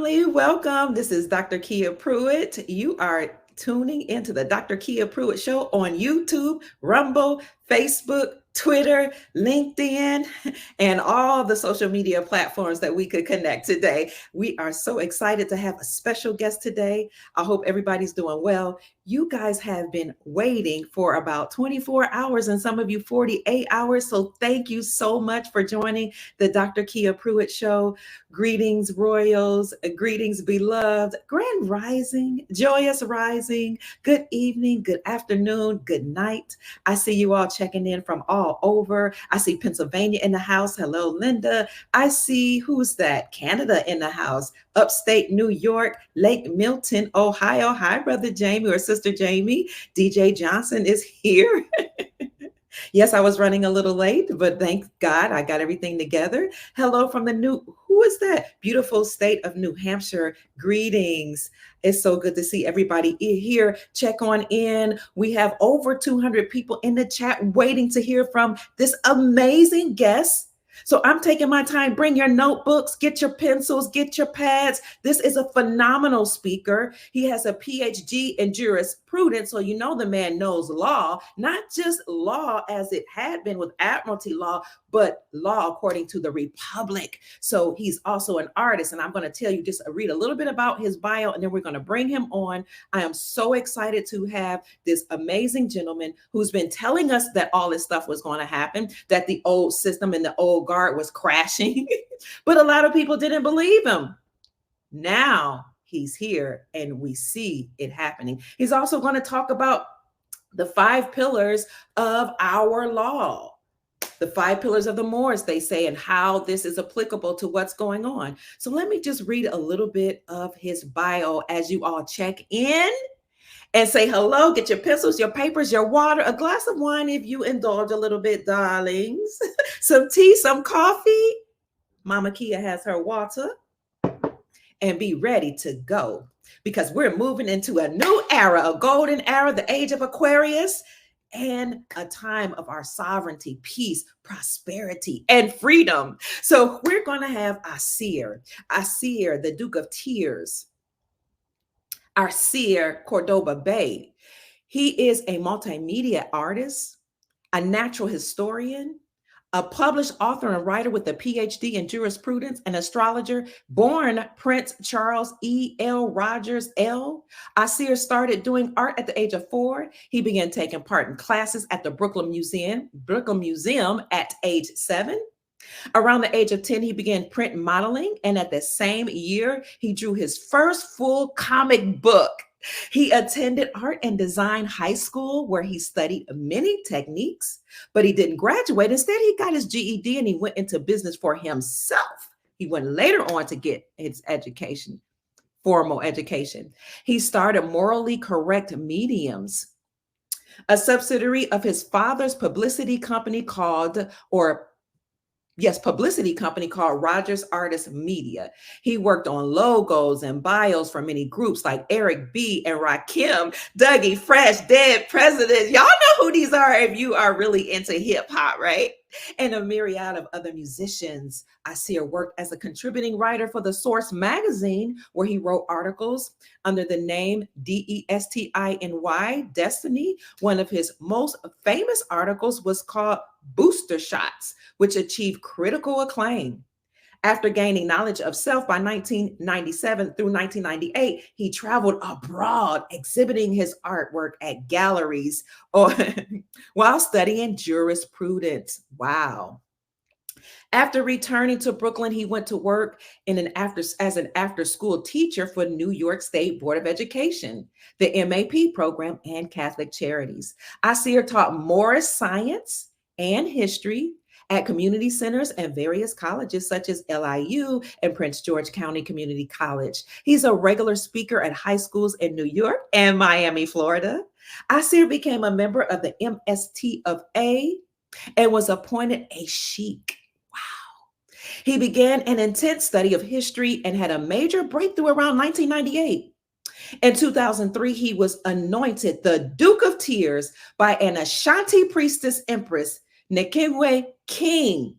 family. Welcome. This is Dr. Kia Pruitt. You are tuning into the Dr. Kia Pruitt Show on YouTube, Rumble, Facebook, Twitter, LinkedIn, and all the social media platforms that we could connect today. We are so excited to have a special guest today. I hope everybody's doing well. You guys have been waiting for about 24 hours and some of you 48 hours. So thank you so much for joining the Dr. Kia Pruitt Show. Greetings, royals, greetings, beloved, grand rising, joyous rising, good evening, good afternoon, good night. I see you all checking in from all over. I see Pennsylvania in the house. Hello, Linda. I see, who's that? Canada in the house. Upstate New York, Lake Milton, Ohio. Hi, Brother Jamie or Sister Jamie. DJ Johnson is here. Yes, I was running a little late, but thank God I got everything together. Hello from who is that? Beautiful state of New Hampshire. Greetings. It's so good to see everybody here. Check on in. We have over 200 people in the chat waiting to hear from this amazing guest. So I'm taking my time. Bring your notebooks, get your pencils, get your pads. This is a phenomenal speaker. He has a PhD in jurisprudence. So you know the man knows law, not just law as it had been with admiralty law, but law according to the Republic. So he's also an artist. And I'm going to tell you, just read a little bit about his bio, and then we're going to bring him on. I am so excited to have this amazing gentleman who's been telling us that all this stuff was going to happen, that the old system and the old guard was crashing, but a lot of people didn't believe him. Now he's here and we see it happening. He's also going to talk about the 5 pillars of our law. The 5 pillars of the Moors, they say, and how this is applicable to what's going on. So let me just read a little bit of his bio as you all check in and say hello. Get your pencils, your papers, your water, a glass of wine if you indulge a little bit, darlings. Some tea, some coffee. Mama Kia has her water. And be ready to go, because we're moving into a new era, a golden era, the age of Aquarius, and a time of our sovereignty, peace, prosperity, and freedom. So we're going to have Aseer, the Duke of Tears, Aseer Cordoba Bay. He is a multimedia artist, a natural historian, a published author and writer with a PhD in jurisprudence, and astrologer, born Prince Charles E.L. Rogers L. Aseer started doing art at the age of 4. He began taking part in classes at the Brooklyn Museum at age 7. Around the age of 10, he began print modeling, and at the same year, he drew his first full comic book. He attended art and design high school, where he studied many techniques, but he didn't graduate. Instead, he got his GED and he went into business for himself. He went later on to get his education, formal education. He started Morally Correct Mediums, a subsidiary of his father's publicity company called Rogers Artist Media. He worked on logos and bios for many groups like Eric B. and Rakim, Dougie Fresh, Dead President. Y'all know who these are if you are really into hip hop, right? And a myriad of other musicians. Aseer worked as a contributing writer for The Source magazine, where he wrote articles under the name Destiny, Destiny. One of his most famous articles was called Booster Shots, which achieved critical acclaim. After gaining knowledge of self by 1997 through 1998, he traveled abroad exhibiting his artwork at galleries while studying jurisprudence. Wow. After returning to Brooklyn, he went to work as an after-school teacher for New York State Board of Education, the MAP program, and Catholic Charities. Aseer taught Moorish science and history at community centers and various colleges such as LIU and Prince George County Community College. He's a regular speaker at high schools in New York and Miami, Florida. Aseer became a member of the MST of A and was appointed a Sheik. Wow. He began an intense study of history and had a major breakthrough around 1998. In 2003, he was anointed the Duke of Tears by an Ashanti priestess empress, Nekengwe King,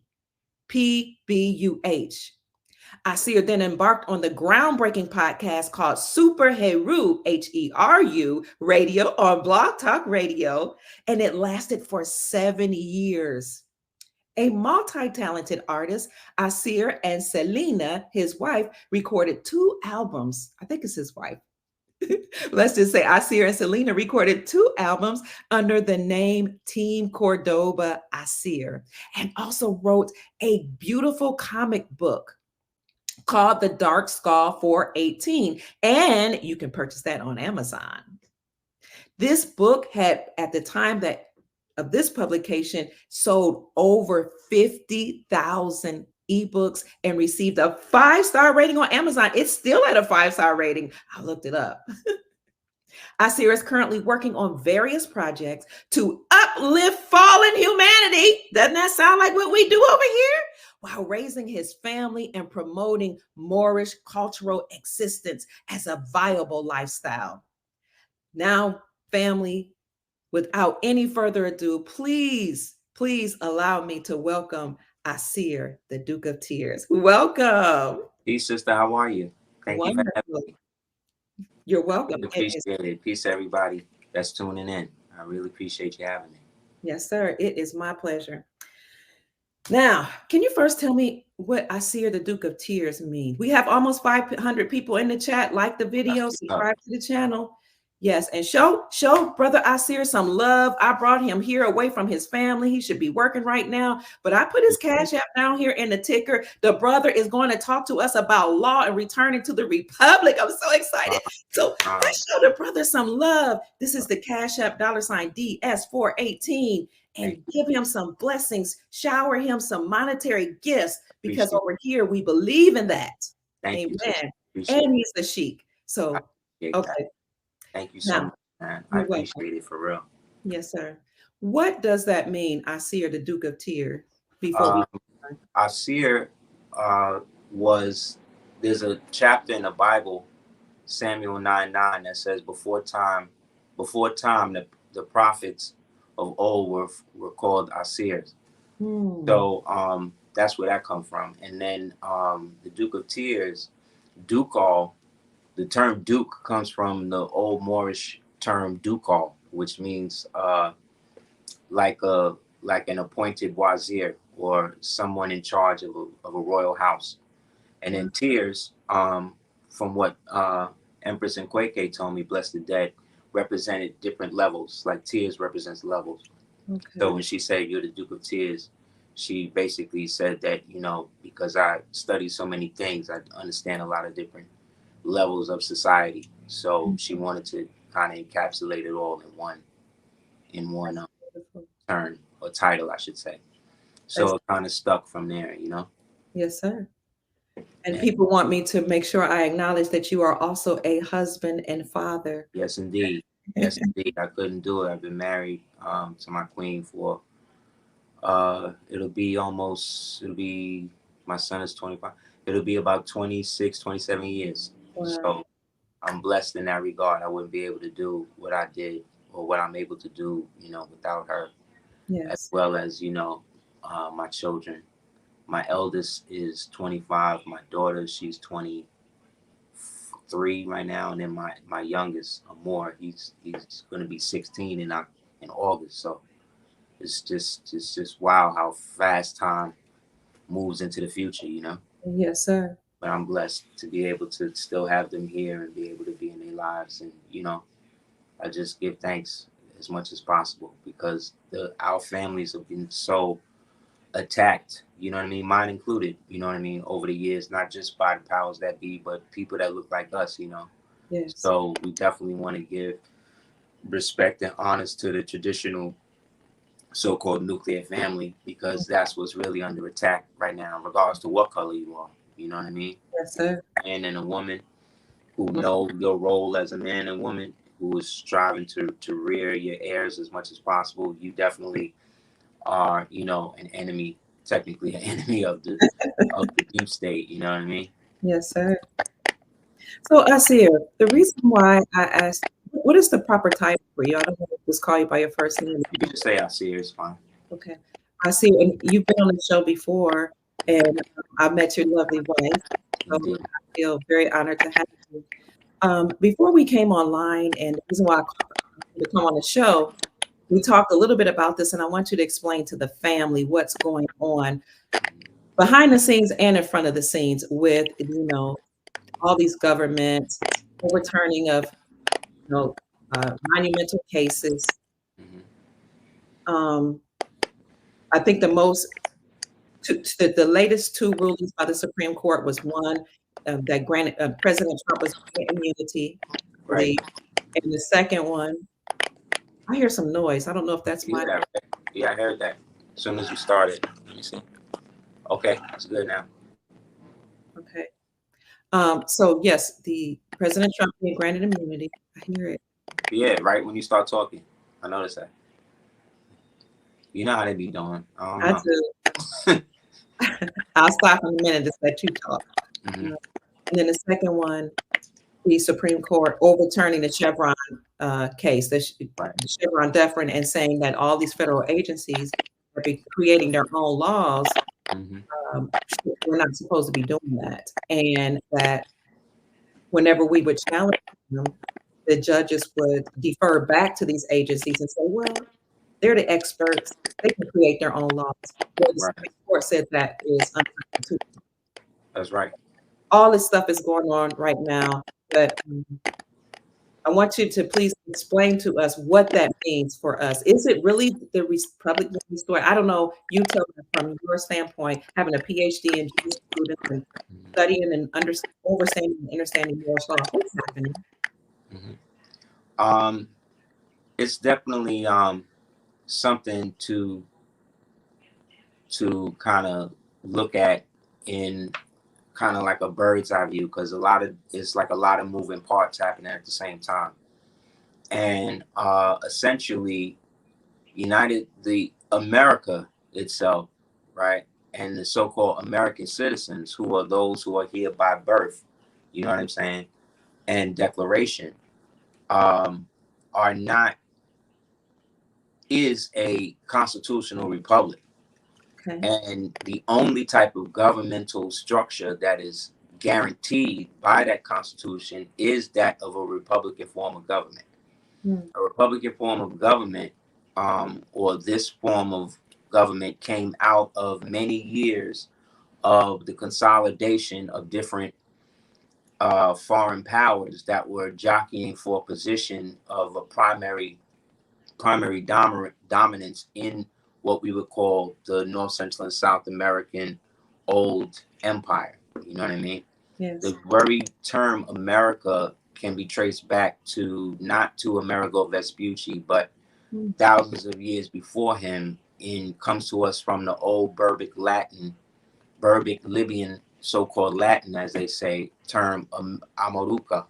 PBUH. Aseer then embarked on the groundbreaking podcast called Super Heru, Heru Radio on Blog Talk Radio, and it lasted for 7 years. A multi-talented artist, Aseer and Selena, his wife, recorded 2 albums. I think it's his wife. Let's just say Aseer and Selena recorded 2 albums under the name Team Cordoba Aseer, and also wrote a beautiful comic book called The Dark Skull 418, and you can purchase that on Amazon. This book had, at the time of this publication, sold over 50,000 ebooks and received a 5-star rating on Amazon. It's still at a 5-star rating. I looked it up. Aseer is currently working on various projects to uplift fallen humanity. Doesn't that sound like what we do over here? While raising his family and promoting Moorish cultural existence as a viable lifestyle. Now, family, without any further ado, please allow me to welcome Aseer, the Duke of Tears. Welcome. Peace, sister. How are you? Thank you for having me. You're welcome. I appreciate it. Peace, everybody that's tuning in. I really appreciate you having me. Yes, sir. It is my pleasure. Now, can you first tell me what Aseer, the Duke of Tears mean? We have almost 500 people in the chat. Like the video, subscribe to the channel. Yes, and show Brother Aseer some love. I brought him here away from his family. He should be working right now, but I put his Cash App down here in the ticker. The brother is going to talk to us about law and returning to the Republic. I'm so excited. So let's show the brother some love. This is the Cash App $DS418, and give him some blessings. Shower him some monetary gifts, because over here we believe in that. Thank Amen. And he's the Sheik. So okay. Thank you so much, man. I appreciate it for real. Yes, sir. What does that mean, Aseer, the Duke of Tears? Aseer there's a chapter in the Bible, Samuel 9:9, that says before time, the prophets of old were called Aseers. So that's where that comes from. And then the Duke of Tears, Dukal. The term Duke comes from the old Moorish term Dukal, which means like an appointed wazir, or someone in charge of a royal house. And then Tears, from what Empress Nkweke told me, bless the dead, represented different levels. Like Tears represents levels. Okay. So when she said you're the Duke of Tears, she basically said that, because I study so many things, I understand a lot of different levels of society. So she wanted to kind of encapsulate it all in one turn, or title, I should say. So it kind of stuck from there, Yes, sir. And people want me to make sure I acknowledge that you are also a husband and father. Yes, indeed. Yes, indeed. I couldn't do it. I've been married to my queen for it'll be my son is 25. It'll be about 26, 27 years. Wow. So I'm blessed in that regard. I wouldn't be able to do what I did, or what I'm able to do, without her. Yes. As well as, my children. My eldest is 25. My daughter, she's 23 right now. And then my youngest, Amor, he's going to be 16 in August. So it's just wow how fast time moves into the future, Yes, sir. But I'm blessed to be able to still have them here and be able to be in their lives. And, I just give thanks as much as possible, because our families have been so attacked, mine included, over the years, not just by the powers that be, but people that look like us, Yes. So we definitely want to give respect and honors to the traditional so-called nuclear family, because that's what's really under attack right now, regardless to what color you are. You know what I mean? Yes, sir. A man and a woman who know your role as a man and woman, who is striving to rear your heirs as much as possible. You definitely are, an enemy, technically an enemy of the deep state. You know what I mean? Yes, sir. So Aseer, the reason why I asked, what is the proper title for you? I don't want to just call you by your first name. You can just say Aseer, it's fine. Okay. Aseer, and you've been on the show before. And I met your lovely wife. So Indeed. I feel very honored to have you. Before we came online, and the reason why I called you to come on the show, we talked a little bit about this, and I want you to explain to the family what's going on behind the scenes and in front of the scenes with, all these governments overturning of, monumental cases. Mhm. Um, I think the latest two rulings by the Supreme Court was one that granted President Trump was granted immunity, I Right. believe, and the second one, I hear some noise. I don't know if that's You my. hear that, right? Yeah, I heard that. As soon as you started. Let me see. Okay, it's good now. Okay. So yes, the President Trump being granted immunity. I hear it. Yeah, right when you start talking. I noticed that. You know how they be doing. I don't I know. do. I'll stop in a minute to let you talk. Hmm. And then the second one, the Supreme Court overturning the Chevron case, Right. the Chevron deference, and saying that all these federal agencies are creating their own laws. Hmm. We're not supposed to be doing that, and that whenever we would challenge them, the judges would defer back to these agencies and say, "Well, they're the experts; they can create their own laws." Well, the Right. Supreme Court said that is unconstitutional. That's right. All this stuff is going on right now, but I want you to please explain to us what that means for us. Is it really the public restored? I don't know. You tell me from your standpoint, having a PhD in jurisprudence and studying and overstanding and understanding Moorish law. What's happening? Hmm. Um, it's definitely something to kind of look at in kind of like a bird's eye view, because it's like a lot of moving parts happening at the same time. And essentially the America itself, right, and the so-called American citizens, who are those who are here by birth, you know what I'm saying, and declaration, are not is a constitutional republic. Okay. And the only type of governmental structure that is guaranteed by that constitution is that of a republican form of government. Hmm. A republican form of government, or this form of government, came out of many years of the consolidation of different foreign powers that were jockeying for a position of a primary dominance in what we would call the North Central and South American old empire. You know what I mean? Yes. The very term America can be traced back to not to Amerigo Vespucci, but Hmm. thousands of years before him. In comes to us from the old Berbic Libyan, so-called Latin, as they say, term Amaruca,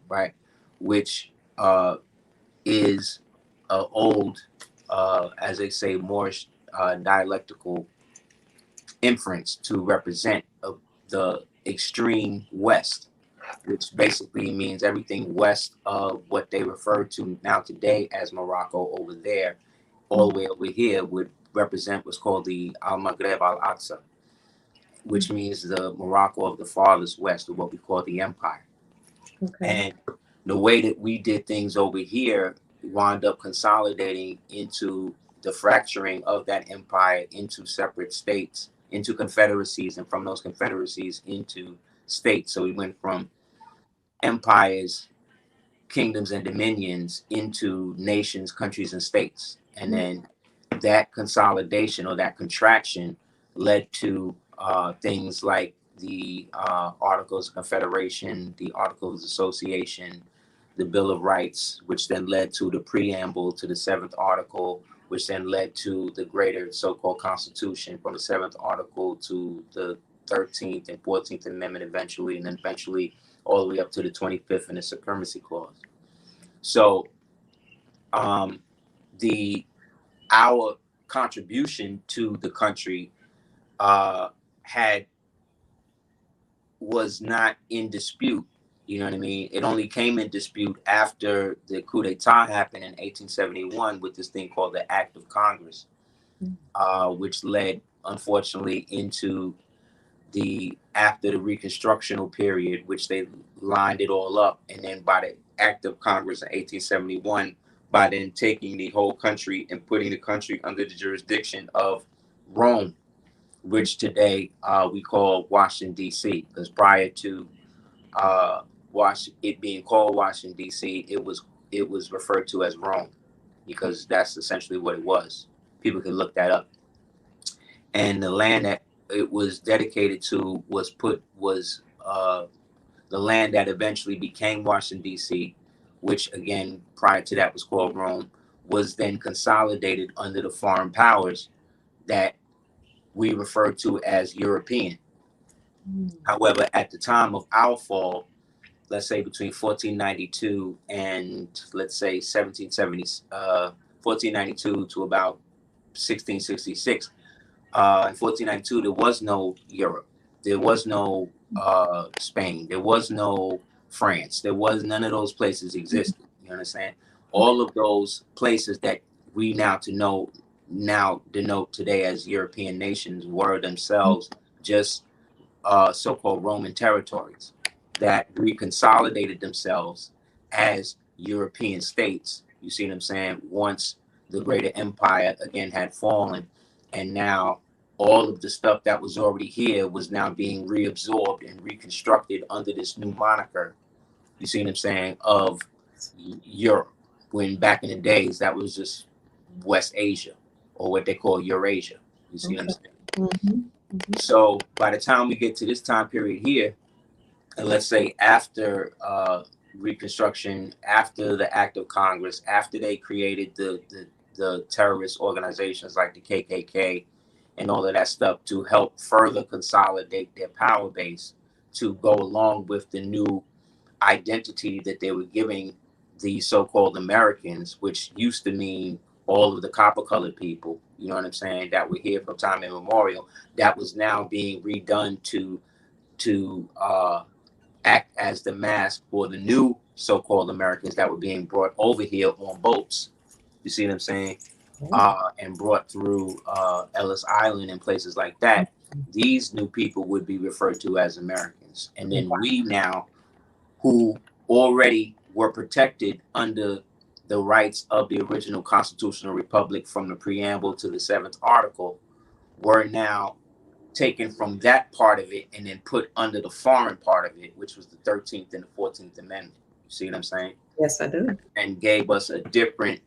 right, which is old, as they say, Moorish dialectical inference to represent the extreme west, which basically means everything west of what they refer to now today as Morocco over there, all the way over here would represent what's called the Al-Maghreb al-Aqsa, which means the Morocco of the farthest west, or what we call the empire. Okay. And the way that we did things over here wound up consolidating into the fracturing of that empire into separate states, into confederacies, and from those confederacies into states. So we went from empires, kingdoms, and dominions into nations, countries, and states. And then that consolidation or that contraction led to things like the Articles of Confederation, the Articles of Association, the Bill of Rights, which then led to the preamble to the seventh article, which then led to the greater so-called Constitution, from the seventh article to the 13th and 14th Amendment eventually, and then eventually all the way up to the 25th and the Supremacy Clause. So the our contribution to the country had was not in dispute. You know what I mean? It only came in dispute after the coup d'etat happened in 1871 with this thing called the Act of Congress, which led, unfortunately, into after the Reconstructional period, which they lined it all up, and then by the Act of Congress in 1871, by then taking the whole country and putting the country under the jurisdiction of Rome, which today we call Washington, D.C., because prior to it being called Washington, D.C., it was referred to as Rome, because that's essentially what it was. People can look that up. And the land that it was dedicated to was the land that eventually became Washington, D.C., which again, prior to that was called Rome, was then consolidated under the foreign powers that we refer to as European. However, at the time of our fall, let's say between 1492 and let's say 1492 to about 1666, in 1492, there was no Europe. There was no Spain. There was no France. There was none of those places existed. You understand? All of those places that we now denote today as European nations were themselves just so-called Roman territories that reconsolidated themselves as European states. You see what I'm saying? Once the greater empire again had fallen, and now all of the stuff that was already here was now being reabsorbed and reconstructed under this new moniker, you see what I'm saying, of Europe, when back in the days that was just West Asia, or what they call Eurasia. You see what I'm saying? So by the time we get to this time period here, and let's say after Reconstruction, after the Act of Congress, after they created the terrorist organizations like the KKK and all of that stuff to help further consolidate their power base to go along with the new identity that they were giving the so-called Americans, which used to mean all of the copper-colored people, you know what I'm saying, that were here from time immemorial, that was now being redone to act as the mask for the new so-called Americans that were being brought over here on boats. You see what I'm saying? And brought through Ellis Island and places like that. These new people would be referred to as Americans. And then we now, who already were protected under the rights of the original constitutional republic from the preamble to the 7th article, were now taken from that part of it and then put under the foreign part of it, which was the 13th and the 14th Amendment. You see what I'm saying? Yes, I do. And gave us a different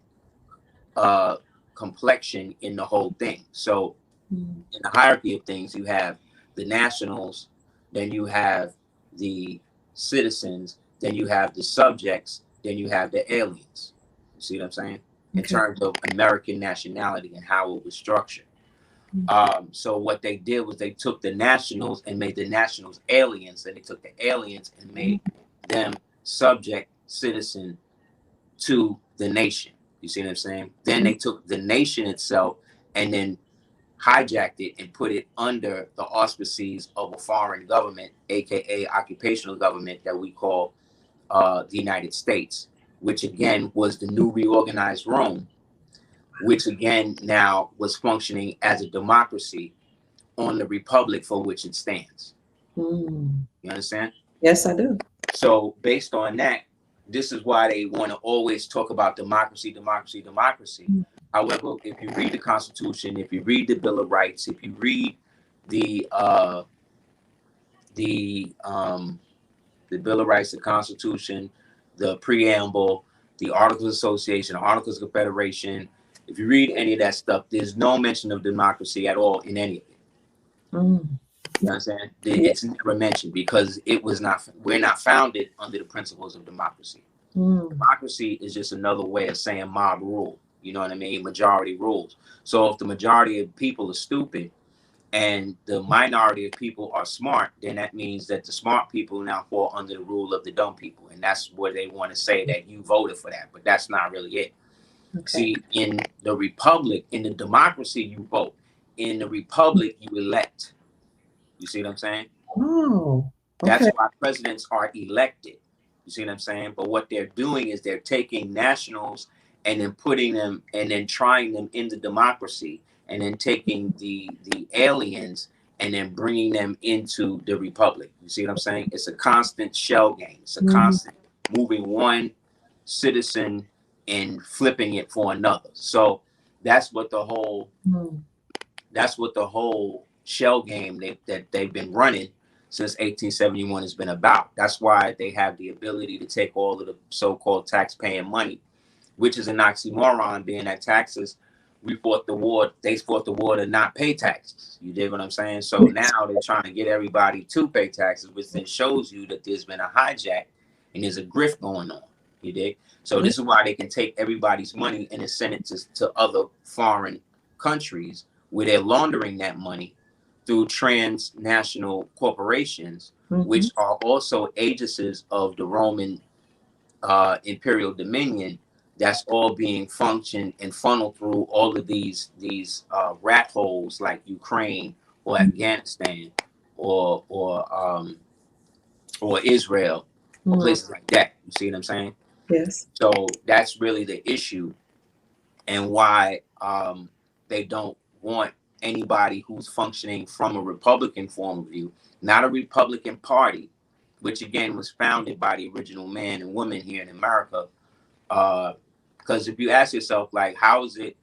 complexion in the whole thing. So in the hierarchy of things, you have the nationals, then you have the citizens, then you have the subjects, then you have the aliens. You see what I'm saying? In terms of American nationality and how it was structured. So what they did was they took the nationals and made the nationals aliens, and they took the aliens and made them subject citizen to the nation. You see what I'm saying? Then they took the nation itself and then hijacked it and put it under the auspices of a foreign government, aka occupational government, that we call the United States, which again was the new reorganized Rome, which again now was functioning as a democracy on the republic for which it stands. You understand? Yes, I do. So based on that, this is why they want to always talk about democracy, democracy, democracy. However, if you read the Constitution, if you read the Bill of Rights, if you read the Bill of Rights, the Constitution, the preamble, the Articles of Association, the Articles of Confederation, if you read any of that stuff, there's no mention of democracy at all in any of it. You understand? It's never mentioned because we're not founded under the principles of democracy. Democracy is just another way of saying mob rule. You know what I mean? Majority rules. So if the majority of people are stupid and the minority of people are smart, then that means that the smart people now fall under the rule of the dumb people. And that's where they want to say that you voted for that, but that's not really it. See, in the republic, in the democracy, you vote. In the republic, you elect. You see what I'm saying? That's why presidents are elected. You see what I'm saying? But what they're doing is they're taking nationals and then putting them and then trying them into democracy and then taking the aliens and then bringing them into the republic. You see what I'm saying? It's a constant shell game. It's a Mm-hmm. constant moving one citizen and flipping it for another. So that's what the whole shell game that they've been running since 1871 has been about. That's why they have the ability to take all of the so-called tax-paying money, which is an oxymoron, being that taxes, they fought the war to not pay taxes. You dig what I'm saying? So now they're trying to get everybody to pay taxes, which then shows you that there's been a hijack and there's a grift going on. You dig? So this is why they can take everybody's money and send it to other foreign countries where they're laundering that money through transnational corporations, which are also agencies of the Roman imperial dominion. That's all being functioned and funneled through all of these rat holes like Ukraine or Afghanistan or Israel or places like that. You see what I'm saying? Yes. So that's really the issue, and why they don't want anybody who's functioning from a Republican form of view, not a Republican Party, which again was founded by the original man and woman here in America. Because if you ask yourself, like, how is it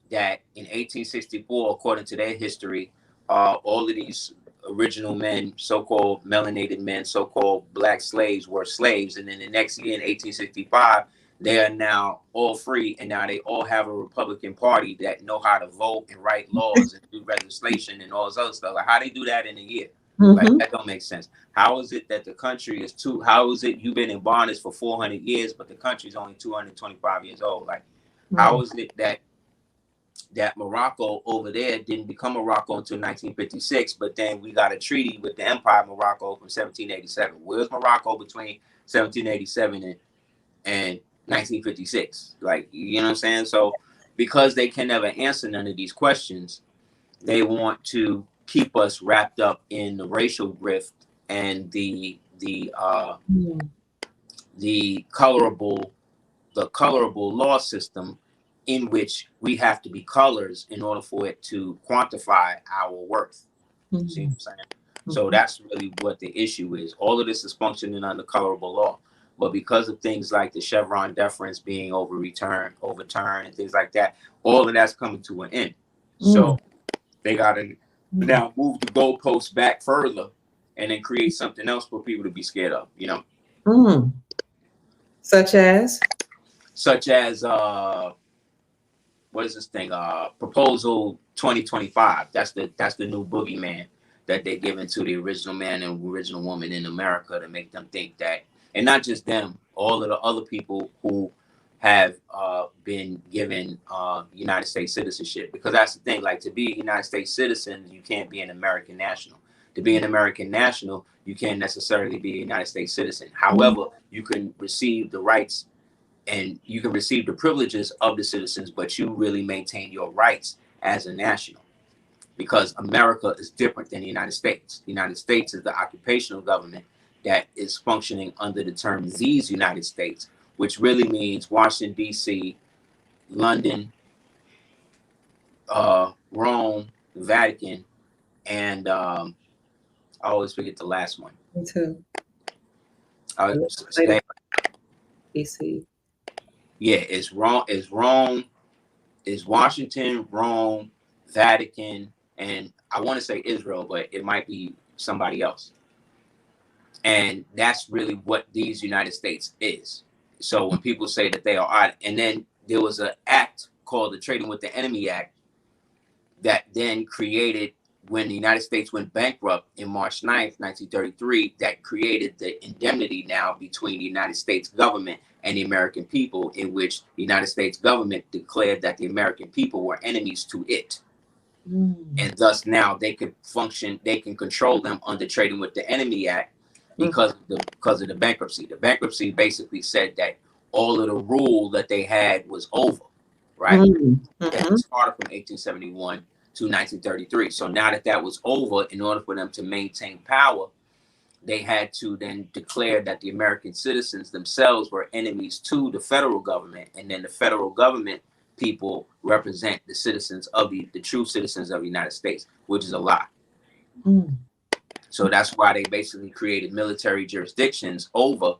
that in 1864, according to their history, all of these original men, so-called melanated men, so-called black slaves, were slaves, and then the next year in 1865, they are now all free, and now they all have a Republican Party that know how to vote and write laws and do legislation and all this other stuff. Like, how they do that in a year? Like, that don't make sense. How is it that the country is how is it you've been in bondage for 400 years, but the country's only 225 years old? Like, how is it that Morocco over there didn't become Morocco until 1956, but then we got a treaty with the Empire of Morocco from 1787. Where's Morocco between 1787 and 1956? Like, you know what I'm saying? So because they can never answer none of these questions, they want to keep us wrapped up in the racial grift and the colorable law system, in which we have to be colors in order for it to quantify our worth. See what I'm saying? So that's really what the issue is. All of this is functioning under colorable law. But because of things like the Chevron deference being overturned and things like that, all of that's coming to an end. So they got to now move the goalposts back further and then create something else for people to be scared of, you know? Such as what is this thing? Proposal 2025. That's the new boogeyman that they're giving to the original man and original woman in America to make them think that, and not just them, all of the other people who have been given United States citizenship. Because that's the thing, like, to be a United States citizen, you can't be an American national. To be an American national, you can't necessarily be a United States citizen. However, you can receive the rights and you can receive the privileges of the citizens, but you really maintain your rights as a national, because America is different than the United States. The United States is the occupational government that is functioning under the term these United States, which really means Washington, D.C., London, Rome, Vatican, and I always forget the last one. Me too. DC. Yeah, it's Rome, it's Washington, Rome, Vatican, and I want to say Israel, but it might be somebody else. And that's really what these United States is. So when people say that they are odd, and then there was an act called the Trading with the Enemy Act that then created, when the United States went bankrupt in March 9th, 1933, that created the indemnity now between the United States government and the American people, in which the United States government declared that the American people were enemies to it. And thus now they can function, they can control them under Trading with the Enemy Act because of the bankruptcy. The bankruptcy basically said that all of the rule that they had was over, right? That started from 1871 to 1933. So now that was over, in order for them to maintain power, they had to then declare that the American citizens themselves were enemies to the federal government, and then the federal government people represent the citizens of the true citizens of the United States, which is a lie. Mm. So that's why they basically created military jurisdictions over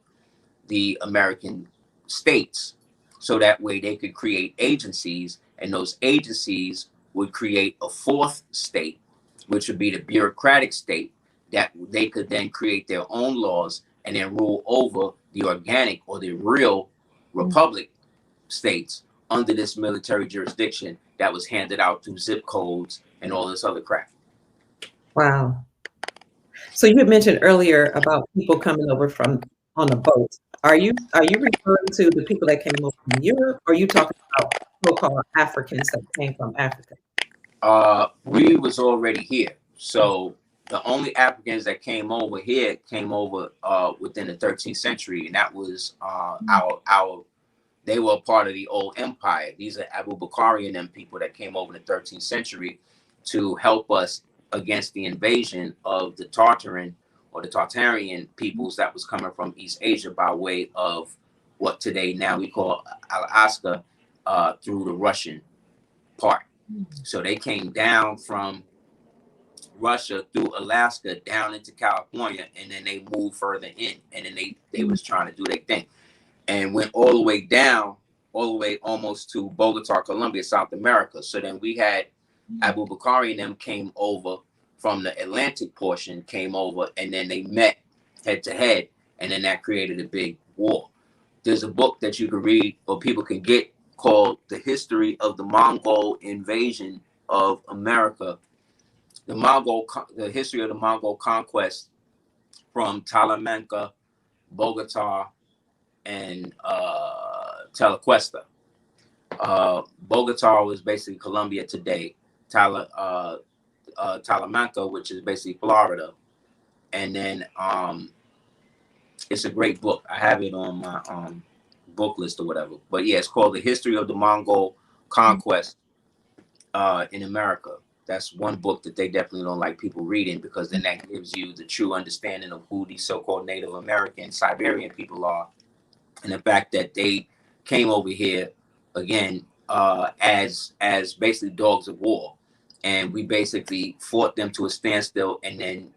the American states. So that way they could create agencies, and those agencies would create a fourth state, which would be the bureaucratic state, that they could then create their own laws and then rule over the organic or the real republic states under this military jurisdiction that was handed out through zip codes and all this other crap. Wow. So you had mentioned earlier about people coming over from on a boat. Are you referring to the people that came over from Europe, or are you talking about so-called Africans that came from Africa? We was already here. So the only Africans that came over here came over within the 13th century, and that was our they were a part of the old empire. These are Abu Bakari and them people that came over in the 13th century to help us against the invasion of the Tartarian or the Tartarian peoples that was coming from East Asia by way of what today now we call Alaska through the Russian part. So they came down from Russia through Alaska down into California, and then they moved further in, and then they was trying to do their thing, and went all the way down, all the way almost to Bogota, Colombia, South America. So then we had Abu Bakari and them came over from the Atlantic portion, came over, and then they met head to head, and then that created a big war. There's a book that you can read or people can get called The History of the Mongol Invasion of America. The history of the Mongol conquest from Talamanca, Bogota, and Telequesta. Bogota was basically Colombia today. Talamanca, which is basically Florida, and then it's a great book. I have it on my book list or whatever. But yeah, it's called The History of the Mongol Conquest in America. That's one book that they definitely don't like people reading, because then that gives you the true understanding of who these so-called Native American, Siberian people are, and the fact that they came over here again as basically dogs of war, and we basically fought them to a standstill, and then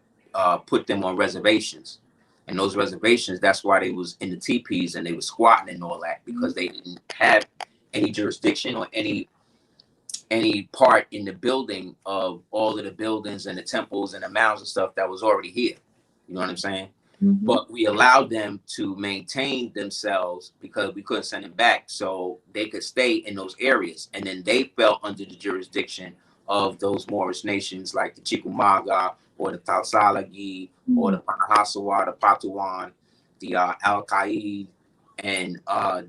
put them on reservations. And those reservations, that's why they was in the teepees and they were squatting and all that, because they didn't have any jurisdiction or any part in the building of all of the buildings and the temples and the mounds and stuff that was already here. You know what I'm saying? Mm-hmm. But we allowed them to maintain themselves because we couldn't send them back, so they could stay in those areas. And then they fell under the jurisdiction of those Moorish nations like the Chickamauga or the Talsalagi or the Panahasawa, the Patuan, the Al-Qaid, and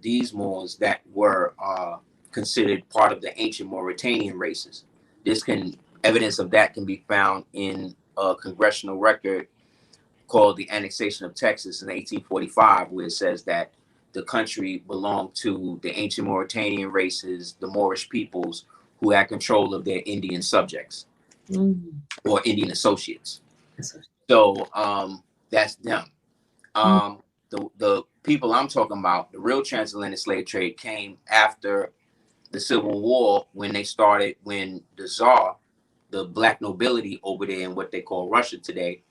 these Moors that were considered part of the ancient Mauritanian races. Evidence of that can be found in a congressional record called the Annexation of Texas in 1845, where it says that the country belonged to the ancient Mauritanian races, the Moorish peoples, who had control of their Indian subjects or Indian associates. So that's them. The people I'm talking about, the real transatlantic slave trade, came after the Civil War, when the Tsar, the black nobility over there in what they call Russia today,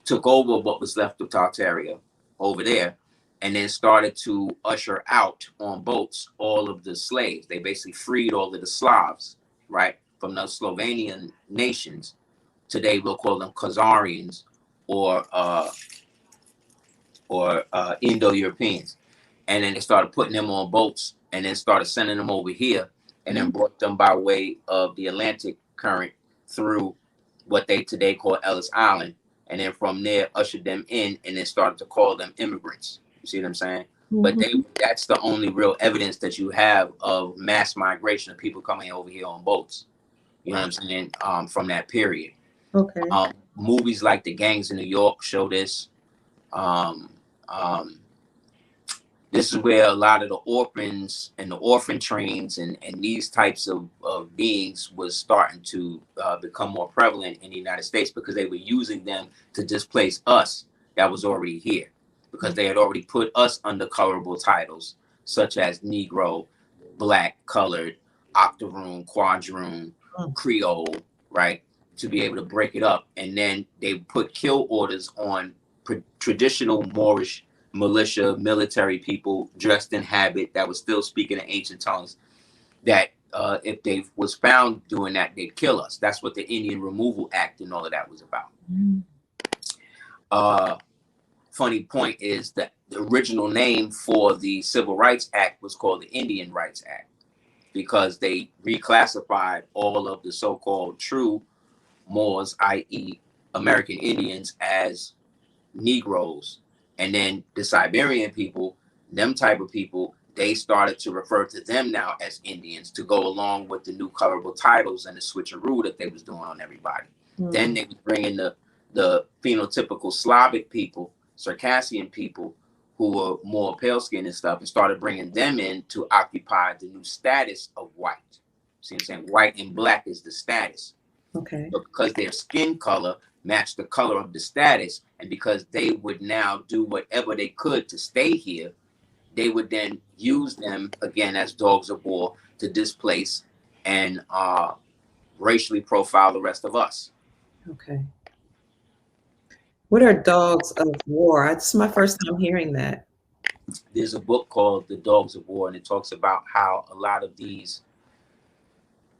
took over what was left of Tartaria over there, and then started to usher out on boats all of the slaves. They basically freed all of the Slavs, right, from the Slovenian nations. Today we'll call them Khazarians or Indo-Europeans. And then they started putting them on boats and then started sending them over here, and then brought them by way of the Atlantic current through what they today call Ellis Island. And then from there ushered them in and then started to call them immigrants. You see what I'm saying? But that's the only real evidence that you have of mass migration of people coming over here on boats. You know what I'm saying? From that period. Okay. Movies like The Gangs in New York show this. This is where a lot of the orphans and the orphan trains and these types of beings was starting to become more prevalent in the United States, because they were using them to displace us that was already here, because they had already put us under colorable titles such as Negro, Black, Colored, Octoroon, Quadroon, Creole, right? to be able to break it up. And then they put kill orders on traditional Moorish militia, military people dressed in habit that was still speaking in ancient tongues, that if they was found doing that, they'd kill us. That's what the Indian Removal Act and all of that was about. Funny point is that the original name for the Civil Rights Act was called the Indian Rights Act, because they reclassified all of the so-called true Moors, i.e. American Indians, as Negroes. And then the Siberian people, them type of people, they started to refer to them now as Indians to go along with the new colorable titles and the switcheroo that they was doing on everybody. Then they was bringing the phenotypical Slavic people, Circassian people, who were more pale skinned and stuff, and started bringing them in to occupy the new status of white. See what I'm saying? White and black is the status. Okay. But because their skin color matched the color of the status, and because they would now do whatever they could to stay here, they would then use them again as dogs of war to displace and racially profile the rest of us. Okay. What are dogs of war? This is my first time hearing that. There's a book called The Dogs of War, and it talks about how a lot of these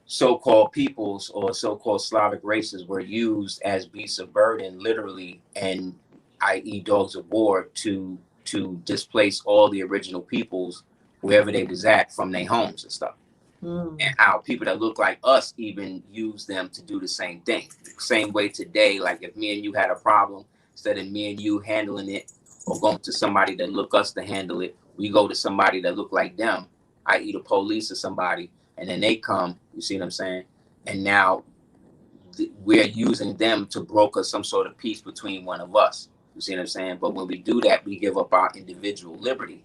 so-called peoples or so-called Slavic races were used as beasts of burden, literally, and i.e. dogs of war, to displace all the original peoples wherever they was at from their homes and stuff. And how people that look like us even use them to do the same thing. Same way today, like if me and you had a problem, instead of me and you handling it or going to somebody that look us to handle it, we go to somebody that look like them, i.e. the police or somebody, and then they come, you see what I'm saying? And now we're using them to broker some sort of peace between one of us. You see what I'm saying? But when we do that, we give up our individual liberty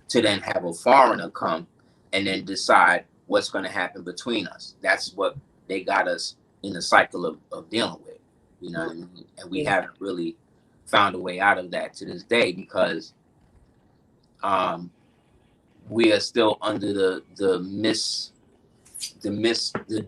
to then have a foreigner come and then decide what's going to happen between us. That's what they got us in the cycle of dealing with, you know what I mean? And we haven't really found a way out of that to this day, because we are still under the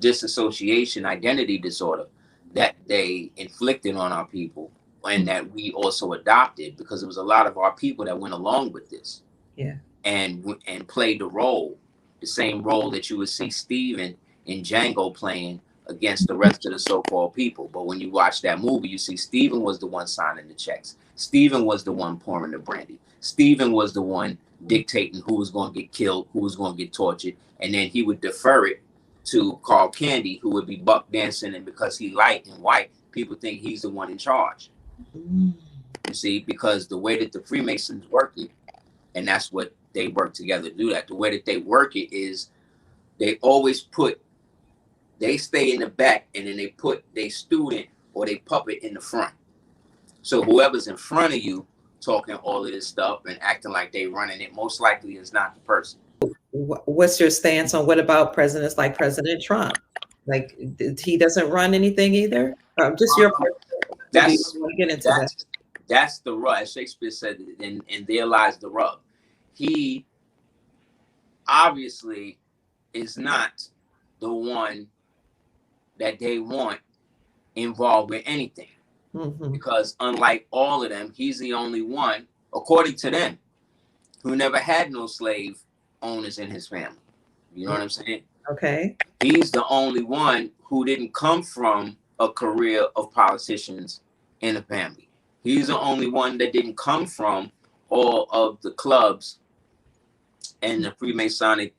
disassociation identity disorder that they inflicted on our people, and that we also adopted, because it was a lot of our people that went along with this. Yeah. And played the role, the same role that you would see Steven in Django playing against the rest of the so-called people. But when you watch that movie, you see Steven was the one signing the checks. Steven was the one pouring the brandy. Steven was the one dictating who was going to get killed, who was going to get tortured. And then he would defer it to Carl Candy, who would be buck dancing. And because he light and white, people think he's the one in charge. You see, because the way that the Freemasons work it, and that's what they work together to do that. The way that they work it is they always they stay in the back, and then they put their student or their puppet in the front. So whoever's in front of you talking all of this stuff and acting like they running it, most likely is not the person. What's your stance on what about presidents like President Trump? Like, he doesn't run anything either? Just your that's get into that. That's the rub. As Shakespeare said, and there lies the rub. He obviously is not the one that they want involved with anything. Because unlike all of them, he's the only one, according to them, who never had no slave owners in his family. You know what I'm saying? Okay. He's the only one who didn't come from a career of politicians in the family. He's the only one that didn't come from all of the clubs and the Freemasonic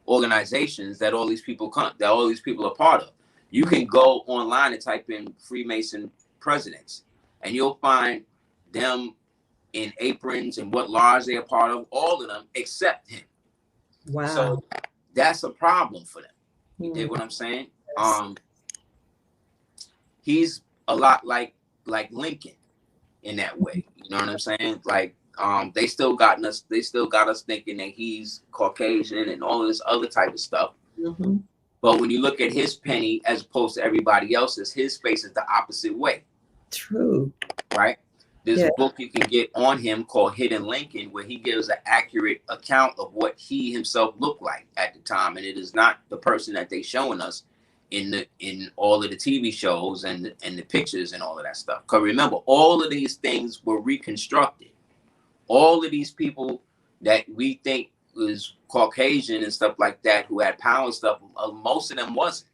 organizations that all these people are part of. You can go online and type in Freemason presidents, and you'll find them in aprons and what lodge they're part of, all of them except him. Wow. So that's a problem for them. You dig what I'm saying? Yes. He's a lot like Lincoln in that way. You know what I'm saying? Like, they still got us thinking that he's Caucasian and all of this other type of stuff. But when you look at his penny as opposed to everybody else's, his face is the opposite way. True. Right? There's a book you can get on him called Hidden Lincoln, where he gives an accurate account of what he himself looked like at the time. And it is not the person that they showing us. in all of the TV shows and the pictures and all of that stuff. Because remember, all of these things were reconstructed. All of these people that we think was Caucasian and stuff like that, who had power and stuff, most of them wasn't.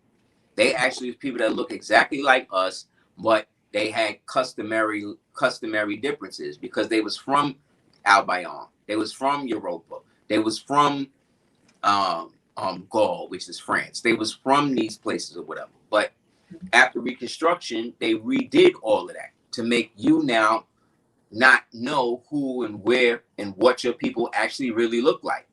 They actually people that look exactly like us, but they had customary differences because they was from Albion, they was from Europa, they was from Gaul, which is France. They was from these places or whatever. But after Reconstruction, they redid all of that to make you now not know who and where and what your people actually really look like.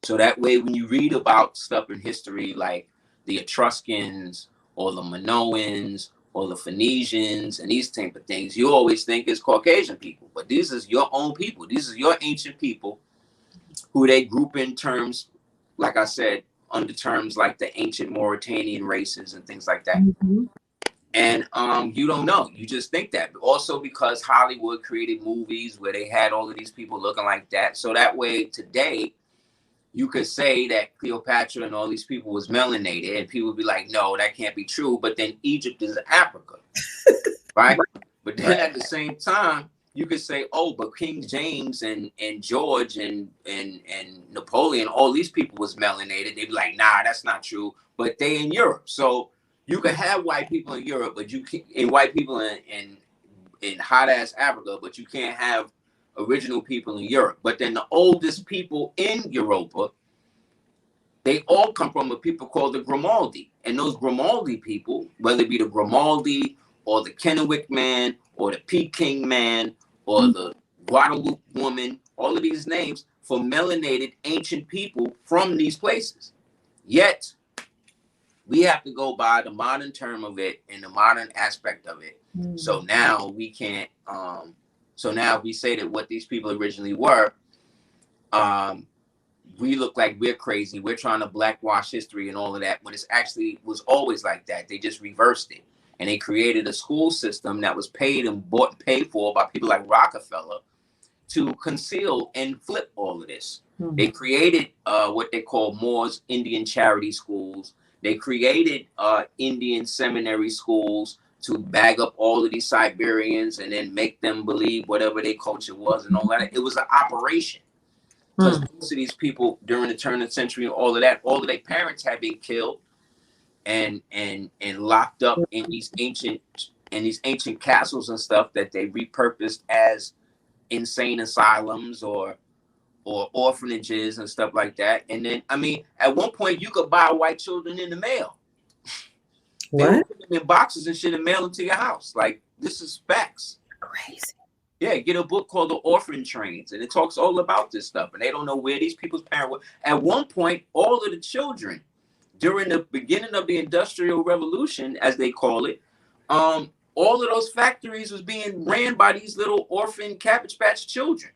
So that way, when you read about stuff in history like the Etruscans or the Minoans or the Phoenicians and these type of things, you always think it's Caucasian people. But these is your own people. These are your ancient people who they group in terms, like I said, under terms like the ancient Mauritanian races and things like that. And you don't know. You just think that. But also because Hollywood created movies where they had all of these people looking like that. So that way today, you could say that Cleopatra and all these people was melanated, and people would be like, no, that can't be true. But then Egypt is Africa, right? But then at the same time, you could say, oh, but King James and George and Napoleon, all these people was melanated. They'd be like, nah, that's not true. But they in Europe. So you could have white people in Europe, but you can't, and white people in hot ass Africa, but you can't have original people in Europe. But then the oldest people in Europa, they all come from a people called the Grimaldi. And those Grimaldi people, whether it be the Grimaldi or the Kennewick man or the Peking man or the Guadalupe woman, all of these names for melanated ancient people from these places. Yet we have to go by the modern term of it and the modern aspect of it. So now we can't so now we say that what these people originally were, we look like we're crazy. We're trying to blackwash history and all of that, but it's actually was always like that. They just reversed it. And they created a school system that was paid and bought and paid for by people like Rockefeller to conceal and flip all of this. They created what they call Moors Indian charity schools. They created Indian seminary schools to bag up all of these Siberians and then make them believe whatever their culture was and all that. It was an operation. Because most of these people during the turn of the century and all of that, all of their parents had been killed and locked up in these ancient castles and stuff that they repurposed as insane asylums or orphanages and stuff like that. And then, I mean, at one point you could buy white children in the mail. They would put them in boxes and shit and mail them to your house. Like, this is facts. Crazy. Yeah, get a book called The Orphan Trains, and it talks all about this stuff. And they don't know where these people's parents were. At one point, all of the children during the beginning of the Industrial Revolution, as they call it, all of those factories was being ran by these little orphan Cabbage Patch children.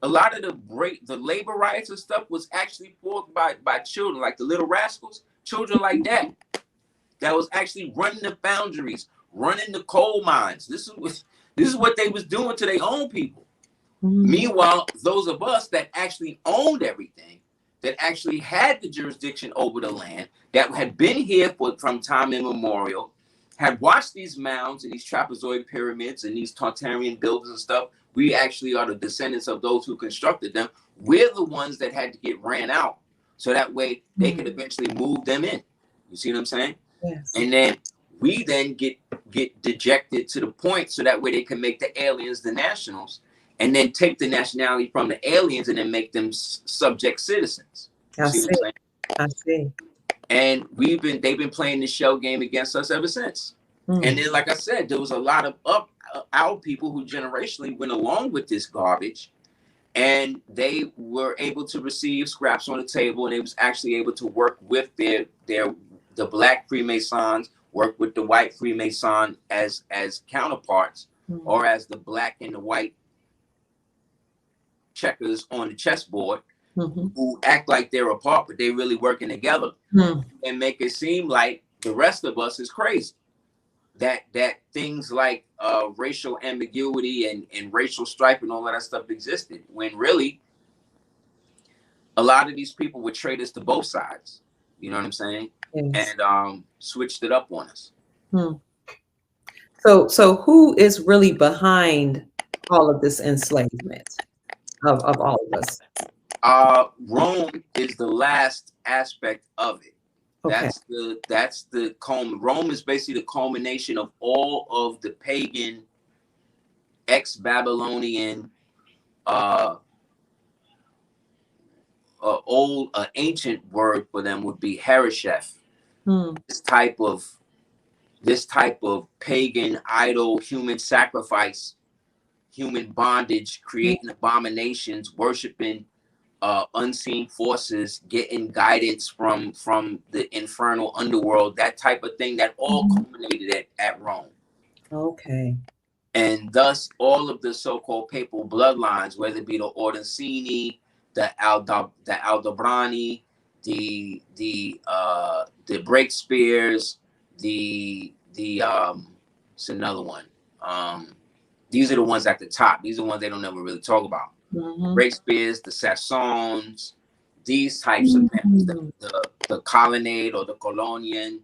A lot of the labor riots and stuff was actually fought by children, like the Little Rascals, children like that was actually running the foundries, running the coal mines. This is what they was doing to their own people. Meanwhile, those of us that actually owned everything, that actually had the jurisdiction over the land, that had been here from time immemorial, had watched these mounds and these trapezoid pyramids and these Tartarian buildings and stuff. We actually are the descendants of those who constructed them. We're the ones that had to get ran out, so that way they could eventually move them in. You see what I'm saying? Yes. And then we then get dejected to the point so that way they can make the aliens the nationals, and then take the nationality from the aliens and then make them subject citizens. I see. And they've been playing the shell game against us ever since. And then, like I said, there was a lot of our people who generationally went along with this garbage, and they were able to receive scraps on the table, and they was actually able to work with the black Freemasons, work with the white Freemason as counterparts, or as the black and the white checkers on the chessboard, who act like they're apart, but they're really working together, and make it seem like the rest of us is crazy. That things like racial ambiguity and racial strife and all that stuff existed, when really a lot of these people were traitors to both sides. You know what I'm saying? Yes. And switched it up on us. So who is really behind all of this enslavement of all of us? Rome is the last aspect of it. Okay. Rome is basically the culmination of all of the pagan, ex-Babylonian, ancient word for them would be heresheth. This type of pagan, idol, human sacrifice, human bondage, creating abominations, worshiping unseen forces, getting guidance from the infernal underworld, that type of thing, that all culminated at Rome. Okay. And thus all of the so-called papal bloodlines, whether it be the Orsini, the Aldobrani, the Breakspears, it's another one. These are the ones at the top. These are the ones they don't ever really talk about. Breakspears, the Saxons, these types of families, the Colonnade or the Colonian,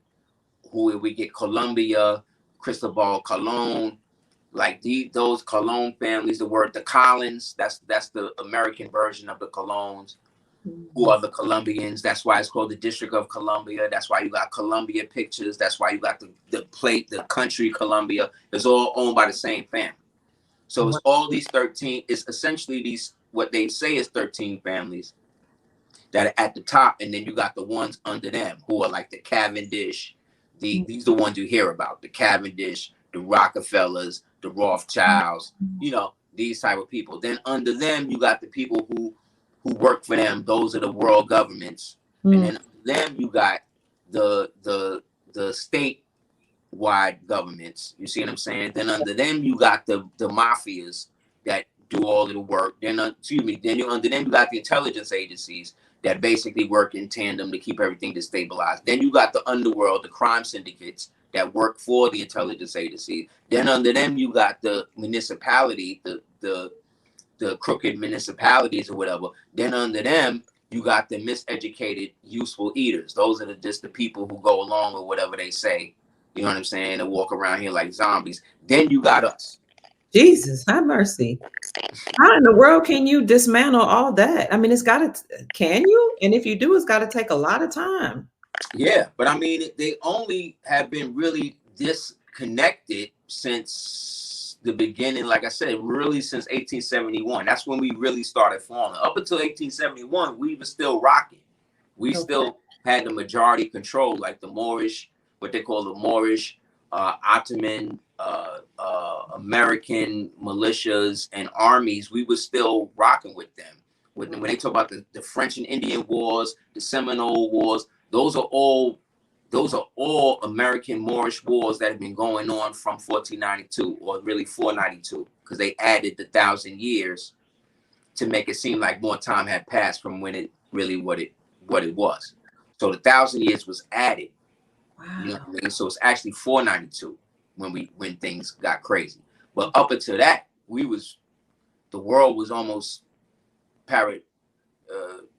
who we get Columbia, Cristobal Colon, like those Cologne families. The Collins, that's the American version of the Colognes, who are the Colombians. That's why it's called the District of Columbia. That's why you got Columbia Pictures. That's why you got the country Columbia. It's all owned by the same family. So it's all these 13, it's essentially these, what they say is 13 families that are at the top, and then you got the ones under them who are like the Cavendish. These are the ones you hear about, the Cavendish, the Rockefellers, the Rothschilds, these type of people. Then under them, you got the people who work for them. Those are the world governments. And then under them, you got the state-wide governments. You see what I'm saying? Then under them, you got the mafias that do all of the work. Then under them, you got the intelligence agencies that basically work in tandem to keep everything destabilized. Then you got the underworld, the crime syndicates that work for the intelligence agencies. Then under them, you got the municipality, the crooked municipalities or whatever. Then under them, you got the miseducated, useful eaters. Those are just the people who go along with whatever they say. You know what I'm saying? And walk around here like zombies. Then you got us. Jesus, have mercy. How in the world can you dismantle all that? I mean, can you? And if you do, it's got to take a lot of time. Yeah, but I mean, they only have been really disconnected since the beginning. Like I said, really since 1871. That's when we really started falling. Up until 1871, we were still rocking. We still had the majority control, like the Moorish, what they call the Moorish, Ottoman, American militias and armies. We were still rocking with them. When they talk about the French and Indian Wars, the Seminole Wars, those are all American Moorish wars that have been going on from 1492, or really 492, because they added the 1,000 years to make it seem like more time had passed from when it really what it was. So the 1,000 years was added. Wow. You know what I mean? So it's actually 492 when things got crazy. But up until that, the world was almost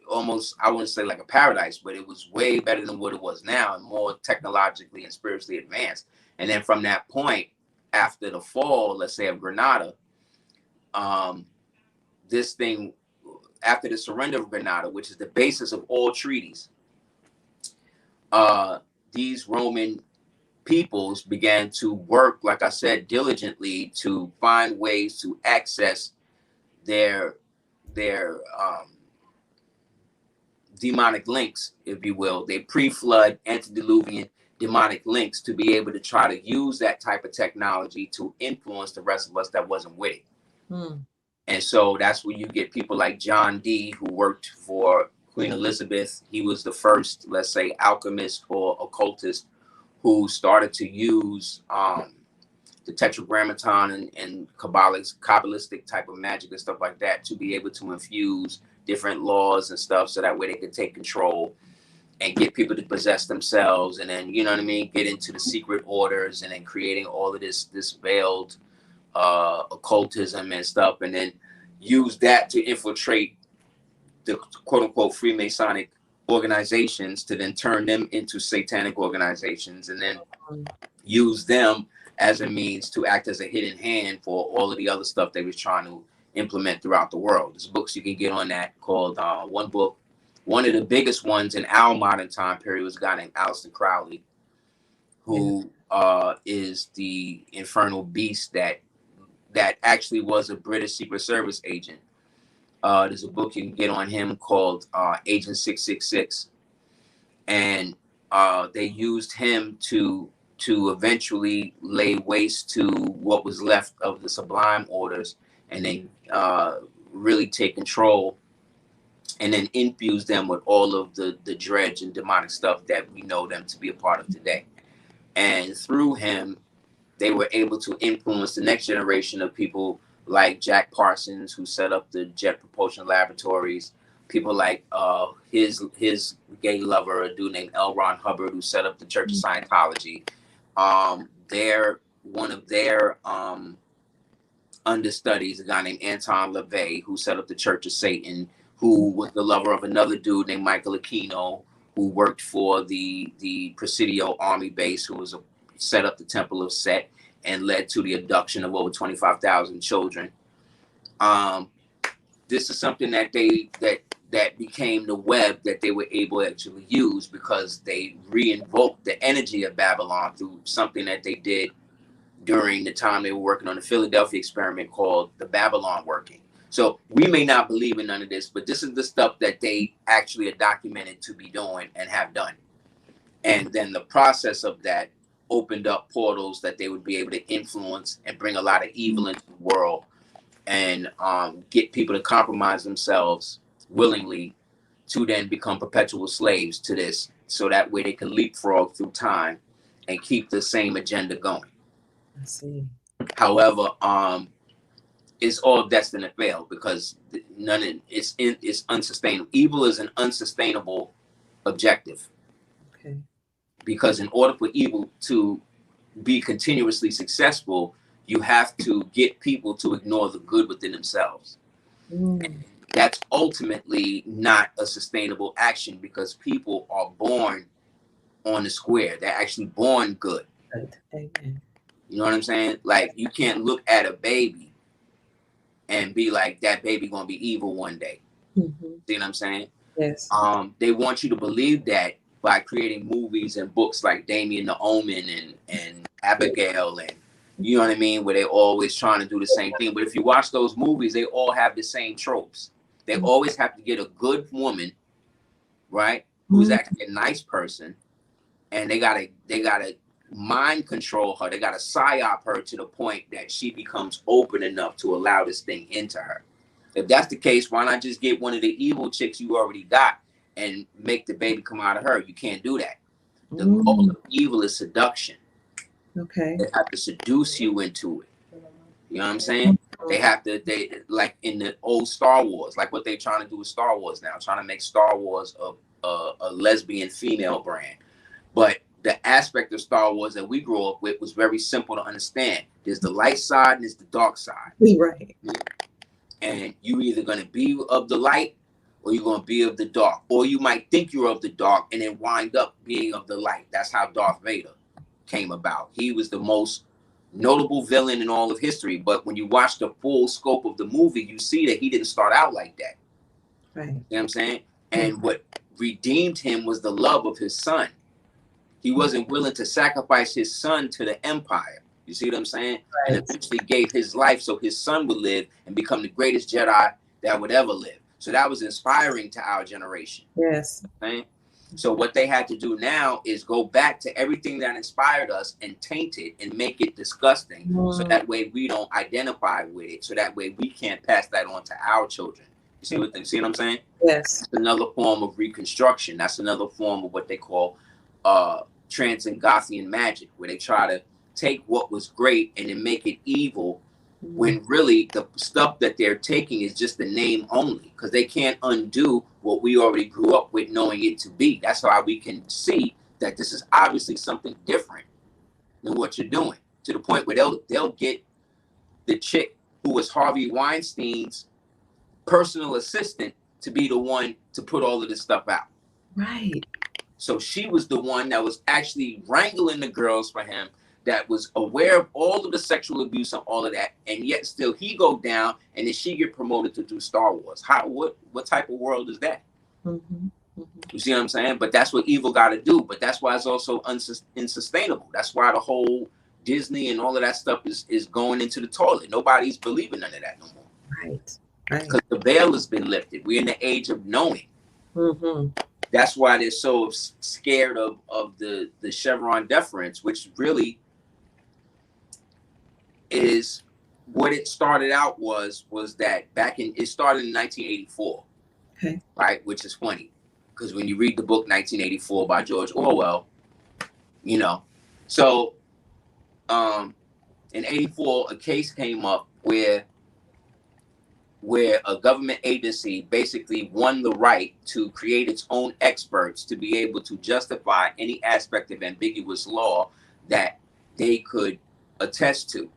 almost, I wouldn't say like a paradise, but it was way better than what it was now, and more technologically and spiritually advanced. And then from that point, after the fall, let's say, of Granada, after the surrender of Granada, which is the basis of all treaties, these Roman peoples began to work, like I said, diligently to find ways to access their demonic links, if you will, they pre-flood, antediluvian demonic links, to be able to try to use that type of technology to influence the rest of us that wasn't with it. And so that's where you get people like John Dee, who worked for Queen Elizabeth. He was the first, let's say, alchemist or occultist who started to use the tetragrammaton and Kabbalistic type of magic and stuff like that to be able to infuse different laws and stuff, so that way they could take control and get people to possess themselves, and then, you know what I mean, get into the secret orders, and then creating all of this veiled occultism and stuff, and then use that to infiltrate the quote unquote Freemasonic organizations to then turn them into satanic organizations, and then use them as a means to act as a hidden hand for all of the other stuff they was trying to implement throughout the world. There's books you can get on that called one of the biggest ones in our modern time period was a guy named Aleister Crowley, who is the infernal beast that actually was a British Secret Service agent. There's a book you can get on him called Agent 666, and they used him to eventually lay waste to what was left of the Sublime Orders, and they really take control and then infuse them with all of the dredge and demonic stuff that we know them to be a part of today. And through him, they were able to influence the next generation of people like Jack Parsons, who set up the Jet Propulsion Laboratories, people like his gay lover, a dude named L. Ron Hubbard, who set up the Church of Scientology. One of their understudies, a guy named Anton LaVey, who set up the Church of Satan, who was the lover of another dude named Michael Aquino, who worked for the Presidio Army base, who was set up the Temple of Set and led to the abduction of over 25,000 children. This is something that became the web that they were able to actually use, because they re-invoked the energy of Babylon through something that they did during the time they were working on the Philadelphia experiment called the Babylon working. So we may not believe in none of this, but this is the stuff that they actually are documented to be doing and have done. And then the process of that opened up portals that they would be able to influence and bring a lot of evil into the world, and get people to compromise themselves willingly to then become perpetual slaves to this, so that way they can leapfrog through time and keep the same agenda going. I see. However, it's all destined to fail, because it's unsustainable. Evil is an unsustainable objective. Okay. Because in order for evil to be continuously successful, you have to get people to ignore the good within themselves. That's ultimately not a sustainable action, because people are born on the square. They're actually born good. Amen. You know what I'm saying? Like, you can't look at a baby and be like, that baby gonna be evil one day. Mm-hmm. See what I'm saying? Yes. They want you to believe that by creating movies and books like Damien the Omen and Abigail, and you know what I mean, where they're always trying to do the same thing. But if you watch those movies, they all have the same tropes. They always have to get a good woman, right, who's actually a nice person, and they gotta mind control her. They gotta psyop her to the point that she becomes open enough to allow this thing into her. If that's the case, why not just get one of the evil chicks you already got and make the baby come out of her? You can't do that. The goal of evil is seduction. Okay. They have to seduce you into it. You know what I'm saying? They like in the old Star Wars, like what they're trying to do with Star Wars now, trying to make Star Wars a lesbian female brand. But the aspect of Star Wars that we grew up with was very simple to understand. There's the light side and there's the dark side. Right. And you either going to be of the light or you're going to be of the dark. Or you might think you're of the dark and then wind up being of the light. That's how Darth Vader came about. He was the most notable villain in all of history. But when you watch the full scope of the movie, you see that he didn't start out like that. Right. You know what I'm saying? And what redeemed him was the love of his son. He wasn't willing to sacrifice his son to the empire. You see what I'm saying? Right. And eventually gave his life so his son would live and become the greatest Jedi that would ever live. So that was inspiring to our generation. Yes. Right? So what they had to do now is go back to everything that inspired us and taint it and make it disgusting. So that way we don't identify with it. So that way we can't pass that on to our children. You see what I'm saying? Yes. That's another form of reconstruction. That's another form of what they call Transcendenthian magic, where they try to take what was great and then make it evil, when really the stuff that they're taking is just the name only, because they can't undo what we already grew up with knowing it to be. That's why we can see that this is obviously something different than what you're doing, to the point where they'll get the chick who was Harvey Weinstein's personal assistant to be the one to put all of this stuff out. Right. So she was the one that was actually wrangling the girls for him, that was aware of all of the sexual abuse and all of that, and yet still he go down and then she get promoted to do Star Wars. What type of world is that? Mm-hmm. You see what I'm saying? But that's what evil got to do. But that's why it's also unsustainable. That's why the whole Disney and all of that stuff is going into the toilet. Nobody's believing none of that no more. Right. Right. Because the veil has been lifted. We're in the age of knowing. Mm-hmm. That's why they're so scared of the Chevron deference, which really is what it started out was that it started in 1984. Okay. Right, which is funny because when you read the book 1984 by George Orwell, you know, so in 84 a case came up where a government agency basically won the right to create its own experts to be able to justify any aspect of ambiguous law that they could attest to,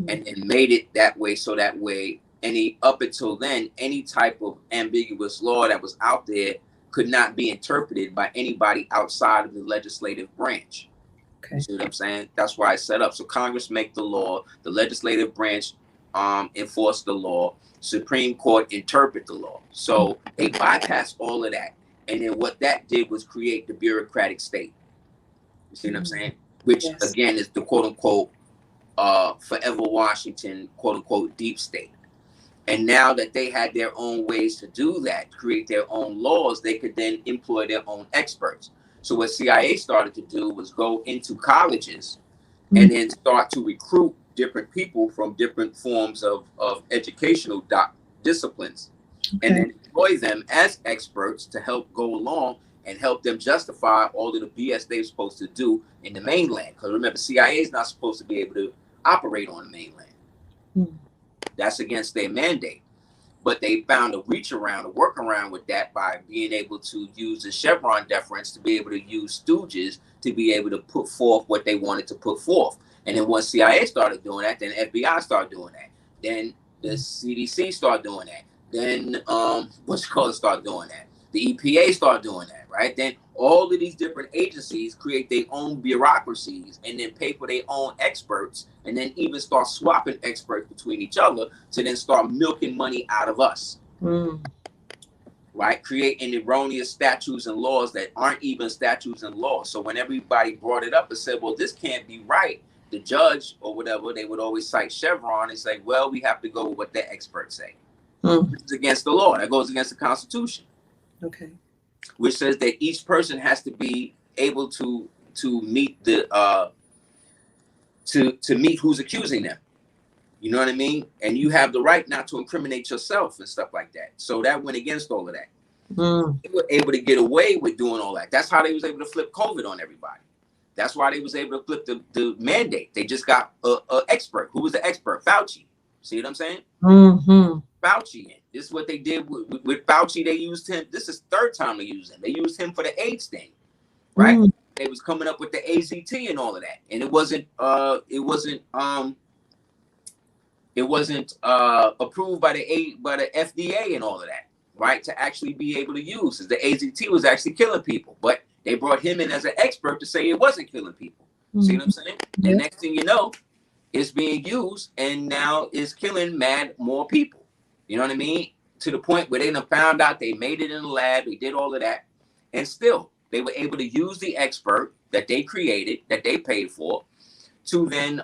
and then made it that way, so that way up until then any type of ambiguous law that was out there could not be interpreted by anybody outside of the legislative branch. Okay. You see what I'm saying? That's why it's set up. So Congress make the law, the legislative branch enforce the law, Supreme Court interpret the law. So they bypassed all of that. And then what that did was create the bureaucratic state. You see what I'm saying? Which again is the quote unquote forever Washington, quote unquote, deep state. And now that they had their own ways to do that, create their own laws, they could then employ their own experts. So what CIA started to do was go into colleges and then start to recruit different people from different forms of educational disciplines, and then employ them as experts to help go along and help them justify all of the BS they're supposed to do in the mainland. Because remember, CIA is not supposed to be able to operate on the mainland. That's against their mandate. But they found a workaround with that by being able to use the Chevron deference to be able to use stooges to be able to put forth what they wanted to put forth. And then once CIA started doing that, then FBI started doing that. Then the CDC started doing that. Then start doing that. The EPA started doing that, right? Then all of these different agencies create their own bureaucracies and then pay for their own experts, and then even start swapping experts between each other to then start milking money out of us. Right? Creating erroneous statutes and laws that aren't even statutes and laws. So when everybody brought it up and said, well, this can't be right, the judge or whatever, they would always cite Chevron and say, well, we have to go with what the experts say. It's against the law. That goes against the Constitution. Okay. Which says that each person has to be able to meet the to meet who's accusing them. You know what I mean? And you have the right not to incriminate yourself and stuff like that. So that went against all of that. They were able to get away with doing all that. That's how they was able to flip COVID on everybody. That's why they was able to flip the mandate. They just got a expert. Who was the expert? Fauci. See what I'm saying? Fauci. This is what they did with Fauci. They used him. This is third time they used him. They used him for the AIDS thing, right? They was coming up with the AZT and all of that, and it wasn't approved by the FDA and all of that, right? To actually be able to use, the AZT was actually killing people, but they brought him in as an expert to say it wasn't killing people. See what I'm saying? The next thing you know, it's being used and now it's killing more people. You know what I mean? To the point where they done found out, they made it in the lab, they did all of that, and still they were able to use the expert that they created, that they paid for, to then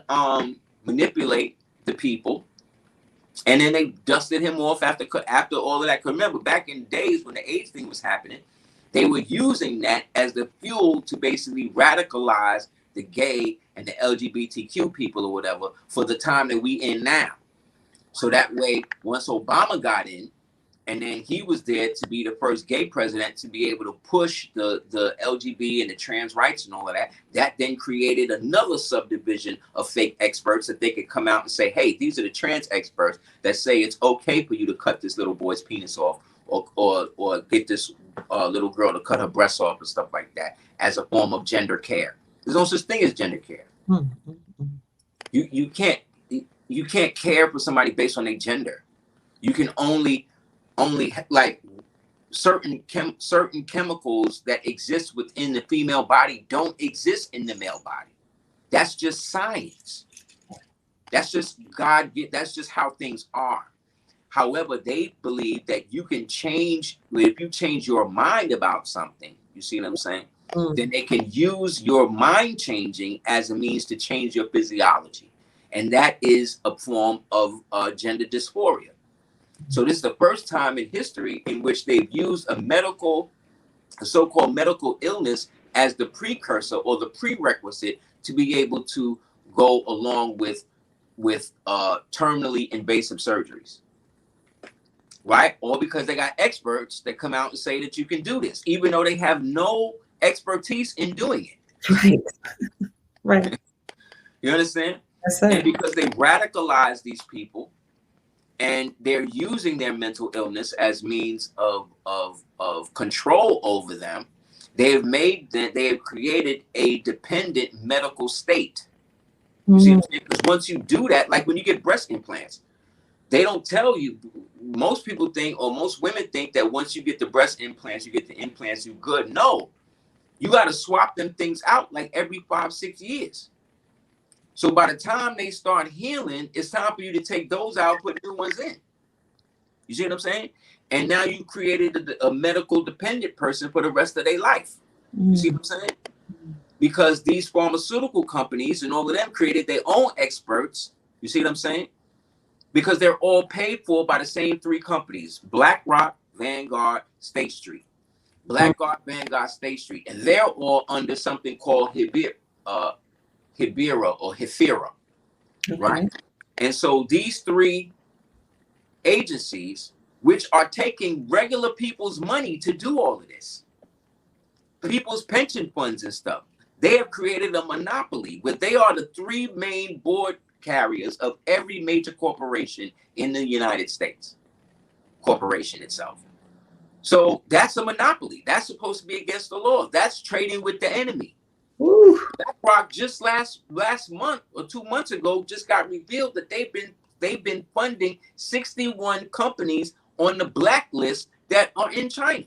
manipulate the people. And then they dusted him off after all of that. Because remember, back in the days when the AIDS thing was happening, they were using that as the fuel to basically radicalize the gay and the LGBTQ people or whatever for the time that we in now. So that way, once Obama got in, and then he was there to be the first gay president to be able to push the LGBT and the trans rights and all of that, that then created another subdivision of fake experts that they could come out and say, hey, these are the trans experts that say it's okay for you to cut this little boy's penis off or get this little girl to cut her breasts off and stuff like that as a form of gender care. There's no such thing as gender care. You can't care for somebody based on their gender. You can only like certain chemicals that exist within the female body don't exist in the male body. That's just science. That's just God. That's just how things are. However, they believe that you can change, if you change your mind about something, you see what I'm saying? Then they can use your mind changing as a means to change your physiology. And that is a form of gender dysphoria. So this is the first time in history in which they've used a so-called medical illness as the precursor or the prerequisite to be able to go along with terminally invasive surgeries. Right? All because they got experts that come out and say that you can do this, even though they have no expertise in doing it. Right. Right. You understand? Yes, sir. And because they radicalize these people and they're using their mental illness as means of control over them, they have created a dependent medical state. You see what I'm saying? Because once you do that, like when you get breast implants, they don't tell you. Most people think, or most women think, that once you get the breast implants, you get the implants, you're good. No, you got to swap them things out like every 5-6 years. So by the time they start healing, it's time for you to take those out, put new ones in. You see what I'm saying? And now you created a medical dependent person for the rest of their life. You see what I'm saying? Because these pharmaceutical companies and all of them created their own experts. You see what I'm saying? Because they're all paid for by the same three companies: BlackRock, Vanguard, State Street. BlackRock, Vanguard, State Street. And they're all under something called Hibera or Hifera, right? And so these three agencies, which are taking regular people's money to do all of this, people's pension funds and stuff, they have created a monopoly where they are the three main board carriers of every major corporation in the United States, corporation itself. So that's a monopoly. That's supposed to be against the law. That's trading with the enemy. BlackRock just last month or 2 months ago just got revealed that they've been funding 61 companies on the blacklist that are in China.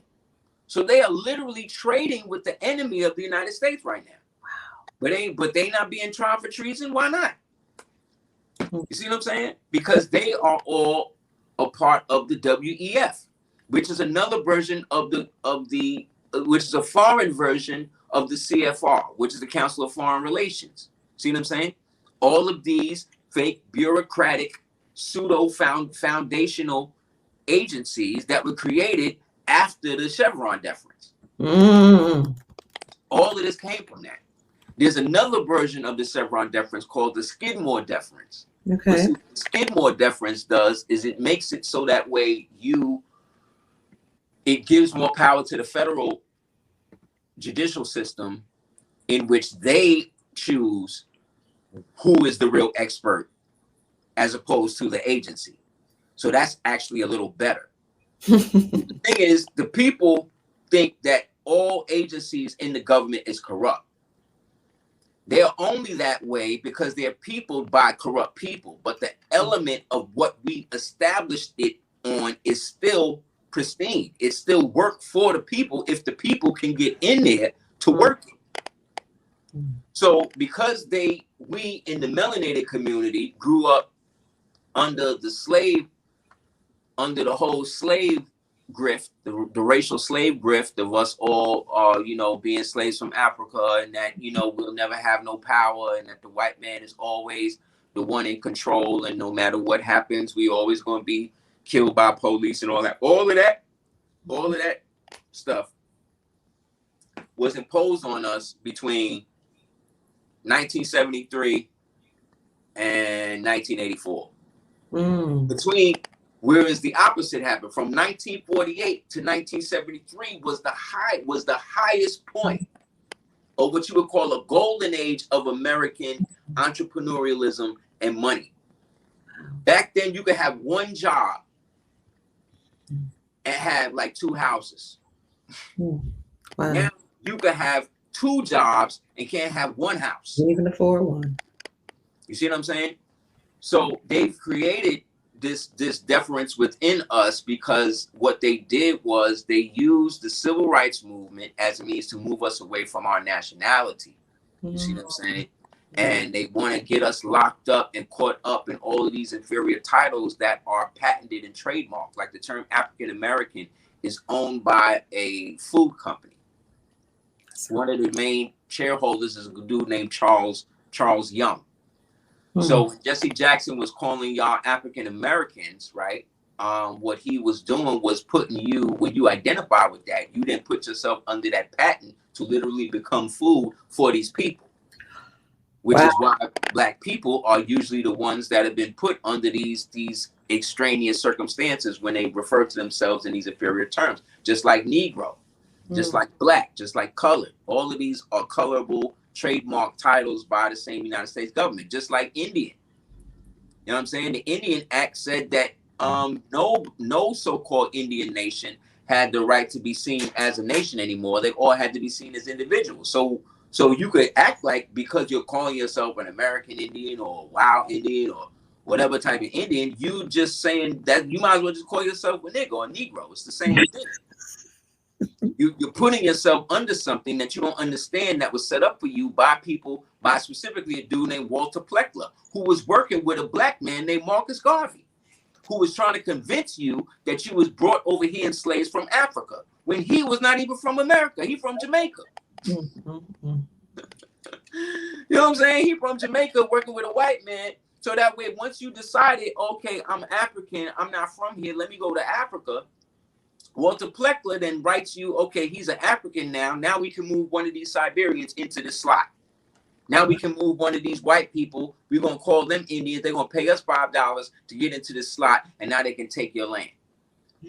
So they are literally trading with the enemy of the United States right now. Wow. But they not being tried for treason. Why not? You see what I'm saying? Because they are all a part of the WEF, which is another version of which is a foreign version of the CFR, which is the Council of Foreign Relations. See what I'm saying? All of these fake bureaucratic foundational agencies that were created after the Chevron deference. All of this came from that. There's another version of the Chevron deference called the Skidmore deference. Okay. What Skidmore deference does is it makes it so that way it gives more power to the federal judicial system, in which they choose who is the real expert as opposed to the agency. So that's actually a little better. The thing is, the people think that all agencies in the government is corrupt. They are only that way because they're peopled by corrupt people. But the element of what we established it on is still pristine. It still works for the people if the people can get in there to work it. So because we in the melanated community grew up under the whole slave grift, the racial slave grift of us all, being slaves from Africa, and that, we'll never have no power, and that the white man is always the one in control, and no matter what happens, we always going to be killed by police and all that. All of that stuff was imposed on us between 1973 and 1984. Whereas the opposite happened from 1948 to 1973 was the highest point of what you would call a golden age of American entrepreneurialism and money. Back then, you could have one job and have like 2 houses. Wow. Now you could have 2 jobs and can't have 1 house. Even afford one. You see what I'm saying? So they've created this deference within us, because what they did was they used the civil rights movement as a means to move us away from our nationality. You see what I'm saying? And they want to get us locked up and caught up in all of these inferior titles that are patented and trademarked. Like the term African American is owned by a food company. One of the main shareholders is a dude named Charles Young. So when Jesse Jackson was calling y'all African Americans, right? What he was doing was putting you, when you identify with that, you then put yourself under that patent to literally become food for these people. Which is why Black people are usually the ones that have been put under these extraneous circumstances when they refer to themselves in these inferior terms, just like Negro, just like Black, just like colored. All of these are colorable trademark titles by the same United States government, just like Indian. You know what I'm saying? The Indian Act said that no so-called Indian nation had the right to be seen as a nation anymore. They all had to be seen as individuals. So you could act like, because you're calling yourself an American Indian or a wild Indian or whatever type of Indian, you just saying that you might as well just call yourself a nigga or a Negro. It's the same thing. You're putting yourself under something that you don't understand, that was set up for you by people, by specifically a dude named Walter Pleckler, who was working with a Black man named Marcus Garvey, who was trying to convince you that you was brought over here in slaves from Africa, when he was not even from America. He from Jamaica. You know what I'm saying? He from Jamaica working with a white man. So that way, once you decided, okay, I'm African, I'm not from here, let me go to Africa, Walter Pleckler then writes you, okay, he's an African now. Now we can move one of these Siberians into the slot. Now we can move one of these white people. We're going to call them Indians. They're going to pay us $5 to get into this slot, and now they can take your land.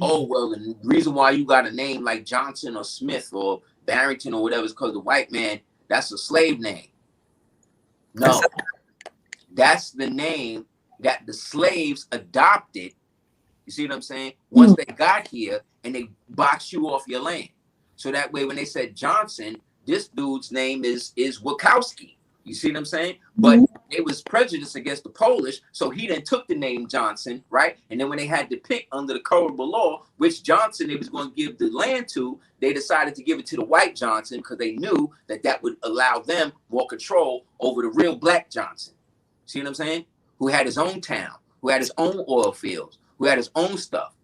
Oh, well, the reason why you got a name like Johnson or Smith or Barrington or whatever is because the white man, that's a slave name. No, that's the name that the slaves adopted. You see what I'm saying? Once they got here and they boxed you off your land. So that way, when they said Johnson, this dude's name is Wachowski. You see what I'm saying? But it was prejudice against the Polish, so he then took the name Johnson, right? And then when they had to pick under the colorable law, which Johnson they was going to give the land to, they decided to give it to the white Johnson because they knew that that would allow them more control over the real Black Johnson. See what I'm saying? Who had his own town, who had his own oil fields, who had his own stuff.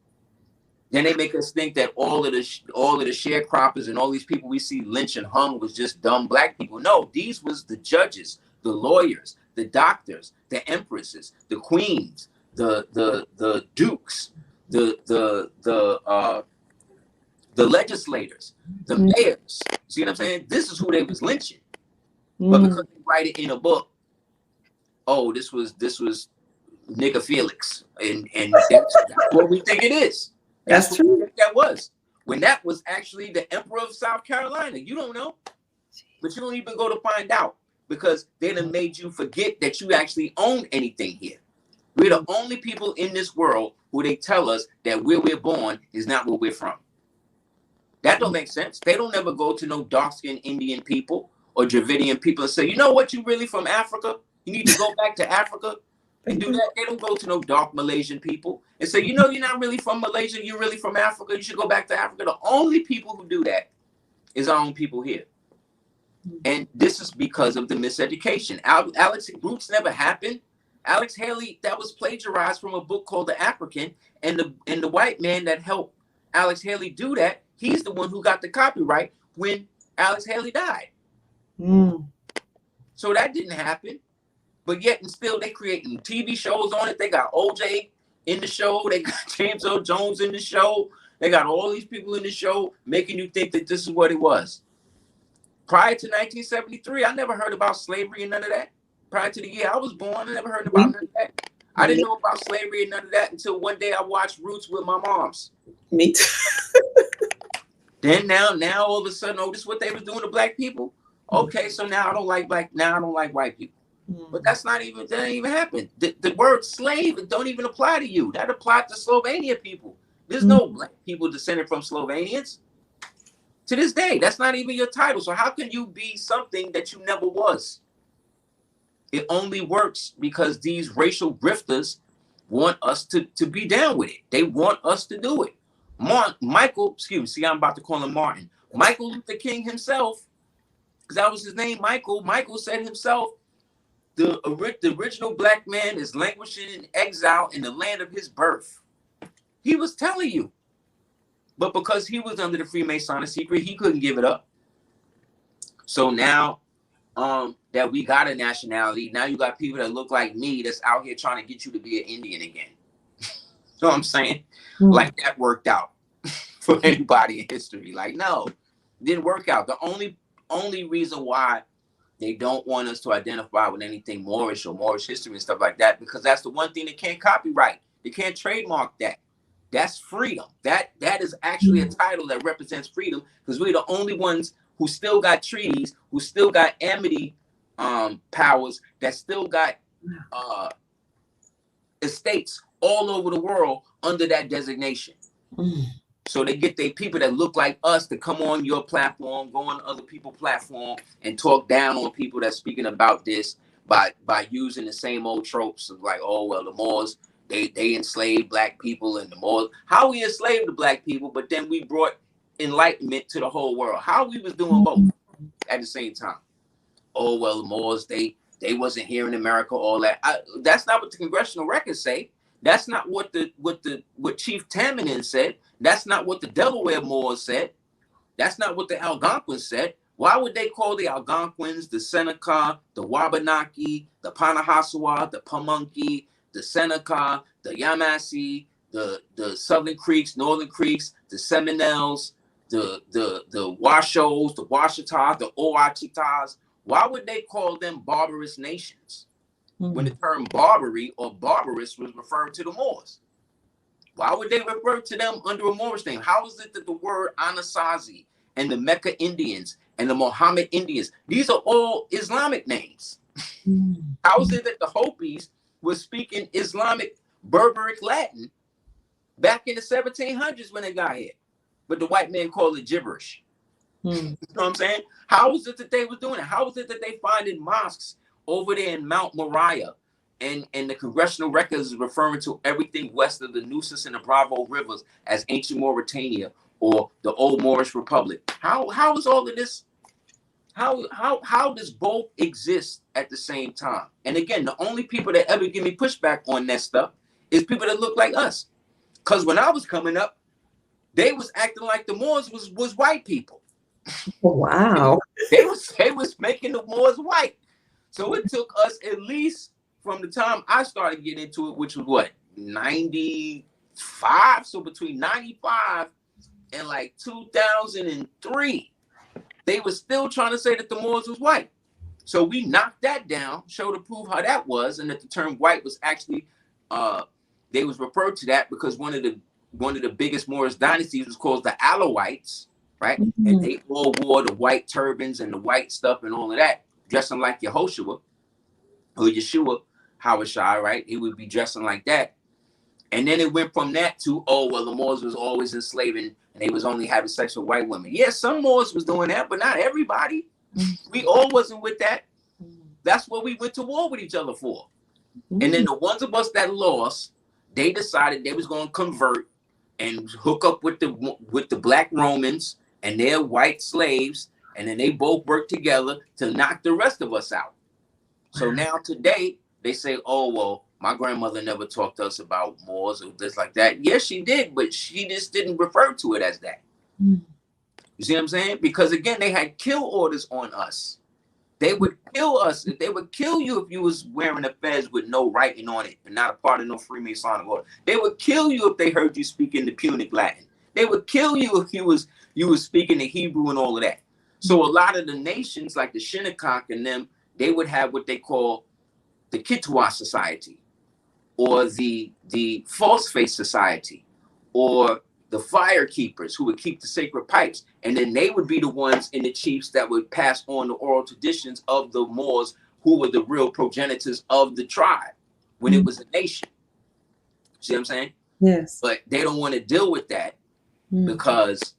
Then they make us think that all of the sharecroppers and all these people we see lynch and hung was just dumb Black people. No, these was the judges, the lawyers, the doctors, the empresses, the queens, the dukes, the legislators, the mayors. See what I'm saying? This is who they was lynching. But because they write it in a book, oh, this was nigga Felix, and that's what we think it is. That's true. What that was, when that was actually the Emperor of South Carolina. You don't know, but you don't even go to find out, because they done made you forget that you actually own anything here. We're the only people in this world who they tell us that where we're born is not where we're from. That don't make sense. They don't ever go to no dark-skinned Indian people or Dravidian people and say, you know what, you really from Africa? You need to go back to Africa and do that. They don't go to no dark Malaysian people and say, you know, you're not really from Malaysia, you're really from Africa, you should go back to Africa. The only people who do that is our own people here. And this is because of the miseducation. Alex, roots never happened. Alex Haley, that was plagiarized from a book called The African, and the white man that helped Alex Haley do that, he's the one who got the copyright when Alex Haley died. So that didn't happen. But yet and still, they creating TV shows on it. They got OJ in the show. They got James Earl Jones in the show. They got all these people in the show making you think that this is what it was. Prior to 1973, I never heard about slavery and none of that. Prior to the year I was born, I never heard about none of that. I didn't know about slavery and none of that until one day I watched Roots with my moms. Me too. Then now all of a sudden, oh, this is what they was doing to Black people. Okay, so now I don't like white people. But that didn't even happen. The word slave, it don't even apply to you. That applied to Slovenia people. There's no Black people descended from Slovenians. To this day, that's not even your title. So how can you be something that you never was? It only works because these racial grifters want us to be down with it. They want us to do it. Michael, excuse me, see, I'm about to call him Martin. Michael Luther King himself, because that was his name, Michael. Michael said himself, the original black man is languishing in exile in the land of his birth. He was telling you. But because he was under the Freemasonic secret, he couldn't give it up. So now that we got a nationality, now you got people that look like me that's out here trying to get you to be an Indian again. You know what I'm saying? Like that worked out for anybody in history. Like, no, didn't work out. The only reason why they don't want us to identify with anything Moorish or Moorish history and stuff like that, because that's the one thing they can't copyright. They can't trademark that. That's freedom. That is actually a title that represents freedom, because we're the only ones who still got treaties, who still got amity powers, that still got estates all over the world under that designation. So they get their people that look like us to come on your platform, go on other people's platform, and talk down on people that's speaking about this by using the same old tropes of like, oh, well, the Moors, they enslaved black people, and the Moors, how we enslaved the black people, but then we brought enlightenment to the whole world. How we was doing both at the same time. Oh, well, the Moors, they wasn't here in America, all that. That's not what the congressional records say. That's not what Chief Tammany said. That's not what the Delaware Moors said. That's not what the Algonquins said. Why would they call the Algonquins, the Seneca, the Wabanaki, the Panahasua, the Pamunkey, the Seneca, the Yamasee, the Southern Creeks, Northern Creeks, the Seminoles, the Washos, the Washitas, the Owachitas? Why would they call them barbarous nations when the term Barbary or barbarous was referred to the Moors? Why would they refer to them under a Moorish name? How is it that the word Anasazi and the Mecca Indians and the Mohammed Indians, these are all Islamic names? How is it that the Hopis were speaking Islamic Berberic Latin back in the 1700s when they got here, but the white man called it gibberish? You know what I'm saying? How is it that they were doing it? How is it that they finding mosques over there in Mount Moriah, and the congressional records is referring to everything west of the Nueces and the Bravo rivers as ancient Mauritania or the old Moorish Republic? How is all of this? How does both exist at the same time? And again, the only people that ever give me pushback on that stuff is people that look like us. Because when I was coming up, they was acting like the Moors was white people. Wow. They was making the Moors white. So it took us at least from the time I started getting into it, which was what, 95? So between 95 and like 2003, they were still trying to say that the Moors was white. So we knocked that down, showed to prove how that was, and that the term white was actually they was referred to that because one of the biggest Moorish dynasties was called the Alawites, right? And they all wore the white turbans and the white stuff and all of that, dressing like Yehoshua or Yeshua Hawashai, right? He would be dressing like that. And then it went from that to, oh, well, the Moors was always enslaving and they was only having sex with white women. Yeah, some Moors was doing that, but not everybody. We all wasn't with that. That's what we went to war with each other for. And then the ones of us that lost, they decided they was going to convert and hook up with the black Romans and their white slaves, and then they both worked together to knock the rest of us out. So now today they say, oh, well, my grandmother never talked to us about Moors or this like that. Yes, she did, but she just didn't refer to it as that. You see what I'm saying? Because again, they had kill orders on us. They would kill us. They would kill you if you was wearing a fez with no writing on it and not a part of no Freemasonic order. They would kill you if they heard you speaking the Punic Latin. They would kill you if you was speaking the Hebrew and all of that. So a lot of the nations, like the Shinnecock and them, they would have what they call the Kitwa Society, or the False Face Society, or the Fire Keepers, who would keep the sacred pipes. And then they would be the ones in the chiefs that would pass on the oral traditions of the Moors, who were the real progenitors of the tribe when it was a nation. See what I'm saying? Yes. But they don't want to deal with that because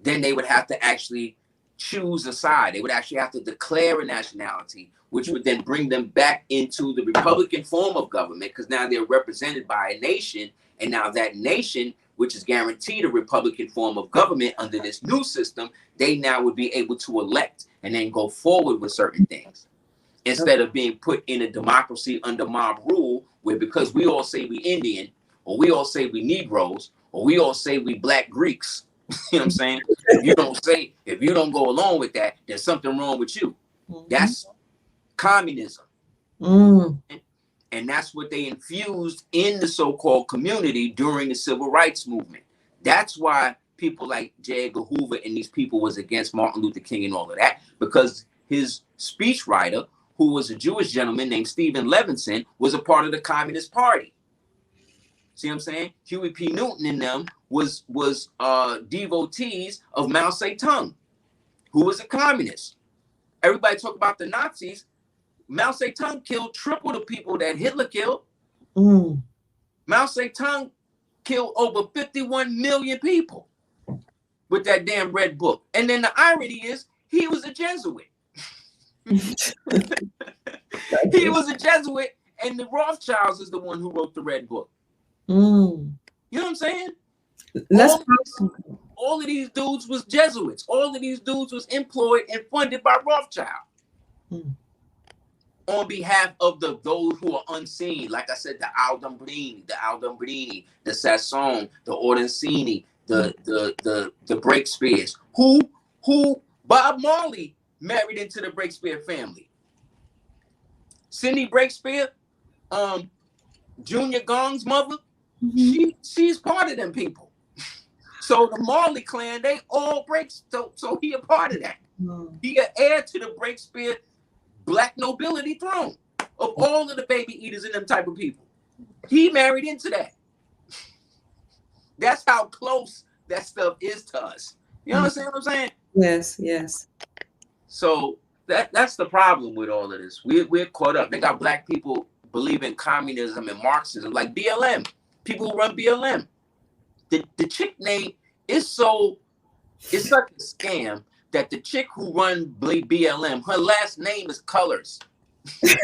then they would have to actually choose a side. They would actually have to declare a nationality, which would then bring them back into the Republican form of government, because now they're represented by a nation, and now that nation, which is guaranteed a Republican form of government under this new system, they now would be able to elect and then go forward with certain things, instead of being put in a democracy under mob rule, where because we all say we Indian, or we all say we Negroes, or we all say we Black Greeks, you know what I'm saying? If you don't go along with that, there's something wrong with you. That's communism. And that's what they infused in the so-called community during the civil rights movement. That's why people like J. Edgar Hoover and these people was against Martin Luther King and all of that, because his speechwriter, who was a Jewish gentleman named Stephen Levinson, was a part of the Communist Party. See what I'm saying? Huey P. Newton and them was devotees of Mao Zedong, who was a communist. Everybody talk about the Nazis. Mao Zedong killed triple the people that Hitler killed. Mao Zedong killed over 51 million people with that damn red book. And then the irony is, he was a Jesuit. He was a Jesuit, and the Rothschilds is the one who wrote the red book. You know what I'm saying? All of these dudes was Jesuits. All of these dudes was employed and funded by Rothschild on behalf of those who are unseen. Like I said, the Aldambrini, the Sassoon, the Orsini, the Breakspears, who Bob Marley married into the Breakspear family. Cindy Breakspear, Junior Gong's mother, she's part of them people. So the Marley clan, they all breaks. So he a part of that. He an heir to the Breakspear Black nobility throne of all of the baby eaters and them type of people. He married into that. That's how close that stuff is to us. You understand what I'm saying? Yes, yes. So that's the problem with all of this. We're caught up. They got Black people believing communism and Marxism, like BLM. People who run BLM. The chick name is it's such a scam that the chick who run BLM, her last name is Colors. Like,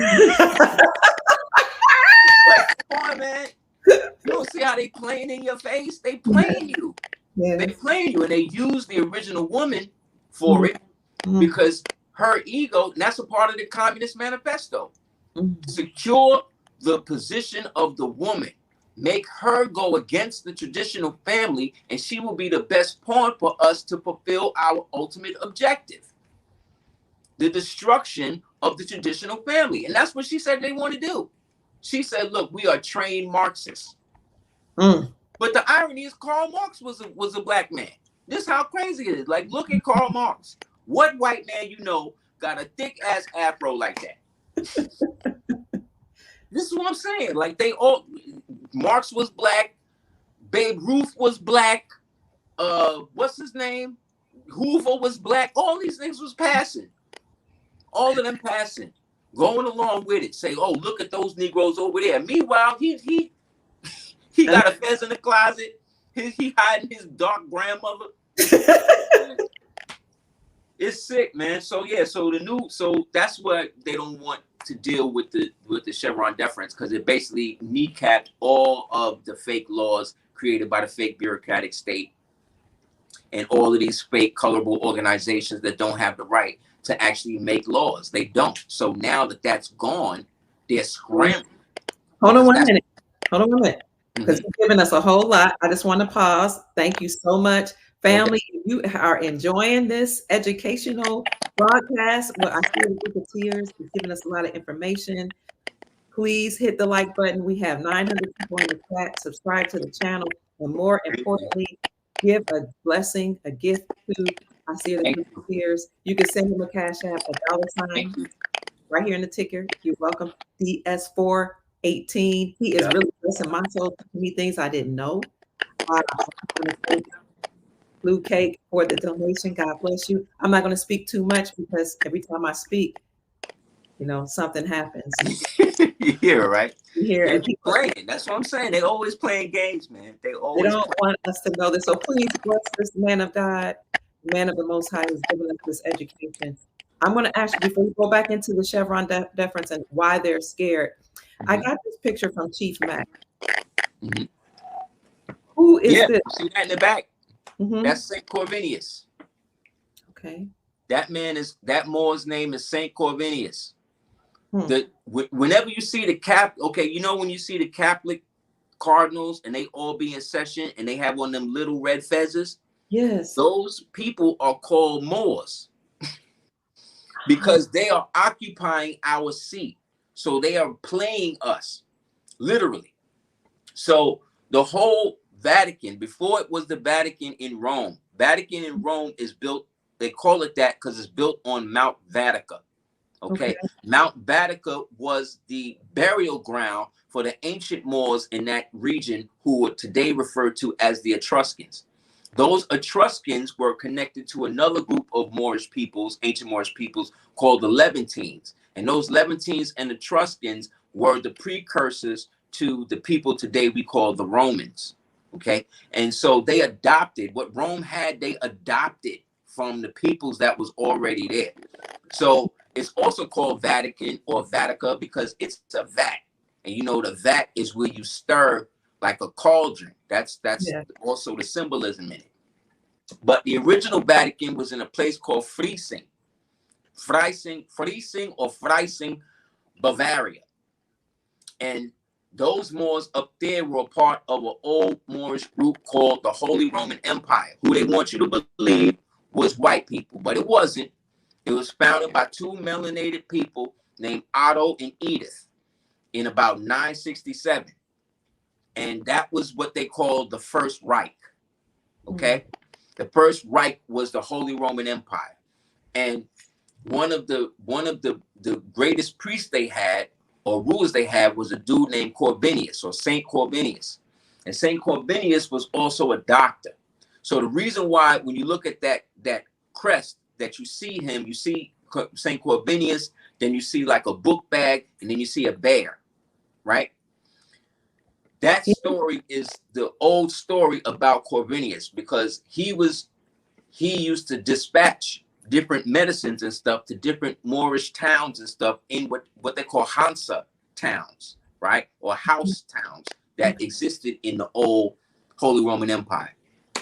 come on, man. You don't see how they playing in your face? They playing you. Yeah. They playing you, and they use the original woman for it because her ego, and that's a part of the Communist Manifesto. Secure the position of the woman. Make her go against the traditional family, and she will be the best pawn for us to fulfill our ultimate objective. The destruction of the traditional family. And that's what she said they want to do. She said, look, we are trained Marxists. But the irony is Karl Marx was a Black man. This is how crazy it is. Like, look at Karl Marx. What white man you know got a thick ass afro like that? This is what I'm saying. Like, they all, Marx was Black, Babe Ruth was Black, what's his name? Hoover was Black. All these things was passing. All of them passing, going along with it. Say, oh, look at those Negroes over there. Meanwhile, he got a fez in the closet. He hiding his dark grandmother. It's sick, man. So yeah, so that's what they don't want to deal with the Chevron deference, because it basically kneecapped all of the fake laws created by the fake bureaucratic state and all of these fake colorable organizations that don't have the right to actually make laws. They don't. So now that that's gone, they're scrambling. Hold on one minute. Because you're giving us a whole lot. I just want to pause. Thank you so much. Family, if you are enjoying this educational broadcast, well, I see the group of tears. It's giving us a lot of information. Please hit the like button. We have 900 people in the chat. Subscribe to the channel. And more importantly, give a blessing, a gift to Aseer the group of tears. You can send him a cash app, $, right here in the ticker. You're welcome. DS418. He is really blessing my soul to me things I didn't know. Blue Cake for the donation. God bless you. I'm not going to speak too much because every time I speak, something happens. You hear, right? You hear it. Keep playing. That's what I'm saying. They always playing games, man. They don't want us to know this. So please bless this man of God man of the Most High has given us this education. I'm going to ask you before we go back into the Chevron deference and why they're scared. I got this picture from Chief Mac. Who is this? See that in the back? Mm-hmm. That's Saint Corbinius. Okay. That Moor's name is Saint Corbinius. Whenever you see the when you see the Catholic cardinals and they all be in session and they have one of them little red fezzes, yes, those people are called Moors because they are occupying our seat. So they are playing us, literally. So the whole Vatican, before it was the Vatican in Rome is built, they call it that because it's built on Mount Vatica. Okay. Mount Vatica was the burial ground for the ancient Moors in that region who are today referred to as the Etruscans. Those Etruscans were connected to another group of Moorish peoples, ancient Moorish peoples, called the Levantines. And those Levantines and Etruscans were the precursors to the people today we call the Romans. Okay. And so they adopted what Rome had, they adopted from the peoples that was already there. So it's also called Vatican or Vatica because it's a vat. And you know, the vat is where you stir like a cauldron. That's also the symbolism in it. But the original Vatican was in a place called Freising, Bavaria. And those Moors up there were a part of an old Moorish group called the Holy Roman Empire, who they want you to believe was white people, but it wasn't. It was founded by two melanated people named Otto and Edith in about 967. And that was what they called the First Reich. Okay. The First Reich was the Holy Roman Empire. And one of the greatest priests they had or rulers they had was a dude named Corbinius or Saint Corbinius. And Saint Corbinius was also a doctor. So the reason why when you look at that crest that you see him, you see Saint Corbinius, then you see like a book bag, and then you see a bear, right? That story is the old story about Corbinius because he used to dispatch different medicines and stuff to different Moorish towns and stuff in what they call Hansa towns, right? Or house towns that existed in the old Holy Roman Empire.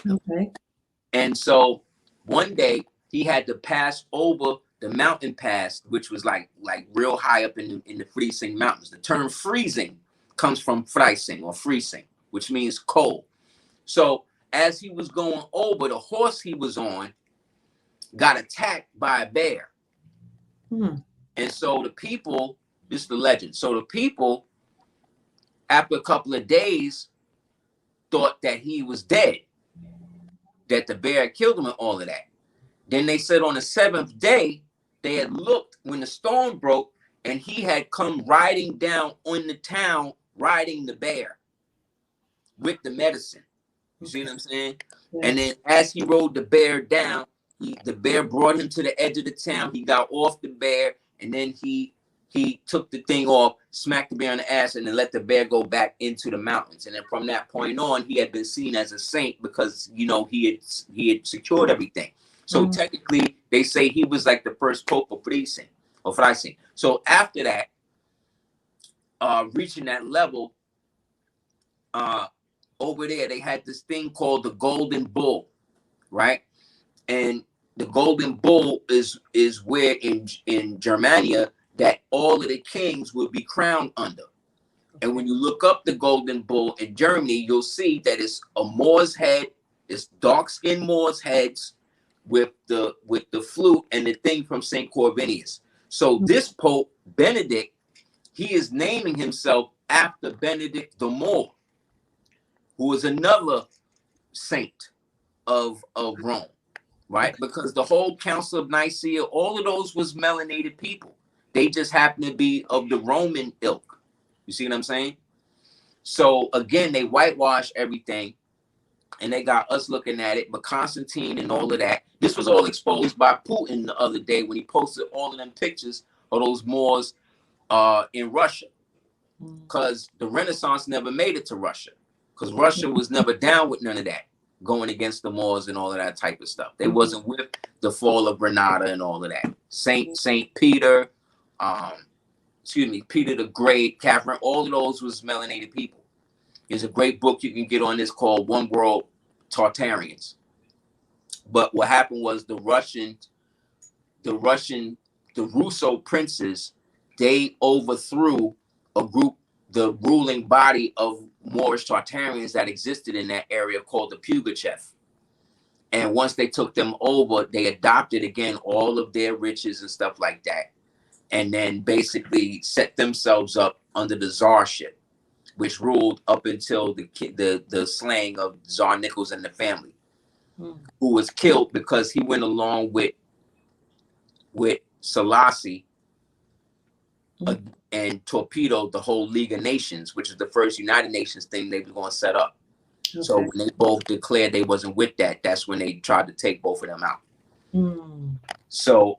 Okay. And so one day he had to pass over the mountain pass, which was like real high up in the Freising Mountains. The term freezing comes from Freising or Freising, which means cold. So as he was going over, the horse he was on got attacked by a bear. And so the people, this is the legend. So the people, after a couple of days, thought that he was dead, that the bear had killed him and all of that. Then they said on the seventh day, they had looked when the storm broke and he had come riding down on the town, riding the bear with the medicine. You see what I'm saying? Yeah. And then as he rode the bear down, the bear brought him to the edge of the town. He got off the bear and then he took the thing off, smacked the bear on the ass, and then let the bear go back into the mountains. And then from that point on, he had been seen as a saint because, you know, he had secured everything. So technically, they say he was like the first pope of Freising. So after that, reaching that level, over there, they had this thing called the Golden Bull, right? And the Golden Bull is where in Germania that all of the kings would be crowned under. And when you look up the Golden Bull in Germany, you'll see that it's a Moor's head, it's dark-skinned Moor's heads with the flute and the thing from St. Corbinius. So this Pope, Benedict, he is naming himself after Benedict the Moor, who is another saint of Rome, right? Because the whole Council of Nicaea, all of those was melanated people. They just happen to be of the Roman ilk. You see what I'm saying? So again, they whitewash everything. And they got us looking at it, but Constantine and all of that. This was all exposed by Putin the other day when he posted all of them pictures of those Moors in Russia. Because the Renaissance never made it to Russia. Because Russia was never down with none of that. going against the Moors and all of that type of stuff. They wasn't with the fall of Granada and all of that. Saint Peter, Peter the Great, Catherine, all of those was melanated people. There's a great book you can get on this called One World Tartarians. But what happened was the Russo princes, they overthrew a group, the ruling body of Moorish Tartarians that existed in that area called the Pugachev. And once they took them over, they adopted again all of their riches and stuff like that. And then basically set themselves up under the czarship, which ruled up until the slaying of Tsar Nicholas and the family, who was killed because he went along with Selassie and torpedoed the whole League of Nations, which is the first United Nations thing they were going to set up. Okay. So when they both declared they wasn't with that, that's when they tried to take both of them out. So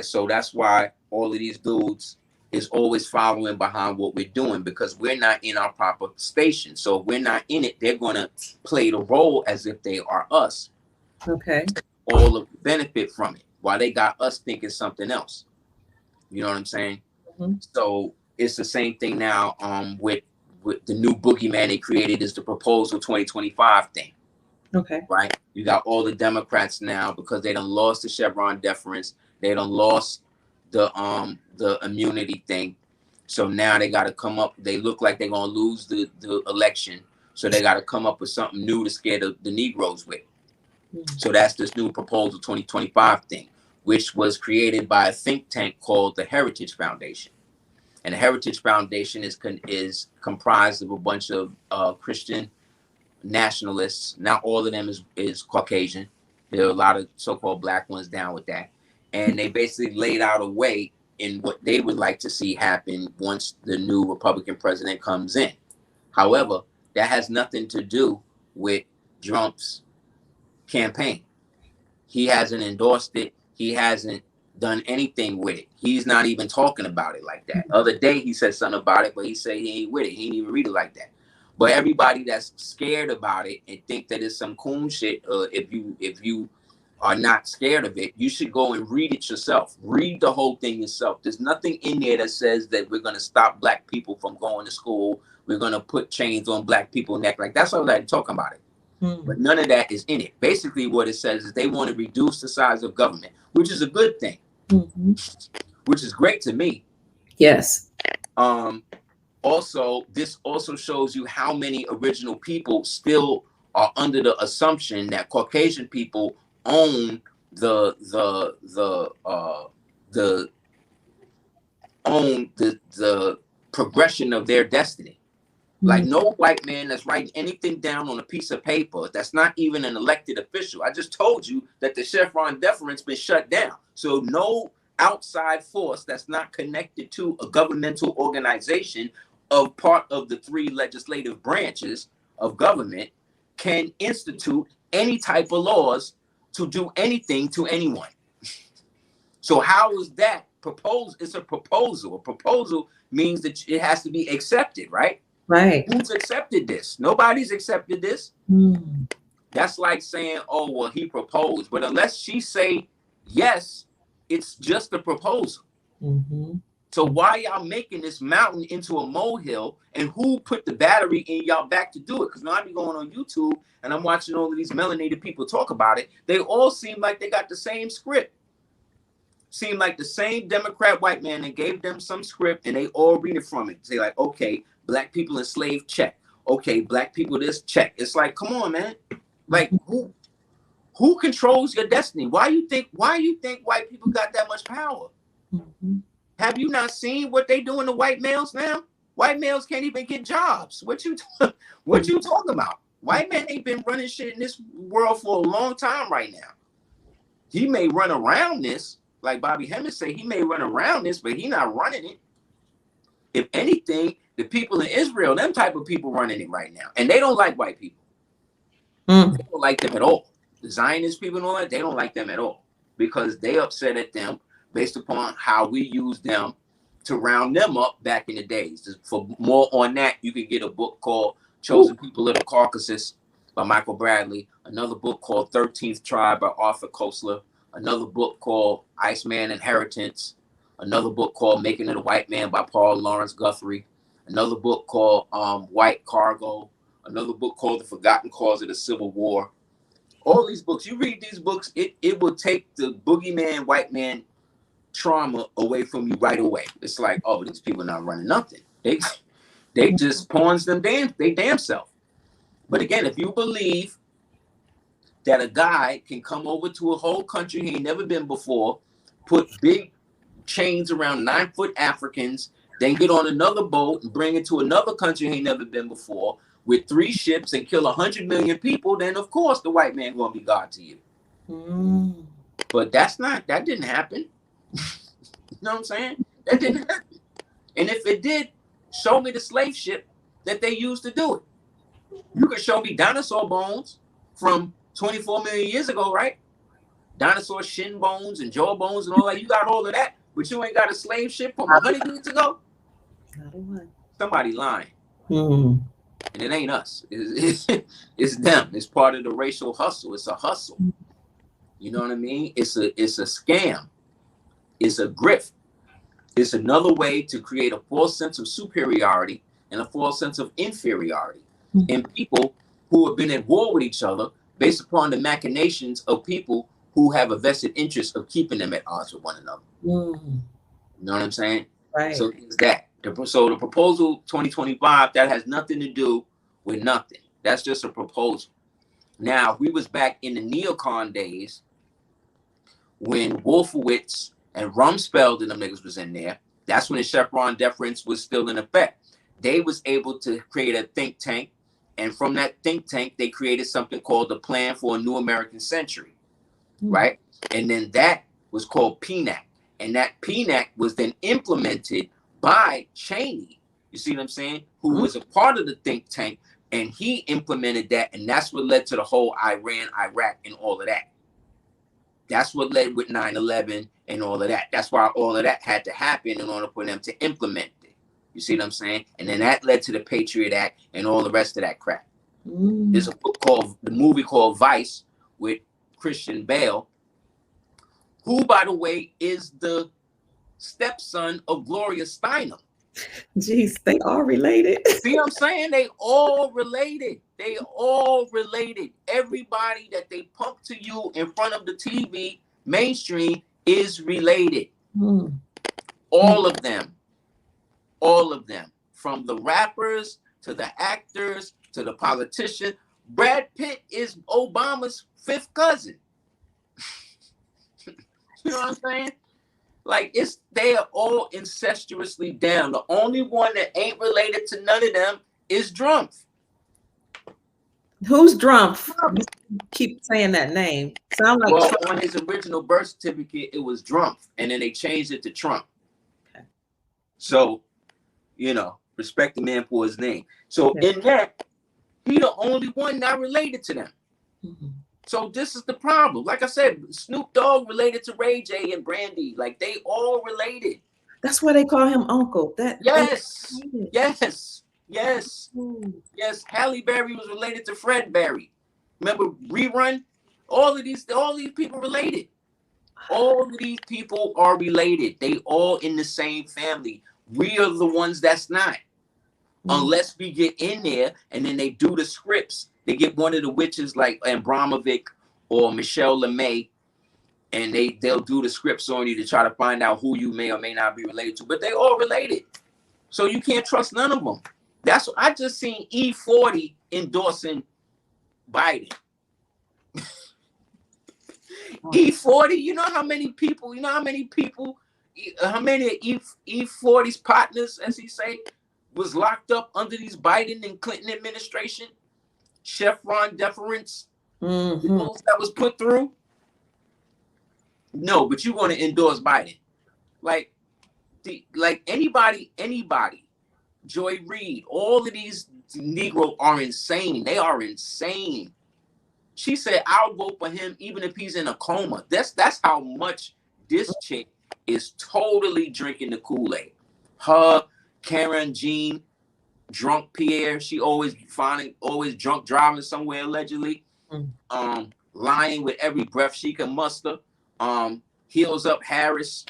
so that's why all of these dudes is always following behind what we're doing, because we're not in our proper station. So if we're not in it, they're going to play the role as if they are us. Okay. All of the benefit from it, while they got us thinking something else. You know what I'm saying? So it's the same thing now with the new boogeyman they created, is the Proposal 2025 thing. Okay. Right? You got all the Democrats now, because they done lost the Chevron deference. They done lost the immunity thing. So now they got to come up. They look like they're going to lose the election. So they got to come up with something new to scare the Negroes with. So that's this new Proposal 2025 thing, which was created by a think tank called the Heritage Foundation. And the Heritage Foundation is comprised of a bunch of Christian nationalists. Not all of them is Caucasian. There are a lot of so-called black ones down with that. And they basically laid out a way in what they would like to see happen once the new Republican president comes in. However, that has nothing to do with Trump's campaign. He hasn't endorsed it. He hasn't done anything with it. He's not even talking about it like that. Other day he said something about it, but he said he ain't with it. He didn't even read it like that. But everybody that's scared about it and think that it's some cool shit, if you are not scared of it, you should go and read it yourself. Read the whole thing yourself. There's nothing in there that says that we're going to stop black people from going to school. We're going to put chains on black people's neck. Like, that's all they're talking about it. But none of that is in it. Basically, what it says is they want to reduce the size of government, which is a good thing, which is great to me. Yes. Also, this also shows you how many original people still are under the assumption that Caucasian people own the progression of their destiny. Like, no white man that's writing anything down on a piece of paper that's not even an elected official. I just told you that the Chevron deference been shut down. So no outside force that's not connected to a governmental organization of part of the 3 legislative branches of government can institute any type of laws to do anything to anyone. So how is that proposed? It's a proposal. A proposal means that it has to be accepted, right? Right. Who's accepted this? Nobody's accepted this. That's like saying, oh, well, he proposed. But unless she say yes, it's just a proposal. So why y'all making this mountain into a molehill? And who put the battery in y'all back to do it? Because now I be going on YouTube and I'm watching all of these melanated people talk about it. They all seem like they got the same script. Seem like the same Democrat white man that gave them some script, and they all read it from it. Say like, okay, black people enslaved, check. Okay, black people this, check. It's like, come on, man. Like, who controls your destiny? Why you think white people got that much power? Have you not seen what they doing to white males now? White males can't even get jobs. What you talking about? White men ain't been running shit in this world for a long time right now. He may run around this, like Bobby Hemmings say, he may run around this, but he not running it. If anything, the people in Israel, them type of people running it right now. And they don't like white people. They don't like them at all. The Zionist people and all that, they don't like them at all. Because they upset at them based upon how we used them to round them up back in the days. For more on that, you can get a book called Chosen People of the Caucasus by Michael Bradley, another book called 13th Tribe by Arthur Koestler, another book called Iceman Inheritance, another book called Making It a White Man by Paul Lawrence Guthrie, another book called White Cargo, another book called The Forgotten Cause of the Civil War. All these books, you read these books, it will take the boogeyman, white man trauma away from you right away. It's like, oh, these people not running nothing. They just pawns they damn self. But again, if you believe that a guy can come over to a whole country he ain't never been before, put big chains around 9-foot Africans, then get on another boat and bring it to another country he ain't never been before with 3 ships and kill 100 million people, then of course the white man gonna be God to you. But that didn't happen. You know what I'm saying? That didn't happen. And if it did, show me the slave ship that they used to do it. You can show me dinosaur bones from 24 million years ago, right? Dinosaur shin bones and jaw bones and all that. You got all of that, but you ain't got a slave ship from 100 years ago? Somebody lying. And it ain't us. It's them. It's part of the racial hustle. It's a hustle. You know what I mean? It's a scam. It's a grift. It's another way to create a false sense of superiority and a false sense of inferiority in people who have been at war with each other based upon the machinations of people who have a vested interest of keeping them at odds with one another. You know what I'm saying? Right. So it's that. So the proposal 2025, that has nothing to do with nothing. That's just a proposal. Now, we was back in the neocon days when Wolfowitz and Rumsfeld and them niggas was in there. That's when the Chevron deference was still in effect. They was able to create a think tank, and from that think tank, they created something called the Plan for a New American Century, right? And then that was called PNAC, and that PNAC was then implemented by Cheney, you see what I'm saying, who was a part of the think tank, and he implemented that, and that's what led to the whole Iran, Iraq, and all of that. That's what led with 9/11 and all of that. That's why all of that had to happen in order for them to implement it. You see what I'm saying? And then that led to the Patriot Act and all the rest of that crap. There's a movie called Vice with Christian Bale, who, by the way, is the stepson of Gloria Steinem. Jeez, they all related. See what I'm saying? They all related. They all related. Everybody that they pump to you in front of the TV, mainstream, is related. All of them. All of them. From the rappers to the actors to the politicians. Brad Pitt is Obama's 5th cousin. You know what I'm saying? Like, they are all incestuously down. The only one that ain't related to none of them is Drumpf. Who's Drumpf? Keep saying that name. Sound like well, on his original birth certificate, it was Drumpf, and then they changed it to Trump. Okay. So, you know, respect the man for his name. So in that, he the only one not related to them. So this is the problem. Like I said, Snoop Dogg related to Ray J and Brandy. Like, they all related. That's why they call him Uncle. Yes. Halle Berry was related to Fred Berry. Remember Rerun? All of these people related. All of these people are related. They all in the same family. We are the ones that's not. Unless we get in there and then they do the scripts. They get one of the witches like Abramovic or Michelle LeMay, and they'll do the scripts on you to try to find out who you may or may not be related to. But they all related. So you can't trust none of them. That's what I just seen E40 endorsing Biden. E40, you know how many E40's partners, as he say, was locked up under these Biden and Clinton administration? Chevron deference that was put through. No, but you want to endorse Biden. Like anybody, Joy Reid, all of these Negro are insane. They are insane. She said, I'll vote for him even if he's in a coma. That's how much this chick is totally drinking the Kool-Aid. Her, Karen Jean, drunk Pierre. She always drunk driving somewhere allegedly. Lying with every breath she can muster. Heals up Harris,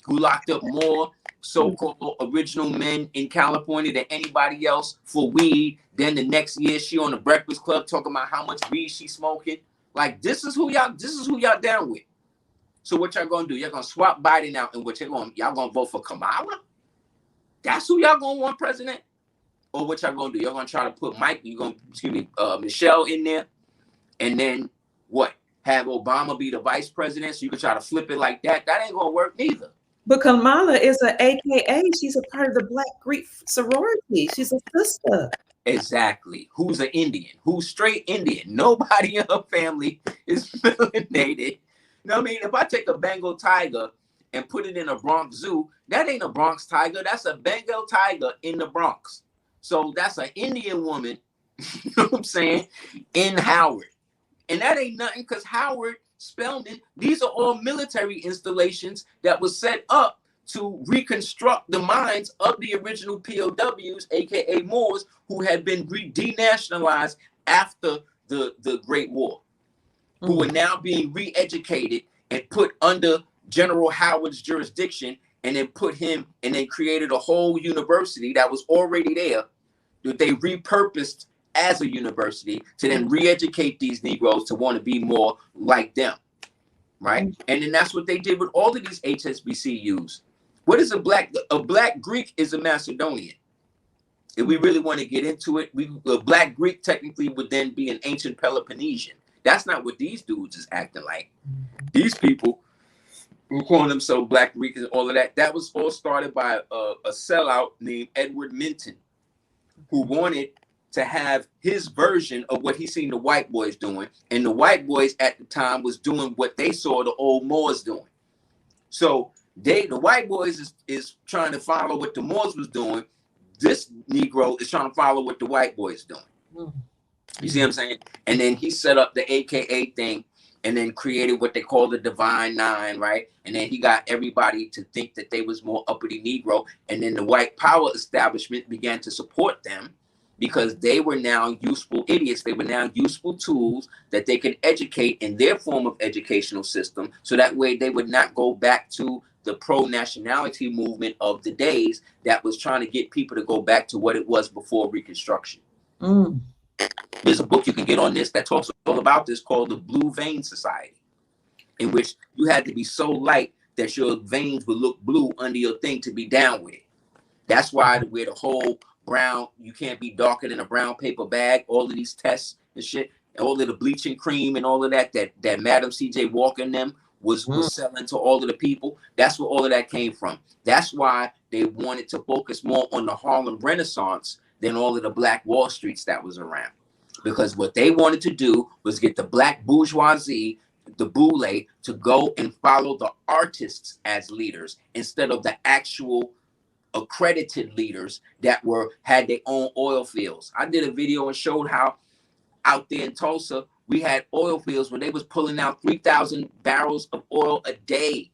who locked up more so-called original men in California than anybody else for weed. Then the next year she on the Breakfast Club talking about how much weed she's smoking. Like, this is who y'all down with. So what y'all gonna do? Y'all gonna swap Biden out, and y'all gonna vote for Kamala? That's who y'all gonna want president? Or what y'all gonna do? Y'all gonna try to put Michelle in there, and then what? Have Obama be the vice president, so you can try to flip it like that? That ain't gonna work neither. But Kamala is an AKA. She's a part of the Black Greek sorority. She's a sister. Exactly. Who's an Indian? Who's straight Indian? Nobody in her family is melanated. You know what I mean? If I take a Bengal tiger and put it in a Bronx zoo, that ain't a Bronx tiger. That's a Bengal tiger in the Bronx. So that's an Indian woman, you know what I'm saying, in Howard. And that ain't nothing, because Howard, Spelman, these are all military installations that was set up to reconstruct the minds of the original POWs, aka Moors, who had been denationalized after the Great War, who are now being re-educated and put under General Howard's jurisdiction, and then created a whole university that was already there that they repurposed as a university to then re-educate these Negroes to want to be more like them, right? And then that's what they did with all of these HSBCUs. What is a black Greek is a Macedonian. If we really want to get into it, a black Greek technically would then be an ancient Peloponnesian. That's not what these dudes is acting like. These people who calling themselves black Greek and all of that, that was all started by a sellout named Edward Minton, who wanted to have his version of what he seen the white boys doing. And the white boys at the time was doing what they saw the old Moors doing. So the white boys is trying to follow what the Moors was doing. This Negro is trying to follow what the white boys doing. You see what I'm saying? And then he set up the AKA thing and then created what they call the Divine Nine, right? And then he got everybody to think that they was more uppity Negro. And then the white power establishment began to support them, because they were now useful idiots. They were now useful tools that they could educate in their form of educational system. So that way they would not go back to the pro-nationality movement of the days that was trying to get people to go back to what it was before Reconstruction. There's a book you can get on this that talks all about this, called the Blue Vein Society, in which you had to be so light that your veins would look blue under your thing to be down with it. That's why we're the whole brown, you can't be darker than a brown paper bag, all of these tests and shit, all of the bleaching cream and all of that Madam C.J. Walker and them was selling to all of the people. That's where all of that came from. That's why they wanted to focus more on the Harlem Renaissance than all of the Black Wall Streets that was around. Because what they wanted to do was get the black bourgeoisie, the boule, to go and follow the artists as leaders instead of the actual accredited leaders that had their own oil fields. I did a video and showed how out there in Tulsa we had oil fields where they was pulling out 3,000 barrels of oil a day.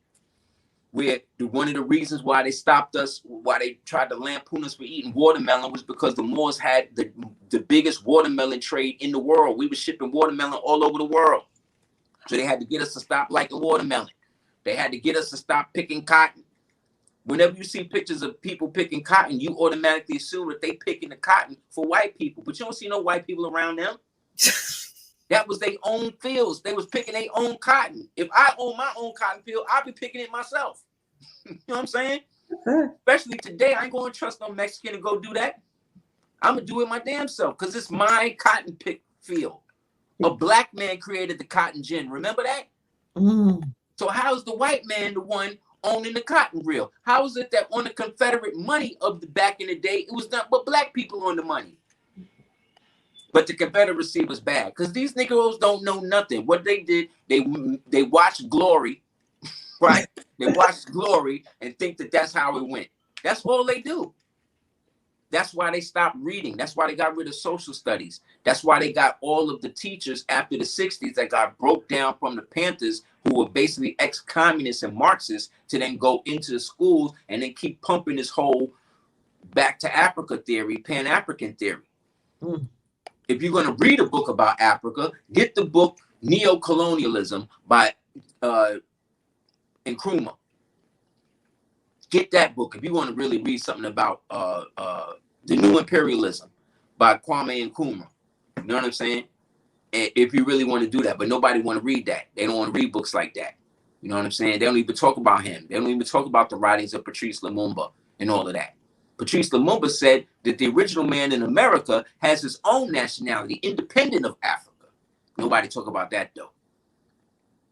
Where one of the reasons why they stopped us, why they tried to lampoon us for eating watermelon, was because the Moors had the biggest watermelon trade in the world. We were shipping watermelon all over the world. So they had to get us to stop liking watermelon. They had to get us to stop picking cotton. Whenever you see pictures of people picking cotton, you automatically assume that they picking the cotton for white people, but you don't see no white people around them. That was their own fields. They was picking their own cotton. If I own my own cotton field, I'll be picking it myself. You know what I'm saying? Especially today, I ain't going to trust no Mexican to go do that. I'm going to do it my damn self, because it's my cotton pick field. A black man created the cotton gin. Remember that? So how is the white man the one owning the cotton reel? How is it that on the Confederate money of the back in the day, it was not but black people on the money? But the Confederacy was bad, because these Negroes don't know nothing. What they did, they watched Glory, right? They watched Glory and think that that's how it went. That's all they do. That's why they stopped reading. That's why they got rid of social studies. That's why they got all of the teachers after the 60s that got broke down from the Panthers, who were basically ex-communists and Marxists, to then go into the schools and then keep pumping this whole back to Africa theory, Pan-African theory. Mm. If you're going to read a book about Africa, get the book Neo-Colonialism by Nkrumah. Get that book if you want to really read something about the new imperialism by Kwame Nkrumah. You know what I'm saying? And if you really want to do that, but nobody want to read that. They don't want to read books like that. You know what I'm saying? They don't even talk about him. They don't even talk about the writings of Patrice Lumumba and all of that. Patrice Lumumba said that the original man in America has his own nationality, independent of Africa. Nobody talk about that though.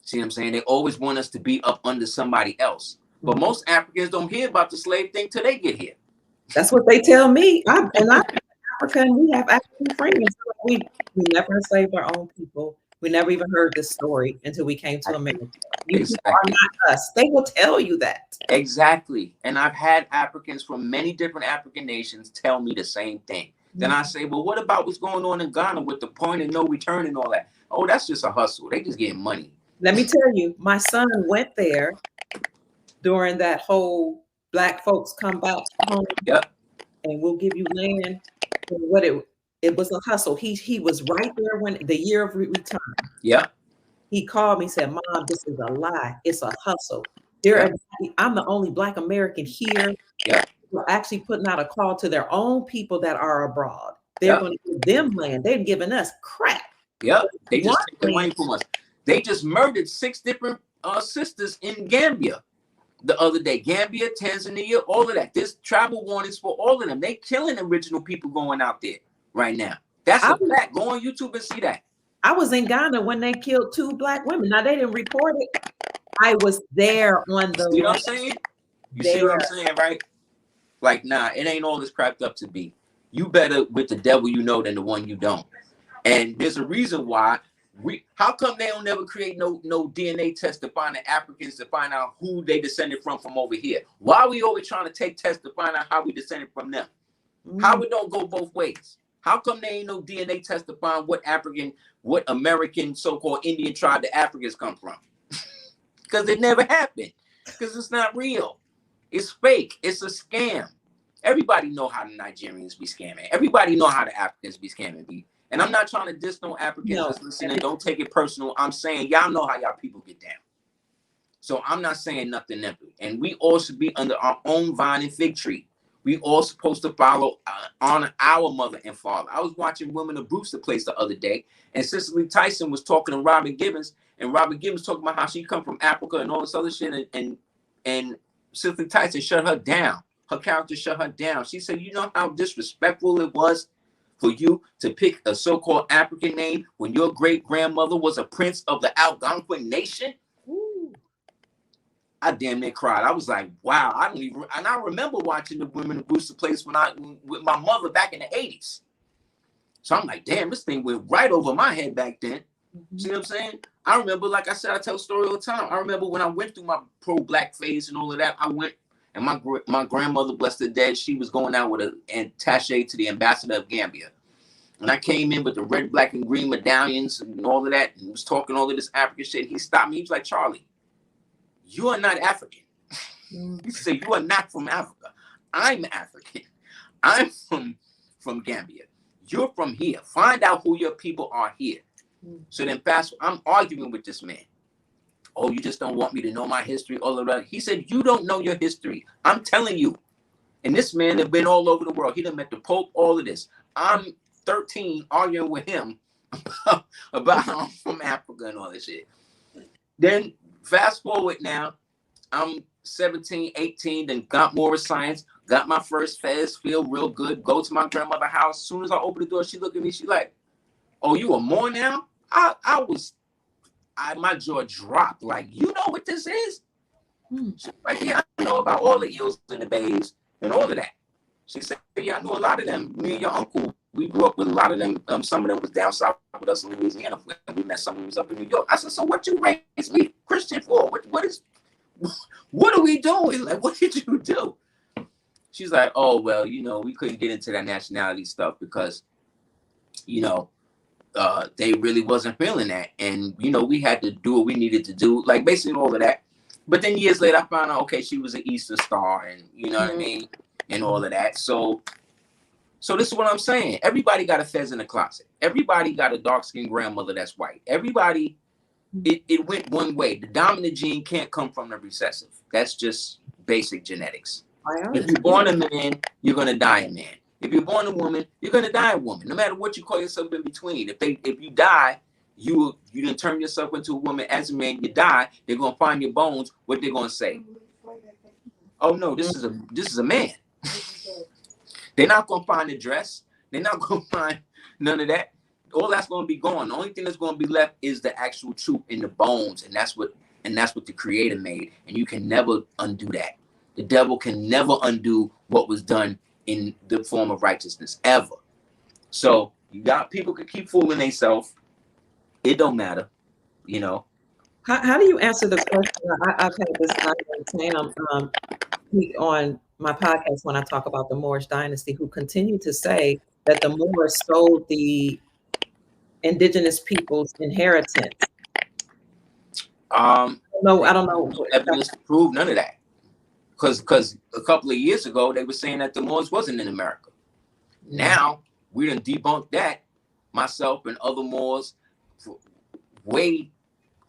See what I'm saying? They always want us to be up under somebody else. But most Africans don't hear about the slave thing till they get here. That's what they tell me. I'm Africa, and we have African friends. We never enslaved our own people. We never even heard this story until we came to America. You people are not us. They will tell you that. Exactly. And I've had Africans from many different African nations tell me the same thing. Then I say, well, what about what's going on in Ghana with the point of no return and all that? Oh, that's just a hustle. They just getting money. Let me tell you, my son went there during that whole Black folks come back home. Yep. And we'll give you land. And what it was a hustle. He was right there when the year of return. Yeah. He called me and said, Mom, this is a lie. It's a hustle. I'm the only Black American here. Yeah. We're actually putting out a call to their own people that are abroad. They're going to give them land. They're giving us crap. Yep. They just take the money from us. They just murdered 6 different sisters in Gambia the other day. Gambia, Tanzania, all of that. There's travel warnings for all of them. They killing original people going out there right now. That's a fact. Go on YouTube and see that. I was in Ghana when they killed 2 Black women. Now, they didn't report it. I was there on the. You know what I'm saying? You see what I'm saying, right? Like, nah, it ain't all it's cracked up to be. You better with the devil you know than the one you don't. And there's a reason why. How come they don't never create no DNA test to find the Africans to find out who they descended from over here? Why are we always trying to take tests to find out how we descended from them? How it don't go both ways? How come there ain't no DNA test to find what American so-called Indian tribe the Africans come from? Because it never happened. Because it's not real. It's fake. It's a scam. Everybody know how the Nigerians be scamming. Everybody know how the Africans be scamming. And I'm not trying to diss no Africans that's listening. Don't take it personal. I'm saying y'all know how y'all people get down. So I'm not saying nothing empty. And we all should be under our own vine and fig tree. We all supposed to follow, honor our mother and father. I was watching Women of Brewster Place the other day, and Cicely Tyson was talking to Robin Gibbons, and Robin Gibbons talking about how she come from Africa and all this other shit, and Cicely Tyson shut her down. Her character shut her down. She said, you know how disrespectful it was for you to pick a so-called African name when your great-grandmother was a prince of the Algonquin nation? Ooh. I damn near cried. I was like, wow. And I remember watching the Women of Brewster Place with my mother back in the 80s. So I'm like, damn, this thing went right over my head back then. See what I'm saying? I remember, like I said, I tell a story all the time. I remember when I went through my pro-Black phase and all of that, I went, and my grandmother, blessed her dead, she was going out with an attaché to the ambassador of Gambia. And I came in with the red, black, and green medallions and all of that, and was talking all of this African shit. He stopped me. He was like, Charlie, you are not African. He said, you are not from Africa. I'm African. I'm from Gambia. You're from here. Find out who your people are here. So then I'm arguing with this man. Oh, you just don't want me to know my history, all of that. He said, you don't know your history. I'm telling you. And this man has been all over the world. He done met the Pope, all of this. I'm 13 arguing with him about how I'm from Africa and all this shit. Then fast forward now, I'm 17, 18, then got more science, got my first fez, feel real good, go to my grandmother's house. As soon as I open the door, she looked at me, she like, oh, you are more now? My jaw dropped. Like, you know what this is? She's like, yeah, I know about all the eels and the bays and all of that. She said, yeah, I know a lot of them. Me and your uncle, we grew up with a lot of them. Some of them was down south with us in Louisiana. We met some of them was up in New York. I said, so what you raised me Christian for? What are we doing? Like, what did you do? She's like, oh, well, we couldn't get into that nationality stuff because, they really wasn't feeling that. And, we had to do what we needed to do, like basically all of that. But then years later, I found out, okay, she was an Easter Star and you know what I mean? and all of that. So this is what I'm saying. Everybody got a fez in the closet. Everybody got a dark-skinned grandmother that's white. Everybody, it went one way. The dominant gene can't come from the recessive. That's just basic genetics. If you're born a man, you're gonna die a man. If you're born a woman, you're gonna die a woman. No matter what you call yourself in between. If you die, you didn't turn yourself into a woman as a man. You die. They're gonna find your bones. What they're gonna say? Oh no, this is a man. They're not gonna find a dress. They're not gonna find none of that. All that's gonna be gone. The only thing that's gonna be left is the actual truth in the bones, and that's what the Creator made. And you can never undo that. The devil can never undo what was done in the form of righteousness, ever. So you got people could keep fooling themselves. It don't matter, you know. How do you answer the question? I've had this Sam speak on my podcast when I talk about the Moorish dynasty, who continue to say that the Moors sold the indigenous people's inheritance. No, I don't know. Evidence to prove none of that. Because a couple of years ago, they were saying that the Moors wasn't in America. Now, we done debunked that. Myself and other Moors, way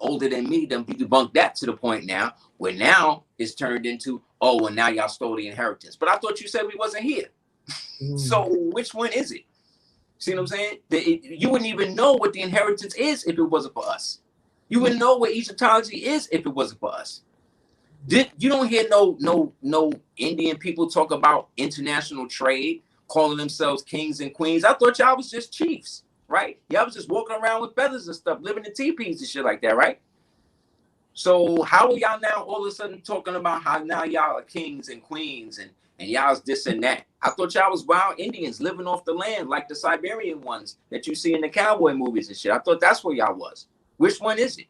older than me, done debunked that to the point now, where now it's turned into, oh, well, now y'all stole the inheritance. But I thought you said we wasn't here. So which one is it? See what I'm saying? You wouldn't even know what the inheritance is if it wasn't for us. You wouldn't know what Egyptology is if it wasn't for us. You don't hear no Indian people talk about international trade, calling themselves kings and queens. I thought y'all was just chiefs, right? Y'all was just walking around with feathers and stuff, living in teepees and shit like that, right? So how are y'all now all of a sudden talking about how now y'all are kings and queens and y'all's this and that? I thought y'all was wild Indians living off the land like the Siberian ones that you see in the cowboy movies and shit. I thought that's where y'all was. Which one is it?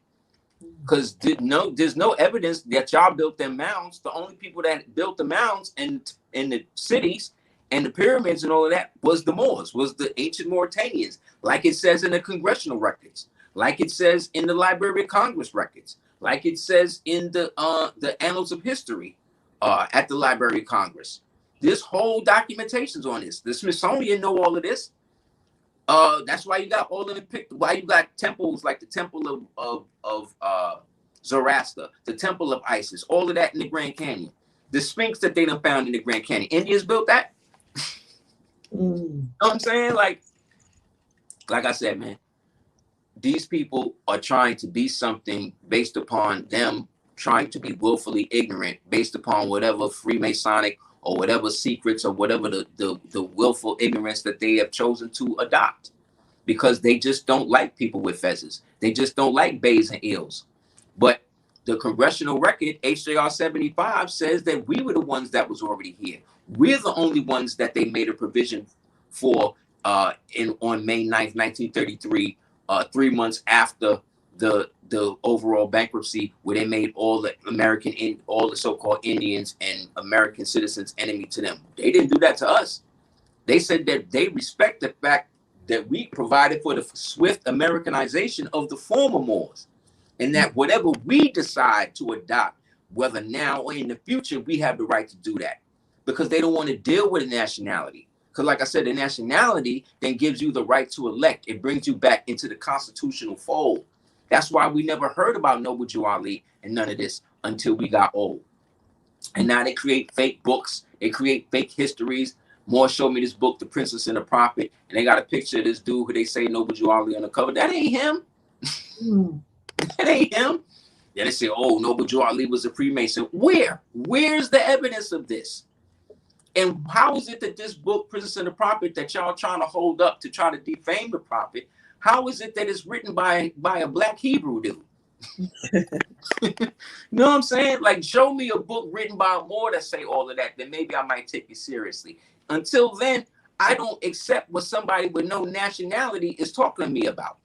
Because there's no evidence that y'all built them mounds. The only people that built the mounds in the cities and the pyramids and all of that was the Moors, was the ancient Mauritanians, like it says in the congressional records, like it says in the Library of Congress records, like it says in the Annals of History at the Library of Congress. This whole documentation's on this. The Smithsonian know all of this. That's why you got all of the why you got temples like the Temple of Zoroaster, the Temple of Isis, all of that in the Grand Canyon. The Sphinx that they done found in the Grand Canyon. Indians built that. You know what I'm saying? Like I said, man, these people are trying to be something based upon them trying to be willfully ignorant, based upon whatever Freemasonic or whatever secrets or whatever the willful ignorance that they have chosen to adopt, because they just don't like people with fezzes. They just don't like bays and eels. But the congressional record, HJR 75, says that we were the ones that was already here. We're the only ones that they made a provision for on May 9th, 1933, 3 months after the overall bankruptcy, where they made all the so-called Indians and American citizens enemy to them. They didn't do that to us. They said that they respect the fact that we provided for the swift Americanization of the former Moors, and that whatever we decide to adopt, whether now or in the future, we have the right to do that, because they don't want to deal with a nationality. Because like I said, the nationality then gives you the right to elect. It brings you back into the constitutional fold. That's why we never heard about Noble Jew Ali and none of this until we got old. And now they create fake books. They create fake histories. Moore showed me this book, The Princess and the Prophet, and they got a picture of this dude who they say Noble Jew Ali on the cover. That ain't him. That ain't him. Then they say, oh, Noble Jew Ali was a Freemason. Where's the evidence of this? And how is it that this book, Princess and the Prophet, that y'all trying to hold up to try to defame the prophet, how is it that it's written by a black Hebrew dude? You know what I'm saying? Like, show me a book written by a Moor that say all of that, then maybe I might take you seriously. Until then, I don't accept what somebody with no nationality is talking to me about.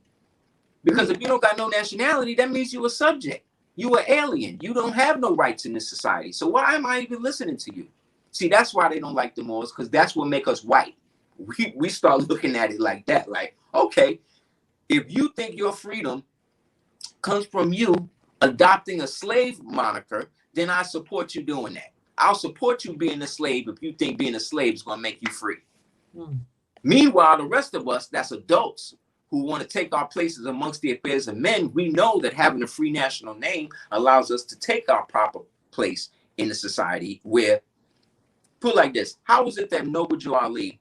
Because if you don't got no nationality, that means you a subject. You an alien. You don't have no rights in this society. So why am I even listening to you? See, that's why they don't like the Moors, because that's what make us white. We start looking at it like that. Like, okay, if you think your freedom comes from you adopting a slave moniker, then I support you doing that. I'll support you being a slave if you think being a slave is going to make you free. Meanwhile, the rest of us, that's adults who want to take our places amongst the affairs of men, we know that having a free national name allows us to take our proper place in the society where, put it like this, how is it that Noble Jew Ali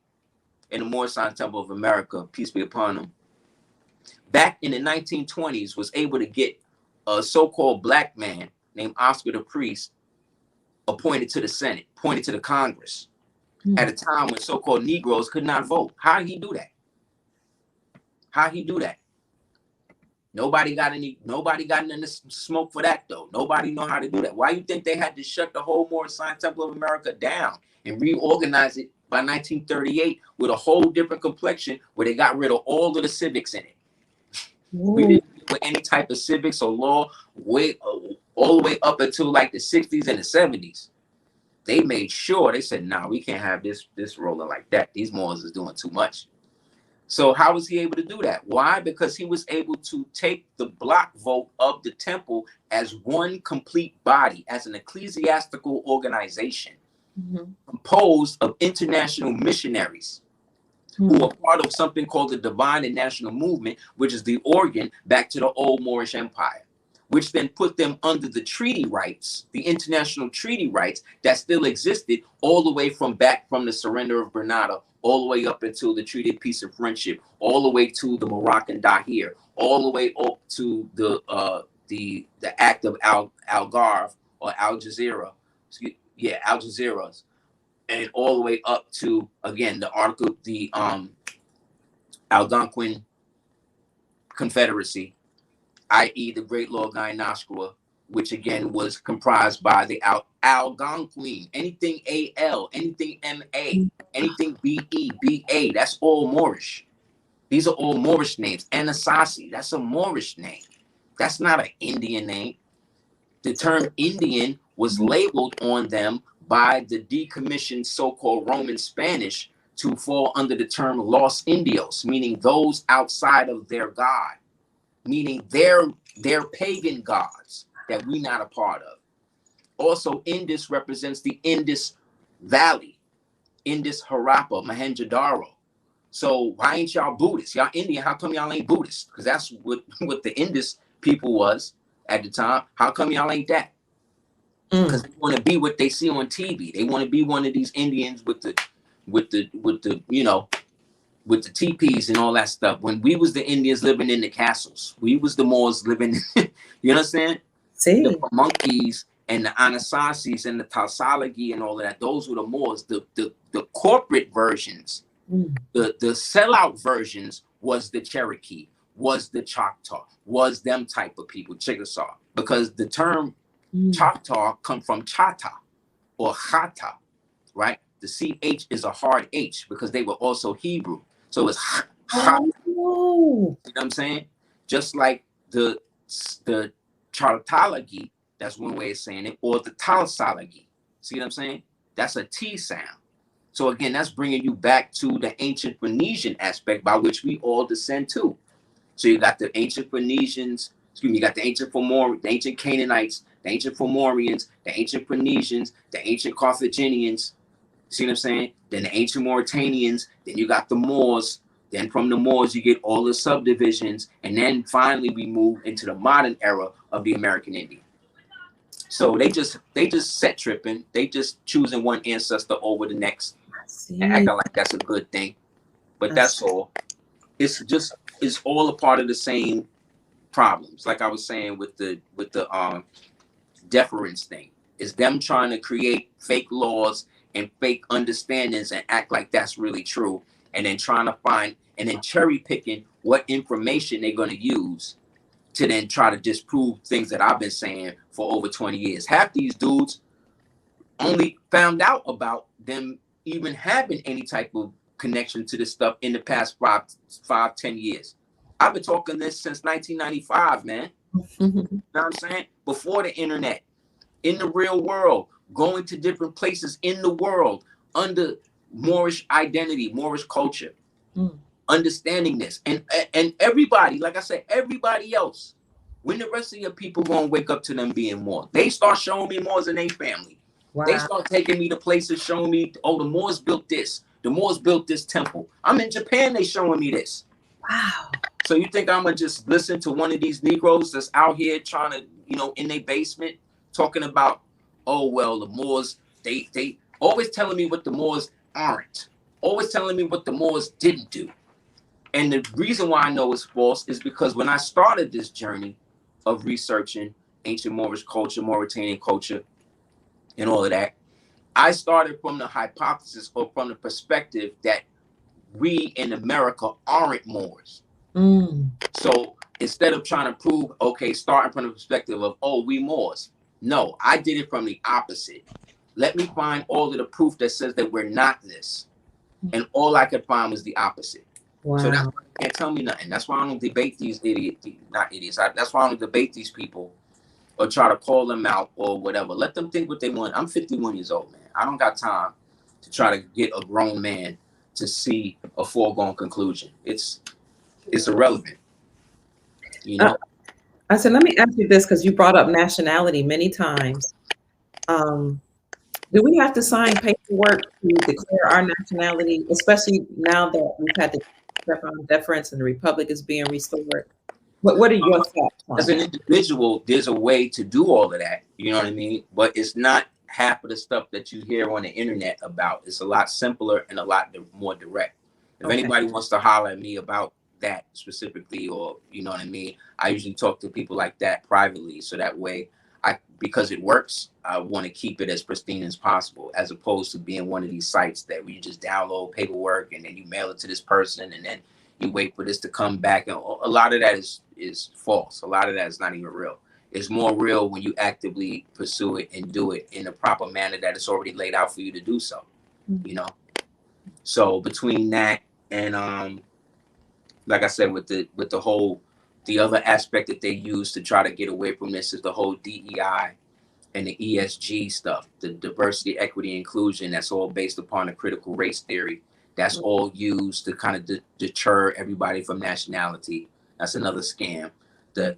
in the Moorish Science Temple of America, peace be upon him, back in the 1920s was able to get a so-called black man named Oscar the Priest appointed to the Senate, appointed to the Congress, at a time when so-called Negroes could not vote? How did he do that? How he do that? Nobody got any smoke for that though. Nobody know how to do that. Why you think they had to shut the whole Moorish Science Temple of America down and reorganize it by 1938 with a whole different complexion where they got rid of all of the civics in it? We didn't put any type of civics or law all the way up until like the 60s and the 70s. They made sure, they said, nah, we can't have this rolling like that. These Moors is doing too much. So how was he able to do that? Why? Because he was able to take the block vote of the temple as one complete body, as an ecclesiastical organization composed of international missionaries who are part of something called the Divine and National Movement, which is the organ back to the old Moorish Empire, which then put them under the treaty rights, the international treaty rights that still existed all the way from the surrender of Granada, all the way up until the Treaty of Peace and Friendship, all the way to the Moroccan Dahir, all the way up to the Act of Algarve or Al Jazeera, Al Jazeera's, and all the way up to, again, the article, the Algonquin Confederacy, i.e. the Great Law of Guyana, which again was comprised by the Algonquin, anything AL, anything MA, anything BE, BA, that's all Moorish. These are all Moorish names. Anasazi, that's a Moorish name. That's not an Indian name. The term Indian was labeled on them by the decommissioned so-called Roman Spanish to fall under the term Los Indios, meaning those outside of their God, meaning their pagan gods that we not a part of. Also, Indus represents the Indus Valley, Indus, Harappa, Mohenjo-daro. So why ain't y'all Buddhists? Y'all Indian, how come y'all ain't Buddhists? Because that's what the Indus people was at the time. How come y'all ain't that? Because they want to be what they see on TV. They want to be one of these Indians with the teepees and all that stuff. When we was the Indians living in the castles, we was the Moors living, you understand? The monkeys and the Anasazis and the Talsalagi and all of that, those were the Moors. The corporate versions, the sellout versions was the Cherokee, was the Choctaw, was them type of people, Chickasaw. Because the term Choctaw come from Chata or Chata, right? The CH is a hard H because they were also Hebrew. So it's Chata. You know what I'm saying? Just like the Chartalagi, that's one way of saying it, or the Talsalagi. See what I'm saying? That's a T sound. So again, that's bringing you back to the ancient Phoenician aspect by which we all descend to. So you got the ancient Phoenicians, you got the ancient the ancient Canaanites, the ancient Fomorians, the ancient Phoenicians, the ancient Carthaginians. See what I'm saying? Then the ancient Mauritanians, then you got the Moors. Then from the Moors, you get all the subdivisions. And then finally, we move into the modern era of the American Indian. So they just set tripping. They just choosing one ancestor over the next and acting like that's a good thing. But that's all. It's all a part of the same problems. Like I was saying with the deference thing. Is them trying to create fake laws and fake understandings and act like that's really true. And then trying to find and then cherry picking what information they're going to use to then try to disprove things that I've been saying for over 20 years. Half these dudes only found out about them even having any type of connection to this stuff in the past 10 years. I've been talking this since 1995, man. You know what I'm saying? Before the internet, in the real world, going to different places in the world under Moorish identity, Moorish culture, understanding this. And everybody, like I said, everybody else, when the rest of your people gonna wake up to them being Moors, they start showing me Moors in their family. They start taking me to places, showing me, oh, the Moors built this. The Moors built this temple. I'm in Japan, they showing me this. Wow. So you think I'm going to just listen to one of these Negroes that's out here trying to, in their basement, talking about, oh, well, the Moors, they always telling me what the Moors aren't. Always telling me what the Moors didn't do. And the reason why I know it's false is because when I started this journey of researching ancient Moorish culture, Mauritanian culture, and all of that, I started from the hypothesis or from the perspective that we in America aren't Moors. So instead of trying to prove, okay, starting from the perspective of, oh, we Moors. No, I did it from the opposite. Let me find all of the proof that says that we're not this. And all I could find was the opposite. Wow. So that's why you can't tell me nothing. That's why I don't debate these not idiots. That's why I don't debate these people or try to call them out or whatever. Let them think what they want. I'm 51 years old, man. I don't got time to try to get a grown man to see a foregone conclusion. It's irrelevant. I said, let me ask you this, because you brought up nationality many times. Do we have to sign paperwork to declare our nationality, especially now that we've had the deference and the republic is being restored? What are your thoughts on as an individual? There's a way to do all of that, you know what I mean? But it's not half of the stuff that you hear on the internet about. It's a lot simpler and a lot more direct. If anybody wants to holler at me about that specifically, or you know what I mean, I usually talk to people like that privately, so that way because it works, I want to keep it as pristine as possible, as opposed to being one of these sites that where you just download paperwork and then you mail it to this person and then you wait for this to come back. And a lot of that is false. A lot of that is not even real. It's more real when you actively pursue it and do it in a proper manner that it's already laid out for you to do so. So between that and like I said, with the other aspect that they use to try to get away from this is the whole DEI and the ESG stuff, the diversity, equity, inclusion. That's all based upon the critical race theory. That's all used to kind of deter everybody from nationality. That's another scam. The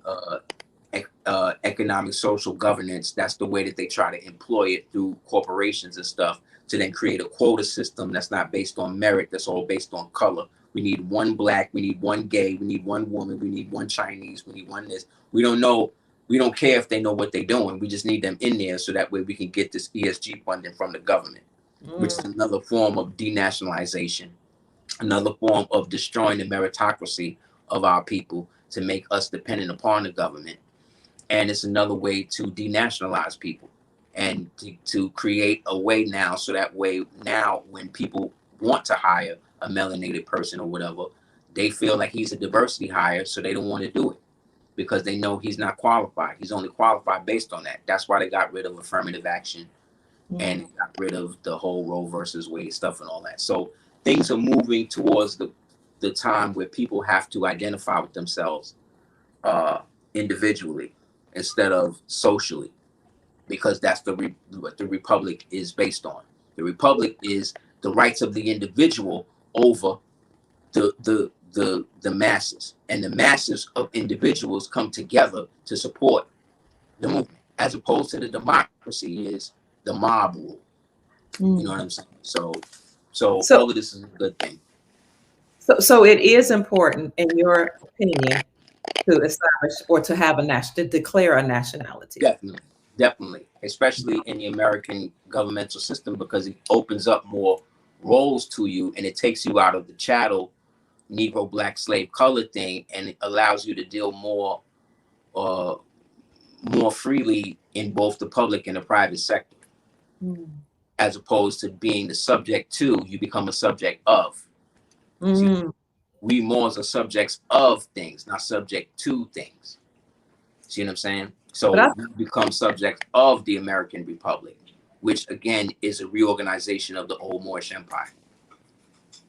economic social governance, that's the way that they try to employ it through corporations and stuff, to then create a quota system that's not based on merit, that's all based on color. We need one black, we need one gay, we need one woman, we need one Chinese, we need one this. We don't care if they know what they're doing. We just need them in there so that way we can get this ESG funding from the government, which is another form of denationalization, another form of destroying the meritocracy of our people to make us dependent upon the government. And it's another way to denationalize people and to create a way now, so that way now when people want to hire a melanated person or whatever, they feel like he's a diversity hire, so they don't want to do it because they know he's not qualified. He's only qualified based on that. That's why they got rid of affirmative action and got rid of the whole Roe versus Wade stuff and all that. So things are moving towards the time where people have to identify with themselves individually instead of socially, because that's what the republic is based on. The republic is the rights of the individual over the masses, and the masses of individuals come together to support the movement, as opposed to the democracy is the mob rule. You know what I'm saying? So all of this is a good thing. So it is important, in your opinion, to establish or to have to declare a nationality. Definitely, especially in the American governmental system, because it opens up more roles to you and it takes you out of the chattel Negro, black, slave, colored thing, and it allows you to deal more freely in both the public and the private sector, as opposed to being the subject to, you become a subject of. See, we Moors are subjects of things, not subject to things. See what I'm saying? So we become subjects of the American Republic, which again is a reorganization of the old Moorish Empire.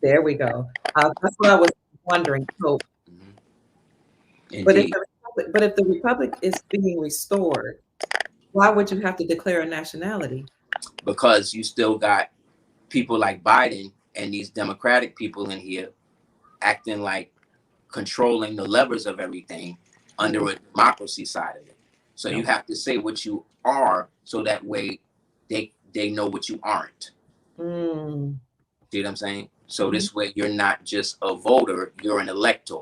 There we go. That's what I was wondering. So, but if the republic is being restored, why would you have to declare a nationality? Because you still got people like Biden and these Democratic people in here acting like controlling the levers of everything under a democracy side of it. So you have to say what you are, so that way they know what you aren't. Mm. See what I'm saying? So this way you're not just a voter, you're an elector.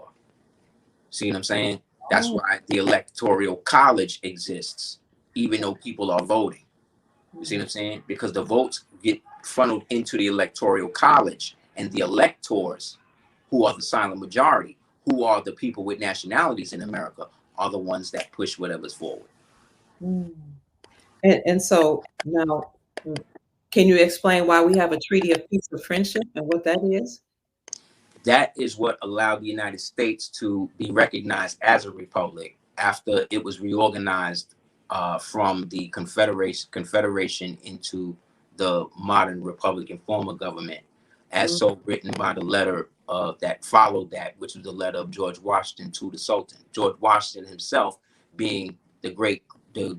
See what I'm saying? That's why the electoral college exists, even though people are voting. You see what I'm saying? Because the votes get funneled into the electoral college, and the electors, who are the silent majority, who are the people with nationalities in America, are the ones that push whatever's forward. Mm. And so now, can you explain why we have a treaty of peace and friendship and what that is? That is what allowed the United States to be recognized as a republic after it was reorganized from the confederation into the modern Republican form of government, as so written by the letter that followed that, which was the letter of George Washington to the Sultan. George Washington himself being the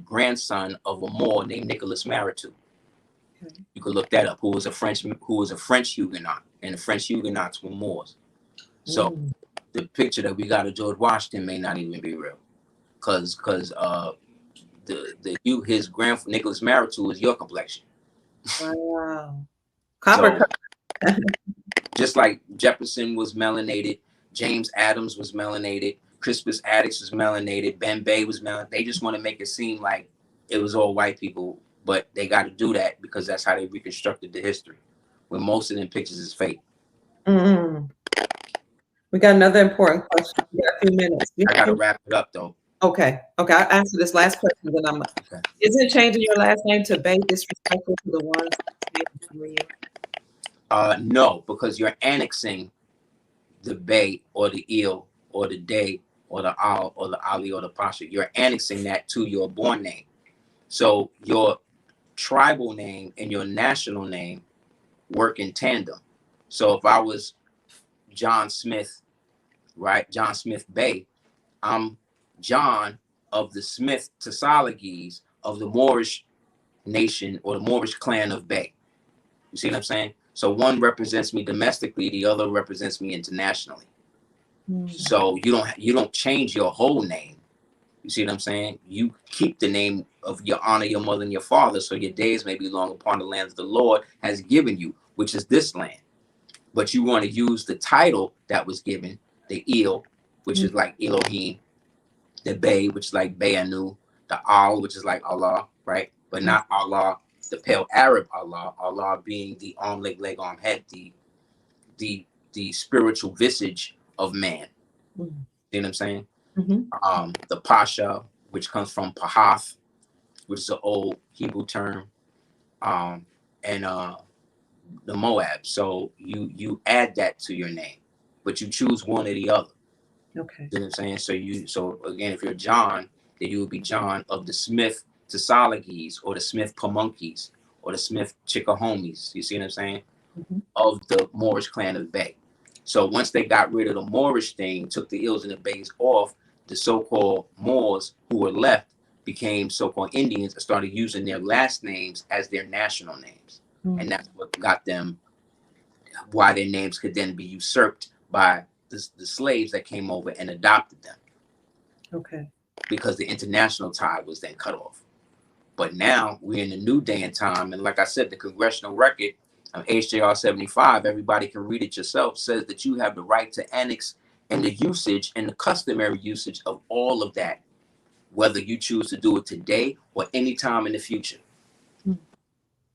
grandson of a Moor named Nicholas Maritou. You could look that up. Who was a French Huguenot, and the French Huguenots were Moors. So the picture that we got of George Washington may not even be real, because his grandfather Nicholas Maritou is your complexion. Wow. Copper. So, just like Jefferson was melanated, James Adams was melanated, Crispus Attucks was melanated, Ben Bay was melanated. They just want to make it seem like it was all white people, but they got to do that because that's how they reconstructed the history, when most of them pictures is fake. We got another important question. We got a few minutes. I got to wrap it up, though. Okay. I'll answer this last question, then I'm. Okay. Isn't it changing your last name to Bay disrespectful to the ones? No, because you're annexing the Bay or the Il or the Day or the Al or the Ali or the Pasha. You're annexing that to your born name. So your tribal name and your national name work in tandem. So if I was John Smith, right? John Smith Bay, I'm John of the Smith Tsalagies of the Moorish nation or the Moorish clan of Bay. You see what I'm saying? So one represents me domestically, the other represents me internationally. So you don't change your whole name. You see what I'm saying? You keep the name of your honor, your mother, and your father, so your days may be long upon the lands the Lord has given you, which is this land. But you want to use the title that was given, the Il, which is like Elohim, the Bay, which is like Bayanu, the Al, which is like Allah, right? But not Allah, the pale Arab Allah, Allah being the arm, leg, arm, head, the spiritual visage of man. You know what I'm saying? The Pasha, which comes from Pahath, which is an old Hebrew term, and the Moab. So you add that to your name, but you choose one or the other. Okay. You know what I'm saying? So again, if you're John, then you would be John of the Smith Tsalagies or the Smith Pamunkeys or the Smith Chickahomies. You see what I'm saying? Of the Moorish clan of the Bay. So once they got rid of the Moorish thing, took the Ils and the Bays off, the so-called Moors who were left became so-called Indians and started using their last names as their national names. And that's what got them, why their names could then be usurped by the slaves that came over and adopted them. Okay. Because the international tie was then cut off. But now we're in a new day and time. And like I said, the congressional record of HJR 75, everybody can read it yourself, says that you have the right to annex and the usage and the customary usage of all of that, whether you choose to do it today or any time in the future.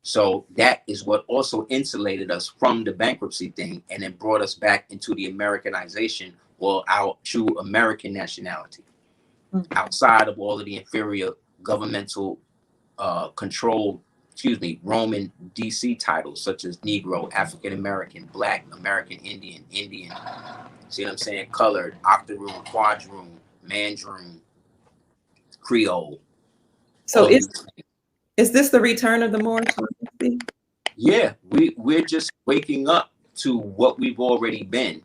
So that is what also insulated us from the bankruptcy thing and then brought us back into the Americanization or our true American nationality. Outside of all of the inferior governmental controlled, Roman DC titles such as Negro, African American, Black, American Indian, see what I'm saying? Colored, octoroon, quadroon, mandroon, Creole. So is this the return of the Moorish dynasty? Yeah, we're just waking up to what we've already been.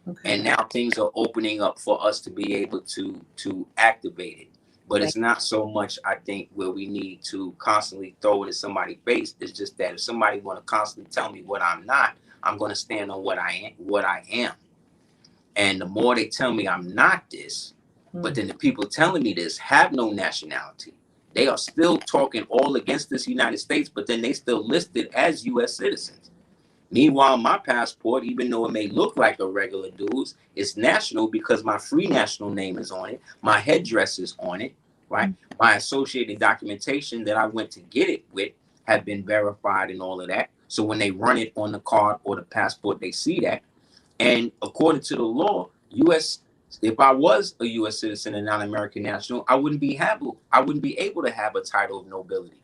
Okay. And now things are opening up for us to be able to activate it. But it's not so much, I think, where we need to constantly throw it in somebody's face. It's just that if somebody want to constantly tell me what I'm not, I'm going to stand on what I am. And the more they tell me I'm not this, but then the people telling me this have no nationality, They are still talking all against this United States, but then they still listed as U.S. citizens. Meanwhile, my passport, even though it may look like a regular dude's, it's national because my free national name is on it. My headdress is on it, right? My associated documentation that I went to get it with have been verified and all of that. So when they run it on the card or the passport, they see that. And according to the law, if I was a U.S. citizen and not an American national, I wouldn't be able to have a title of nobility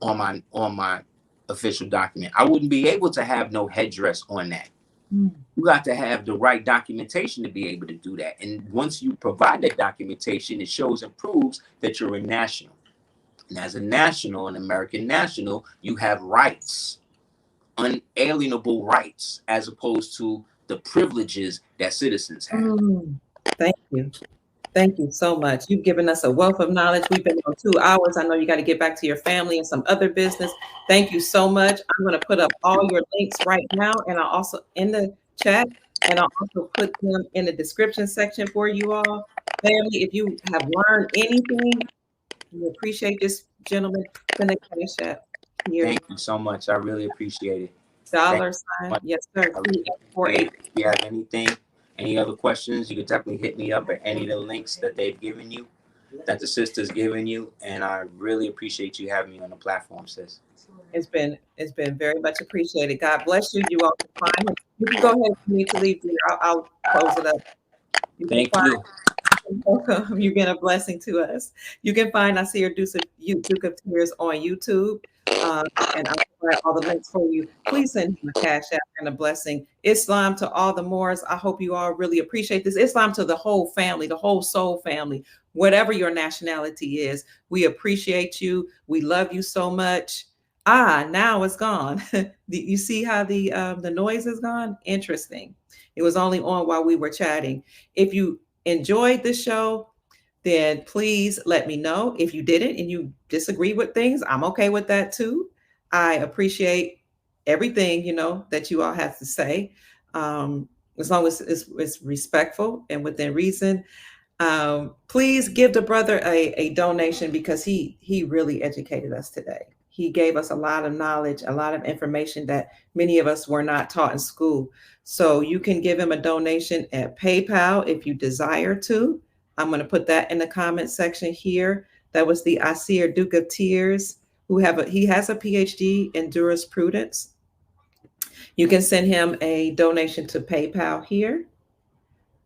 on my official document. I wouldn't be able to have no headdress on that. You got to have the right documentation to be able to do that. And once you provide that documentation, it shows and proves that you're a national. And as a national, an American national, you have rights, unalienable rights, as opposed to the privileges that citizens have. Thank you. Thank you so much. You've given us a wealth of knowledge. We've been on 2 hours. I know you got to get back to your family and some other business. Thank you so much. I'm going to put up all your links right now, and I'll also in the chat, and I'll also put them in the description section for you all. Family, if you have learned anything, we appreciate this gentleman. Send a cash app here. Thank you so much. I really appreciate it. $. Yes, sir. If you have any other questions, you can definitely hit me up at any of the links that they've given you, that the sister's given you, and I really appreciate you having me on the platform, sis. It's been very much appreciated. God bless you. You all can find him. You can go ahead if you need to leave here. I'll close it up. Thank you. Welcome. You've been a blessing to us. You can find Aseer Duke of Tears on YouTube. And I'll provide all the links for you. Please send him a cash app and a blessing. Islam to all the Moors. I hope you all really appreciate this. Islam to the whole family, the whole soul family, whatever your nationality is. We appreciate you. We love you so much. Now it's gone. You see how the noise is gone? Interesting. It was only on while we were chatting. If you enjoyed the show, then please let me know. If you didn't and you disagree with things, I'm okay with that too. I appreciate everything, that you all have to say, as long as it's respectful and within reason. Please give the brother a donation because he really educated us today. He gave us a lot of knowledge, a lot of information that many of us were not taught in school. So you can give him a donation at PayPal if you desire to. I'm going to put that in the comment section here. That was the Aseer Duke of Tears, he has a PhD in jurisprudence. You can send him a donation to PayPal here.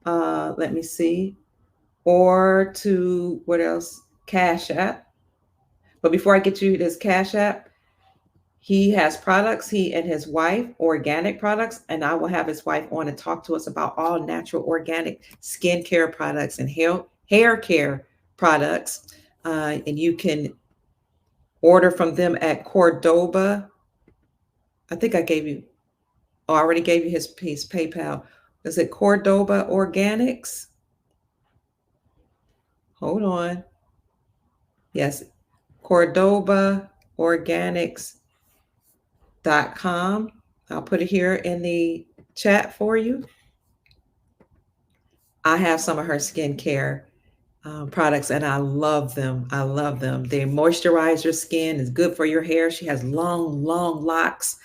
Let me see. Or to what else? Cash App. But before I get you this Cash App, he has products, he and his wife, organic products, and I will have his wife on and talk to us about all natural organic skincare products and hair care products. And you can order from them at Cordoba. I think I already gave you his PayPal. Is it Cordoba Organics? Hold on. Yes, Cordoba Organics.com. I'll put it here in the chat for you. I have some of her skincare products and I love them. I love them. They moisturize your skin. It's good for your hair. She has long locks,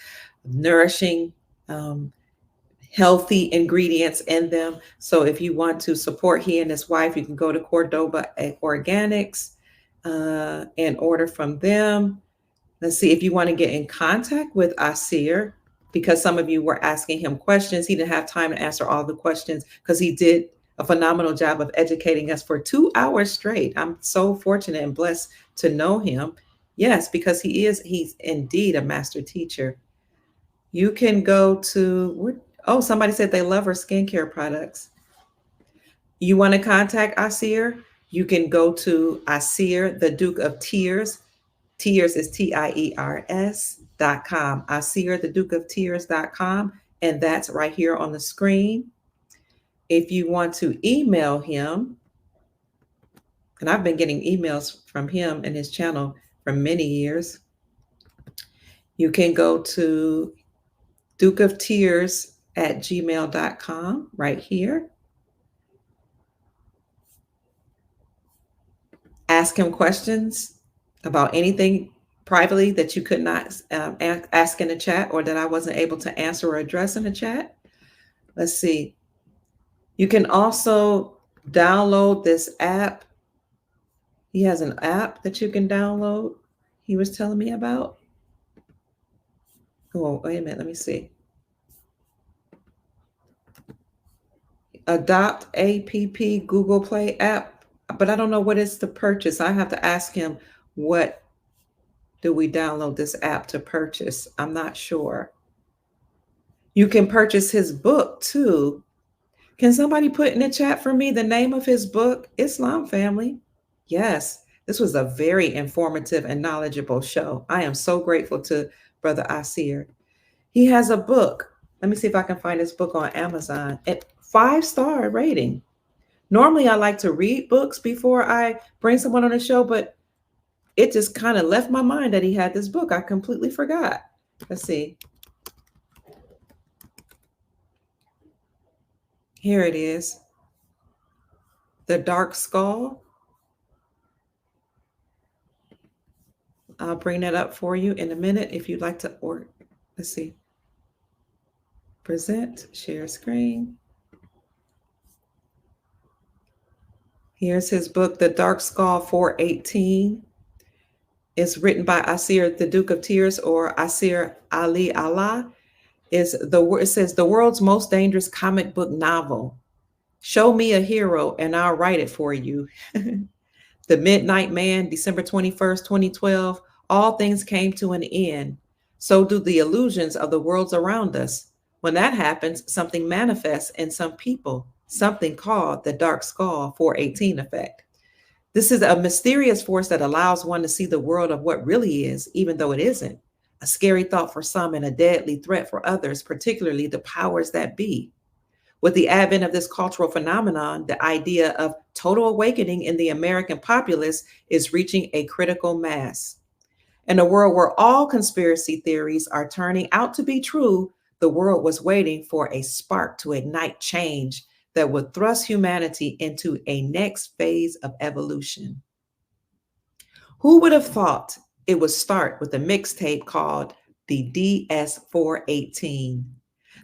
nourishing, healthy ingredients in them. So if you want to support he and his wife, you can go to Cordoba Organics and order from them. Let's see, if you want to get in contact with Aseer, because some of you were asking him questions. He didn't have time to answer all the questions because he did a phenomenal job of educating us for 2 hours straight. I'm so fortunate and blessed to know him. Yes, because he's indeed a master teacher. You can go to, somebody said they love her skincare products. You want to contact Aseer? You can go to Aseer, the Duke of Tears. Tears is TIERS.com. Aseer, the Duke of Tears.com. And that's right here on the screen. If you want to email him, and I've been getting emails from him and his channel for many years, you can go to dukeoftears@gmail.com right here. Ask him questions about anything privately that you could not ask in the chat, or that I wasn't able to answer or address in the chat. Let's see. You can also download this app. He has an app that you can download, he was telling me about. Oh, wait a minute. Let me see. Adopt app, Google Play app. But I don't know what is to purchase. I have to ask him, what do we download this app to purchase? I'm not sure. You can purchase his book too. Can somebody put in the chat for me the name of his book? Islam Family. Yes, this was a very informative and knowledgeable show. I am so grateful to Brother Aseer. He has a book. Let me see if I can find his book on Amazon. At 5-star rating. Normally, I like to read books before I bring someone on the show, but it just kind of left my mind that he had this book. I completely forgot. Let's see. Here it is. The Dark Skull. I'll bring that up for you in a minute if you'd like to, or let's see. Present, share screen. Here's his book, The Dark Skull 418. It's written by Aseer, the Duke of Tears, or Aseer Ali Allah. It says the world's most dangerous comic book novel. Show me a hero and I'll write it for you. The Midnight Man, December 21st, 2012. All things came to an end. So do the illusions of the worlds around us. When that happens, something manifests in some people, something called the Dark Skull 418 effect. This is a mysterious force that allows one to see the world of what really is, even though it isn't. A scary thought for some and a deadly threat for others, particularly the powers that be. With the advent of this cultural phenomenon, the idea of total awakening in the American populace is reaching a critical mass. In a world where all conspiracy theories are turning out to be true, the world was waiting for a spark to ignite change that would thrust humanity into a next phase of evolution. Who would have thought it would start with a mixtape called the DS418?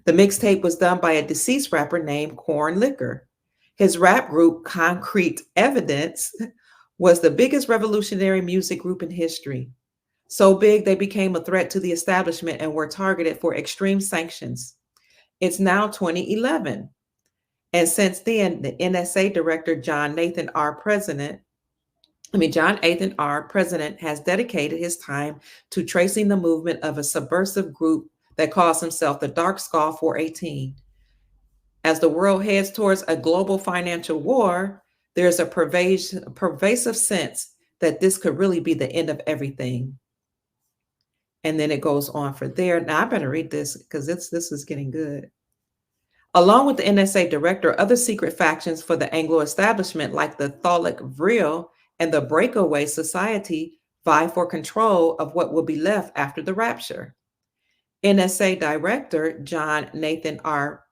The mixtape was done by a deceased rapper named Corn Liquor. His rap group, Concrete Evidence, was the biggest revolutionary music group in history. So big they became a threat to the establishment and were targeted for extreme sanctions. It's now 2011. And since then, the NSA director, John Nathan R. President, has dedicated his time to tracing the movement of a subversive group that calls himself the Dark Skull 418. As the world heads towards a global financial war, there's a pervasive sense that this could really be the end of everything. And then it goes on for there. Now I better read this because this is getting good. Along with the NSA director, other secret factions for the Anglo establishment, like the Tholic Vril and the Breakaway Society, vie for control of what will be left after the rapture. NSA Director John Nathan R.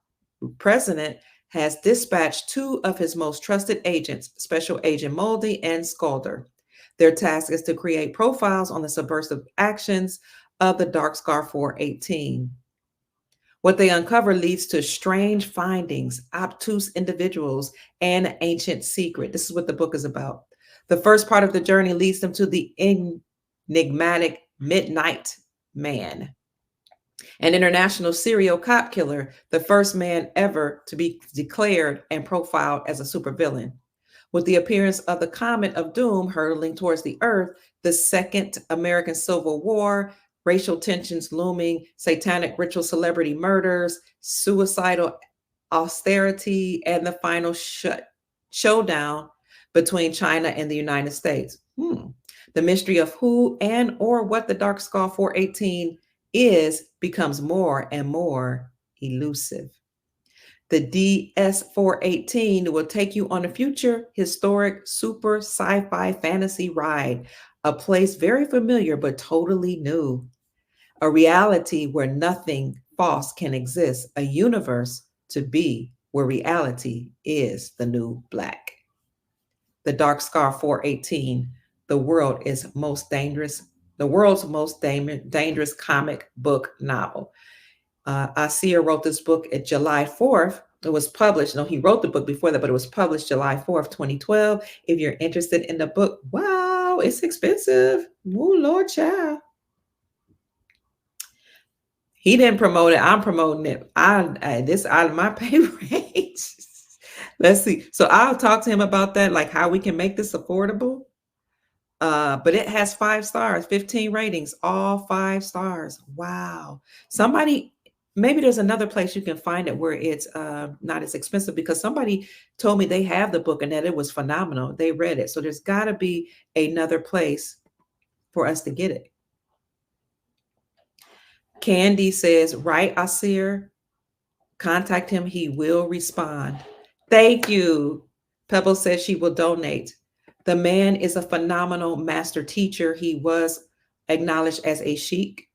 President has dispatched two of his most trusted agents, Special Agent Moldy and Skalder. Their task is to create profiles on the subversive actions of the Dark Skull 418. What they uncover leads to strange findings, obtuse individuals, and an ancient secret. This is what the book is about. The first part of the journey leads them to the enigmatic Midnight Man, an international serial cop killer, the first man ever to be declared and profiled as a supervillain. With the appearance of the Comet of Doom hurtling towards the Earth, the Second American Civil War, racial tensions looming, satanic ritual celebrity murders, suicidal austerity, and the final showdown between China and the United States. The mystery of who and or what the Dark Skull 418 is becomes more and more elusive. The DS418 will take you on a future historic super sci-fi fantasy ride, a place very familiar but totally new, a reality where nothing false can exist, a universe to be where reality is the new black. The Dark Skull 418 the world's most dangerous comic book novel. Aseer wrote this book at July 4th. It was published. No, he wrote the book before that, but it was published July 4th, 2012. If you're interested in the book, wow, it's expensive. Oh, Lord, child. He didn't promote it. I'm promoting it. This out of my pay range. Let's see. So I'll talk to him about that, like how we can make this affordable. But it has 5 stars, 15 ratings, all 5 stars. Wow. Maybe there's another place you can find it where it's not as expensive, because somebody told me they have the book and that it was phenomenal. They read it. So there's got to be another place for us to get it. Candy says, right, Aseer, contact him. He will respond. Thank you. Pebble says she will donate. The man is a phenomenal master teacher. He was acknowledged as a Sheik.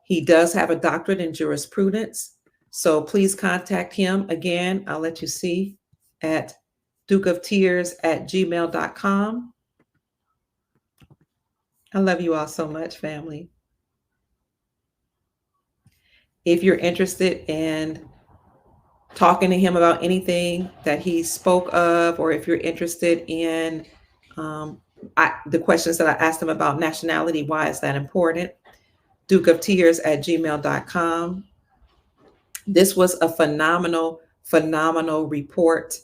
He does have a doctorate in jurisprudence. So please contact him. Again, I'll let you see at dukeoftears@gmail.com. I love you all so much, family. If you're interested in talking to him about anything that he spoke of, or if you're interested in the questions that I asked him about nationality, why is that important? dukeoftears@gmail.com. This was a phenomenal report.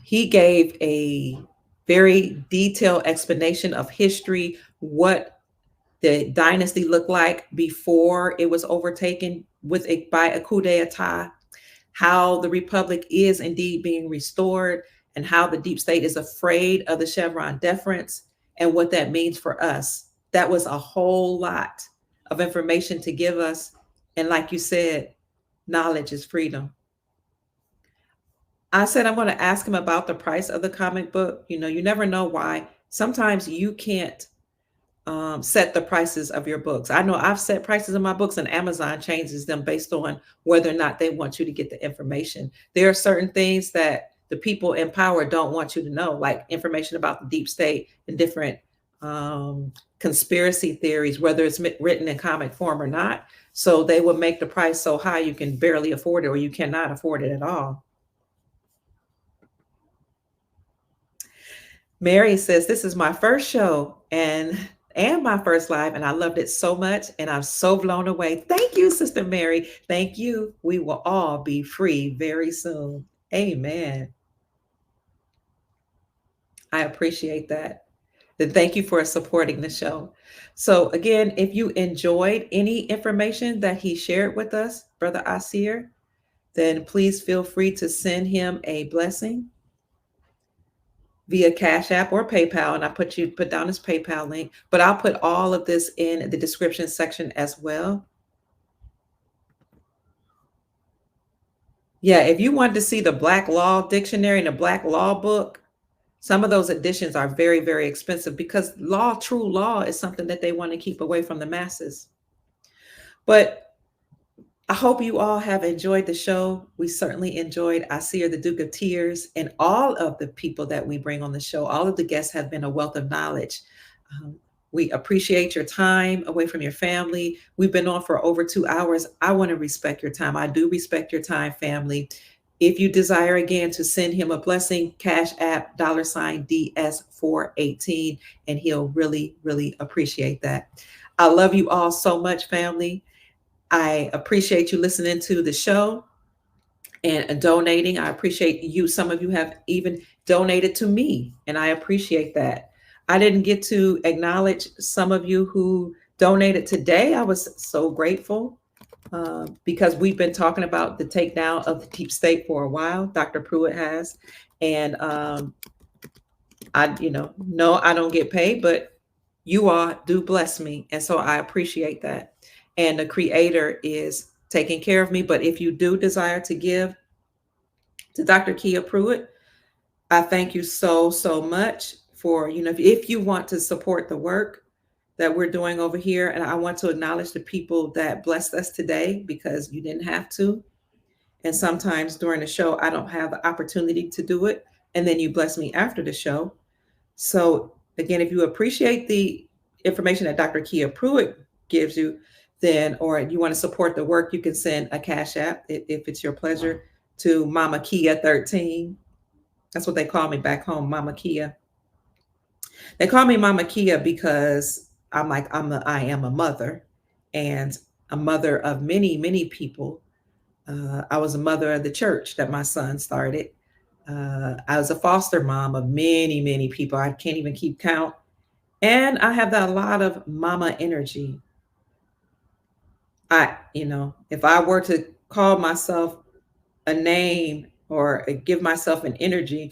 He gave a very detailed explanation of history, what the dynasty looked like before it was overtaken by a coup d'etat, how the republic is indeed being restored, and how the deep state is afraid of the Chevron deference, and what that means for us. That was a whole lot of information to give us. And like you said, knowledge is freedom. I said I'm going to ask him about the price of the comic book. You never know why. Sometimes you can't set the prices of your books. I know I've set prices of my books, and Amazon changes them based on whether or not they want you to get the information. There are certain things that the people in power don't want you to know, like information about the deep state and different conspiracy theories, whether it's written in comic form or not. So they will make the price so high you can barely afford it, or you cannot afford it at all. Mary says, this is my first show and my first live, and I loved it so much, and I'm so blown away. Thank you, Sister Mary. Thank you. We will all be free very soon. Amen. I appreciate that. Then thank you for supporting the show. So again, if you enjoyed any information that he shared with us, Brother Aseer, then please feel free to send him a blessing via Cash App or PayPal. And I put down his PayPal link, but I'll put all of this in the description section as well. Yeah, if you want to see the Black Law Dictionary and the Black Law Book, some of those editions are very, very expensive, because true law is something that they want to keep away from the masses. But I hope you all have enjoyed the show. We certainly enjoyed Aseer, the Duke of Tears, and all of the people that we bring on the show. All of the guests have been a wealth of knowledge. We appreciate your time away from your family. We've been on for over 2 hours. I want to respect your time. I do respect your time, family. If you desire, again, to send him a blessing, Cash App, $DS418, and he'll really, really appreciate that. I love you all so much, family. I appreciate you listening to the show and donating. I appreciate you. Some of you have even donated to me, and I appreciate that. I didn't get to acknowledge some of you who donated today. I was so grateful. Because we've been talking about the takedown of the deep state for a while. Dr. Pruitt has. And no, I don't get paid, but you all do bless me. And so I appreciate that. And the Creator is taking care of me. But if you do desire to give to Dr. Kia Pruitt, I thank you so, so much for, if you want to support the work that we're doing over here. And I want to acknowledge the people that blessed us today, because you didn't have to. And sometimes during the show, I don't have the opportunity to do it. And then you bless me after the show. So again, if you appreciate the information that Dr. Kia Pruitt gives you, then, or you want to support the work, you can send a Cash App if it's your pleasure to Mama Kia 13. That's what they call me back home, Mama Kia. They call me Mama Kia because I am a mother, and a mother of many, many people. I was a mother of the church that my son started. I was a foster mom of many, many people. I can't even keep count. And I have a lot of mama energy. If I were to call myself a name or give myself an energy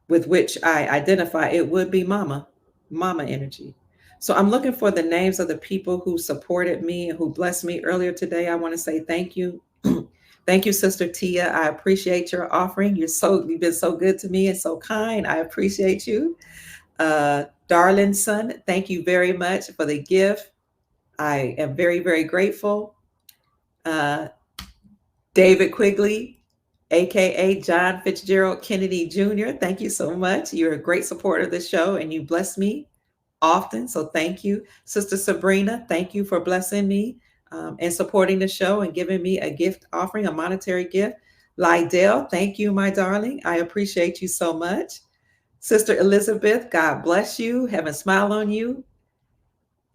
with which I identify, it would be mama energy. So I'm looking for the names of the people who supported me and who blessed me earlier today. I want to say thank you. Thank you, Sister Tia. I appreciate your offering. You've been so good to me and so kind. I appreciate you. Darling son, thank you very much for the gift. I am very, very grateful. David Quigley, aka John Fitzgerald Kennedy Jr., thank you so much. You're a great supporter of the show and you bless me often. So thank you. Sister Sabrina, thank you for blessing me and supporting the show and giving me a gift offering, a monetary gift. Lydell, thank you, my darling. I appreciate you so much. Sister Elizabeth, God bless you. Heaven smile on you.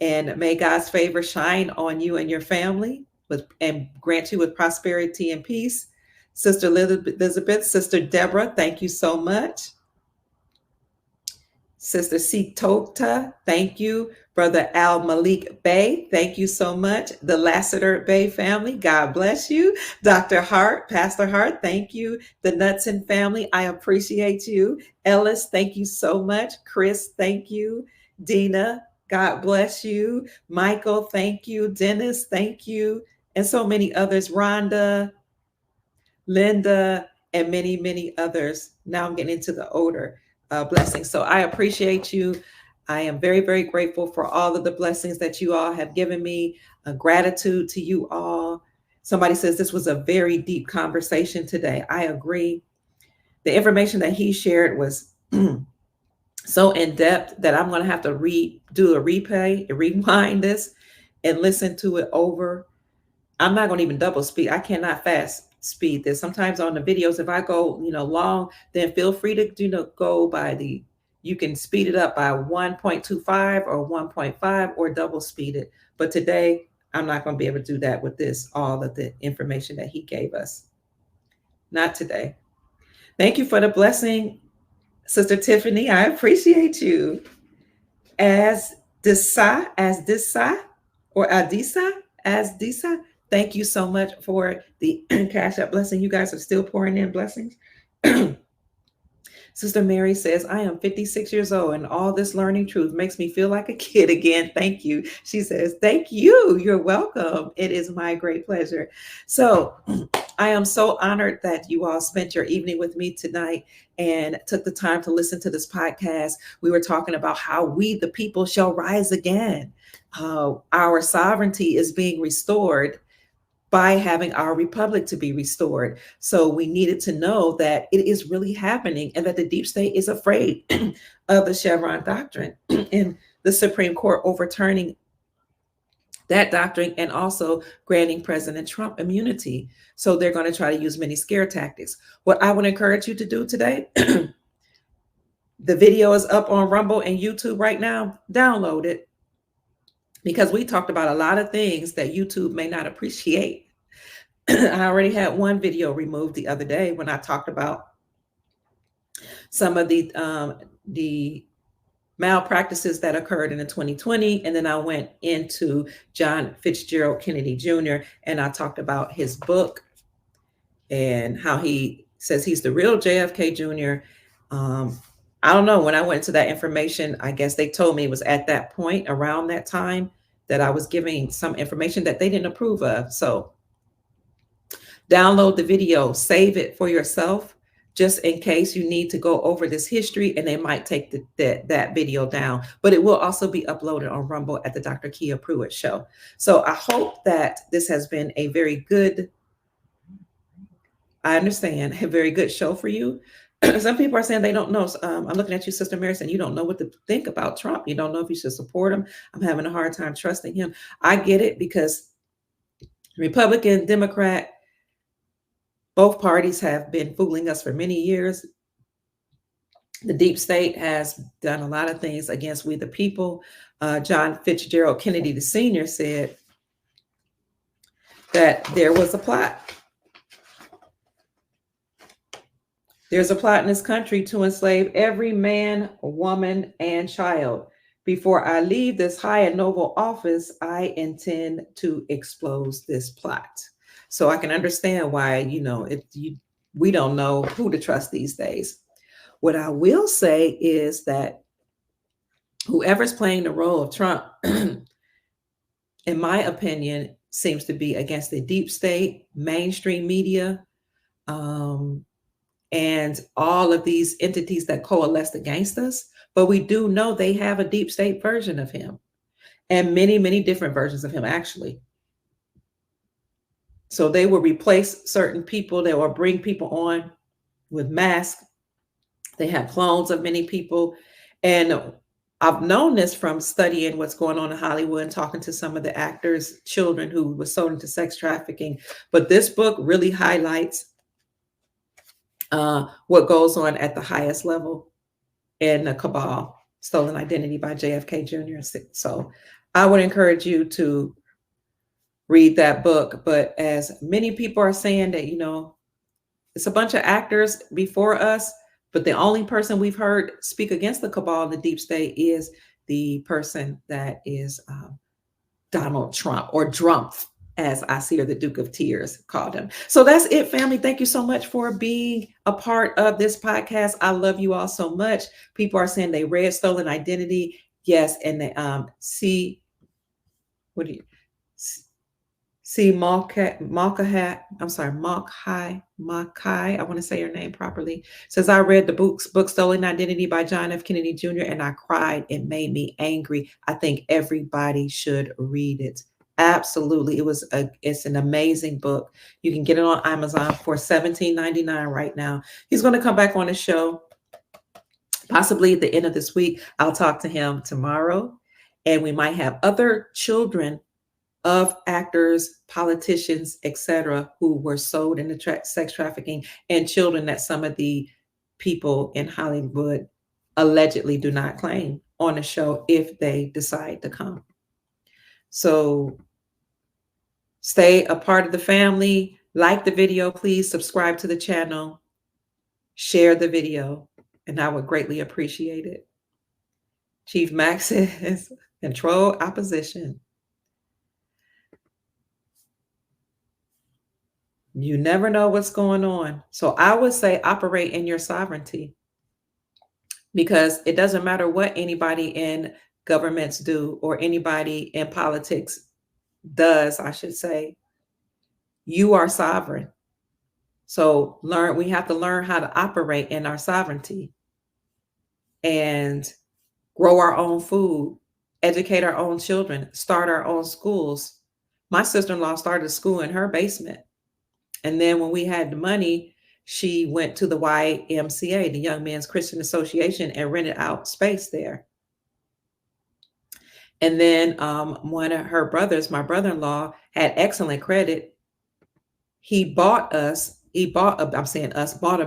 And may God's favor shine on you and your family and grant you with prosperity and peace. Sister Elizabeth, Sister Deborah, thank you so much. Sister Sitota, thank you. Brother Al Malik Bey, thank you so much. The Lassiter Bay family, God bless you. Dr. Hart, Pastor Hart, thank you. The Knudsen family, I appreciate you. Ellis, thank you so much. Chris, thank you. Dina, God bless you. Michael, thank you. Dennis, thank you. And so many others. Rhonda, Linda, and many, many others. Now I'm getting into the older blessings. So I appreciate you. I am very, very grateful for all of the blessings that you all have given me. Gratitude to you all. Somebody says this was a very deep conversation today. I agree. The information that he shared was so in depth that I'm going to have to do a replay, rewind this, and listen to it over. I'm not going to even double speed. I cannot fast speed this. Sometimes on the videos, if I go, long, then feel free to, go by you can speed it up by 1.25 or 1.5 or double speed it. But today, I'm not going to be able to do that with all of the information that he gave us. Not today. Thank you for the blessing, Sister Tiffany. I appreciate you. As Disa, or Adisa, thank you so much for the Cash App blessing. You guys are still pouring in blessings. Sister Mary says, I am 56 years old and all this learning truth makes me feel like a kid again. Thank you. She says, thank you. You're welcome. It is my great pleasure. So I am so honored that you all spent your evening with me tonight and took the time to listen to this podcast. We were talking about how we, the people, shall rise again. Our sovereignty is being restored by having our republic to be restored. So we needed to know that it is really happening and that the deep state is afraid of the Chevron doctrine and the Supreme Court overturning that doctrine and also granting President Trump immunity. So they're going to try to use many scare tactics. What I would encourage you to do today, the video is up on Rumble and YouTube right now. Download it because we talked about a lot of things that YouTube may not appreciate. I already had one video removed the other day when I talked about some of the malpractices that occurred in the 2020. And then I went into John Fitzgerald Kennedy Jr. and I talked about his book and how he says he's the real JFK Jr. I don't know. When I went into that information, I guess they told me it was at that point around that time that I was giving some information that they didn't approve of. So download the video, save it for yourself, just in case you need to go over this history, and they might take that video down. But it will also be uploaded on Rumble at the Dr. Kia Pruitt Show. So I hope that this has been a very good show for you. Some people are saying they don't know. I'm looking at you, Sister Mary, saying you don't know what to think about Trump. You don't know if you should support him. I'm having a hard time trusting him. I get it, because Republican, Democrat, both parties have been fooling us for many years. The deep state has done a lot of things against we the people. John Fitzgerald Kennedy, the senior, said that there was a plot. There's a plot in this country to enslave every man, woman, and child. Before I leave this high and noble office, I intend to expose this plot. So I can understand why, we don't know who to trust these days. What I will say is that whoever's playing the role of Trump, in my opinion, seems to be against the deep state, mainstream media, and all of these entities that coalesced against us. But we do know they have a deep state version of him, and many, many different versions of him, actually. So they will replace certain people. They will bring people on with masks. They have clones of many people. And I've known this from studying what's going on in Hollywood and talking to some of the actors' children who were sold into sex trafficking. But this book really highlights what goes on at the highest level in the cabal, Stolen Identity by JFK Jr. So I would encourage you to read that book. But as many people are saying that, it's a bunch of actors before us, but the only person we've heard speak against the cabal, the deep state, is the person that is Donald Trump, or Drumpf, as Aseer, the Duke of Tears, called him. So that's it, family. Thank you so much for being a part of this podcast. I love you all so much. People are saying they read Stolen Identity. Yes, and they see Malkai, I want to say your name properly. Says, I read the book Stolen Identity by John F. Kennedy Jr. and I cried. It made me angry. I think everybody should read it. Absolutely. It's an amazing book. You can get it on Amazon for $17.99 right now. He's going to come back on the show possibly at the end of this week. I'll talk to him tomorrow, and we might have other children of actors, politicians, etc., who were sold into sex trafficking, and children that some of the people in Hollywood allegedly do not claim on the show if they decide to come. So stay a part of the family. Like the video, please subscribe to the channel, share the video, and I would greatly appreciate it. Chief Max says, control opposition. You never know what's going on. So I would say operate in your sovereignty, because it doesn't matter what anybody in governments do or anybody in politics does, I should say. You are sovereign. So we have to learn how to operate in our sovereignty and grow our own food, educate our own children, start our own schools. My sister-in-law started a school in her basement. And then when we had the money, she went to the YMCA, the Young Men's Christian Association, and rented out space there. And then one of her brothers, my brother-in-law, had excellent credit. He bought a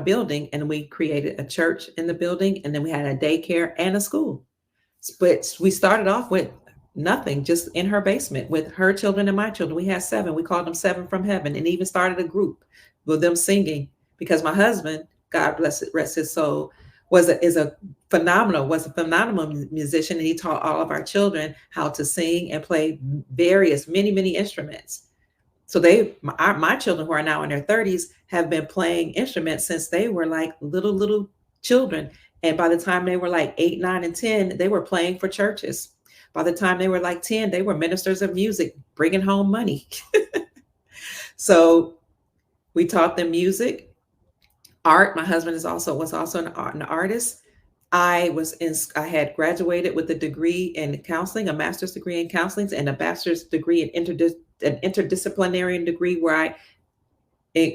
building, and we created a church in the building. And then we had a daycare and a school. But we started off with nothing, just in her basement with her children and my children. We had 7. We called them 7 from heaven, and even started a group with them singing, because my husband, God bless it, rest his soul, was a phenomenal musician, and he taught all of our children how to sing and play many instruments. So my children, who are now in their 30s, have been playing instruments since they were like little children. And by the time they were like 8, 9, and 10, they were playing for churches. By the time they were like 10, they were ministers of music, bringing home money. So we taught them music, art. My husband was also an artist. I had graduated with a degree in counseling, a master's degree in counseling, and a bachelor's degree in an interdisciplinary degree, where I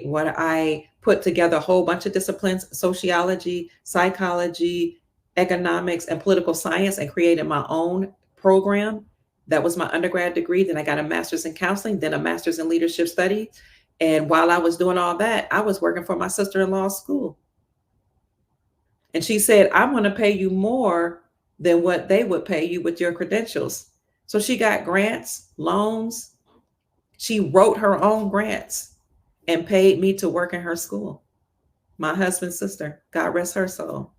what I put together a whole bunch of disciplines: sociology, psychology, economics, and political science, and created my own program. That was my undergrad degree. Then I got a master's in counseling, then a master's in leadership studies. And while I was doing all that, I was working for my sister-in-law's school. And she said, I'm going to pay you more than what they would pay you with your credentials. So she got grants, loans. She wrote her own grants and paid me to work in her school. My husband's sister, God rest her soul.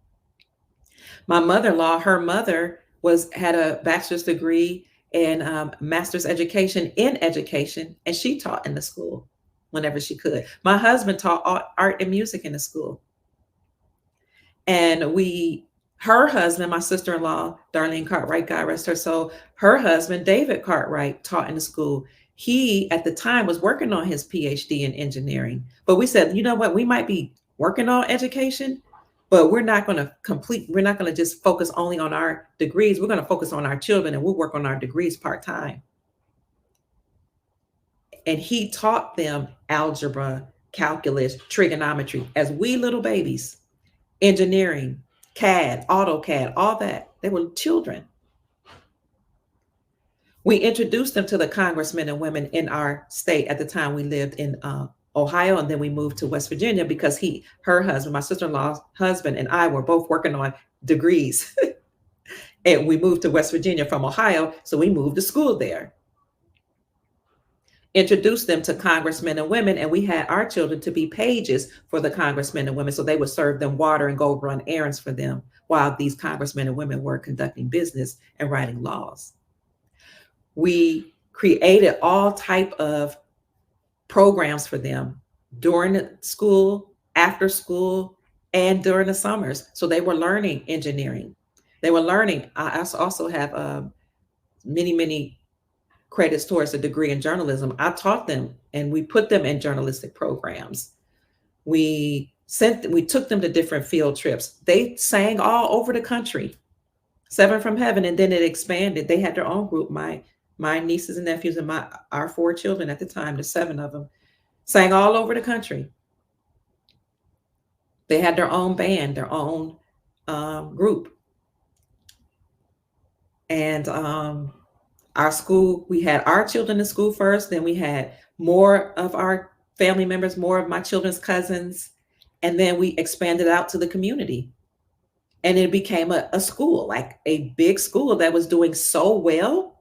My mother-in-law, her mother had a bachelor's degree and master's education in education, and she taught in the school whenever she could. My husband taught art and music in the school. And her husband, my sister-in-law, Darlene Cartwright, God rest her soul, her husband, David Cartwright, taught in the school. He, at the time, was working on his PhD in engineering. But we said, you know what, we might be working on education, but we're not going to just focus only on our degrees. We're going to focus on our children, and we'll work on our degrees part-time. And he taught them algebra, calculus, trigonometry as wee little babies, engineering, CAD, AutoCAD, all that. They were children. We introduced them to the congressmen and women in our state. At the time, we lived in Ohio, and then we moved to West Virginia because her husband, my sister-in-law's husband, and I were both working on degrees. And we moved to West Virginia from Ohio, so we moved to school there. Introduced them to congressmen and women, and we had our children to be pages for the congressmen and women, so they would serve them water and go run errands for them while these congressmen and women were conducting business and writing laws. We created all type of programs for them during the school, after school, and during the summers. So they were learning engineering. They were learning. I also have many credits towards a degree in journalism. I taught them, and we put them in journalistic programs. We took them to different field trips. They sang all over the country, 7 from Heaven, and then it expanded. They had their own group. My nieces and nephews and our 4 children at the time, there's 7 of them, sang all over the country. They had their own band, their own group. And our school, we had our children in school first, then we had more of our family members, more of my children's cousins, and then we expanded out to the community. And it became a school, like a big school that was doing so well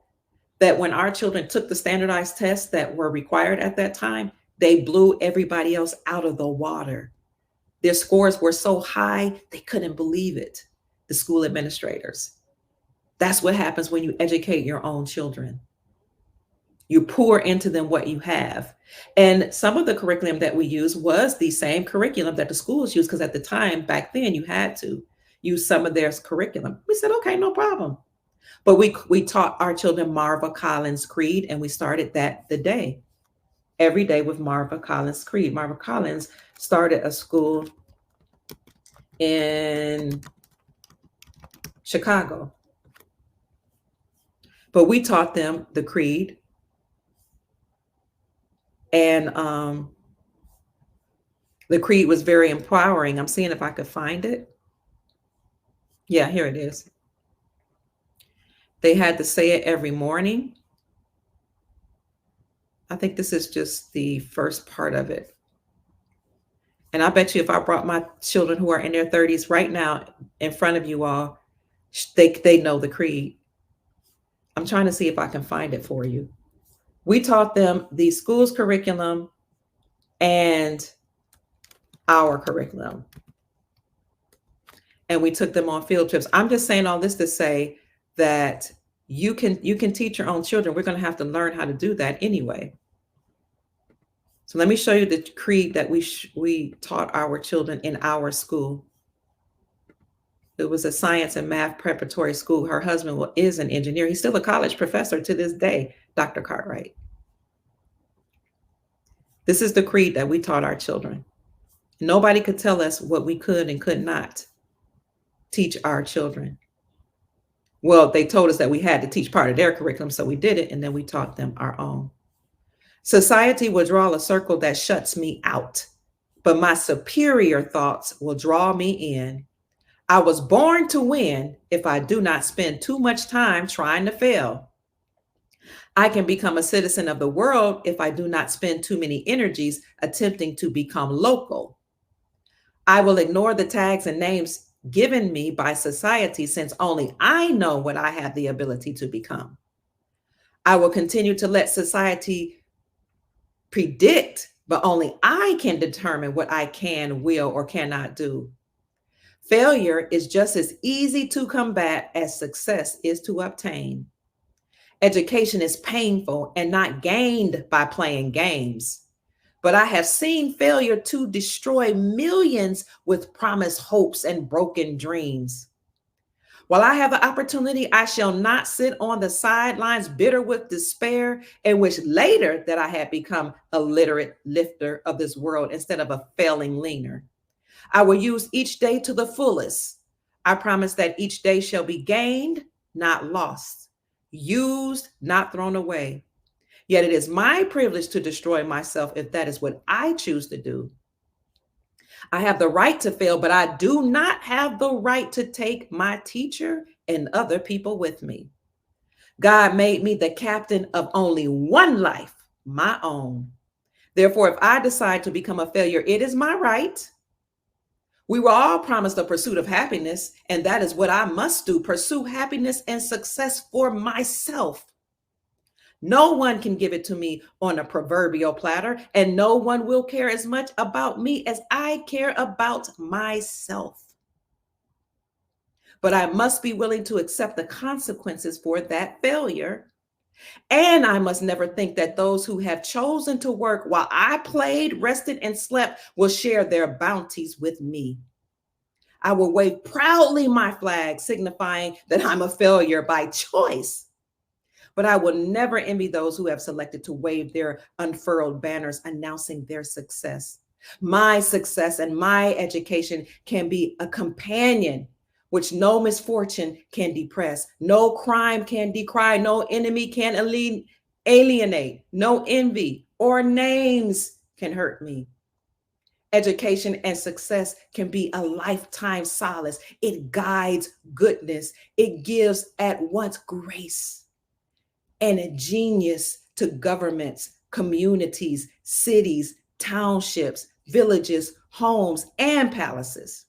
that when our children took the standardized tests that were required at that time, they blew everybody else out of the water. Their scores were so high, they couldn't believe it, the school administrators. That's what happens when you educate your own children. You pour into them what you have. And some of the curriculum that we use was the same curriculum that the schools use, because at the time, back then, you had to use some of their curriculum. We said, okay, no problem. But we taught our children Marva Collins' Creed, and we started that every day with Marva Collins' Creed. Marva Collins started a school in Chicago. But we taught them the Creed. And the Creed was very empowering. I'm seeing if I could find it. Yeah, here it is. They had to say it every morning. I think this is just the first part of it. And I bet you if I brought my children who are in their 30s right now in front of you all, they know the Creed. I'm trying to see if I can find it for you. We taught them the school's curriculum and our curriculum. And we took them on field trips. I'm just saying all this to say that you can teach your own children. We're going to have to learn how to do that anyway. So let me show you the Creed that we taught our children in our school. It was a science and math preparatory school. Her husband is an engineer. He's still a college professor to this day, Dr. Cartwright. This is the Creed that we taught our children. Nobody could tell us what we could and could not teach our children. Well, they told us that we had to teach part of their curriculum, so we did it, and then we taught them our own. Society will draw a circle that shuts me out, but my superior thoughts will draw me in. I was born to win if I do not spend too much time trying to fail. I can become a citizen of the world if I do not spend too many energies attempting to become local. I will ignore the tags and names given me by society since only I know what I have the ability to become. I will continue to let society predict, but only I can determine what I can, will, or cannot do. Failure is just as easy to combat as success is to obtain. Education is painful and not gained by playing games. But I have seen failure to destroy millions with promised hopes and broken dreams. While I have the opportunity, I shall not sit on the sidelines bitter with despair and wish later that I had become a literate lifter of this world instead of a failing leaner. I will use each day to the fullest. I promise that each day shall be gained, not lost, used, not thrown away. Yet it is my privilege to destroy myself if that is what I choose to do. I have the right to fail, but I do not have the right to take my teacher and other people with me. God made me the captain of only one life, my own. Therefore, if I decide to become a failure, it is my right. We were all promised the pursuit of happiness, and that is what I must do, pursue happiness and success for myself. No one can give it to me on a proverbial platter, and no one will care as much about me as I care about myself. But I must be willing to accept the consequences for that failure. And I must never think that those who have chosen to work while I played, rested, and slept will share their bounties with me. I will wave proudly my flag, signifying that I'm a failure by choice. But I will never envy those who have selected to wave their unfurled banners announcing their success. My success and my education can be a companion which no misfortune can depress, no crime can decry, no enemy can alienate, no envy or names can hurt me. Education and success can be a lifetime solace. It guides goodness. It gives at once grace and a genius to governments, communities, cities, townships, villages, homes, and palaces.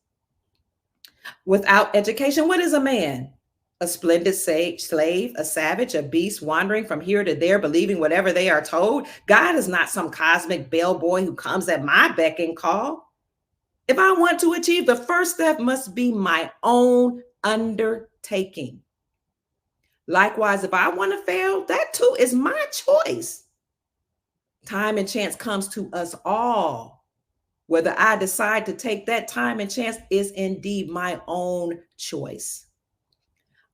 Without education, what is a man? A splendid slave, a savage, a beast wandering from here to there, believing whatever they are told. God is not some cosmic bellboy who comes at my beck and call. If I want to achieve, the first step must be my own undertaking. Likewise, if I want to fail, that too is my choice. Time and chance comes to us all. Whether I decide to take that time and chance is indeed my own choice.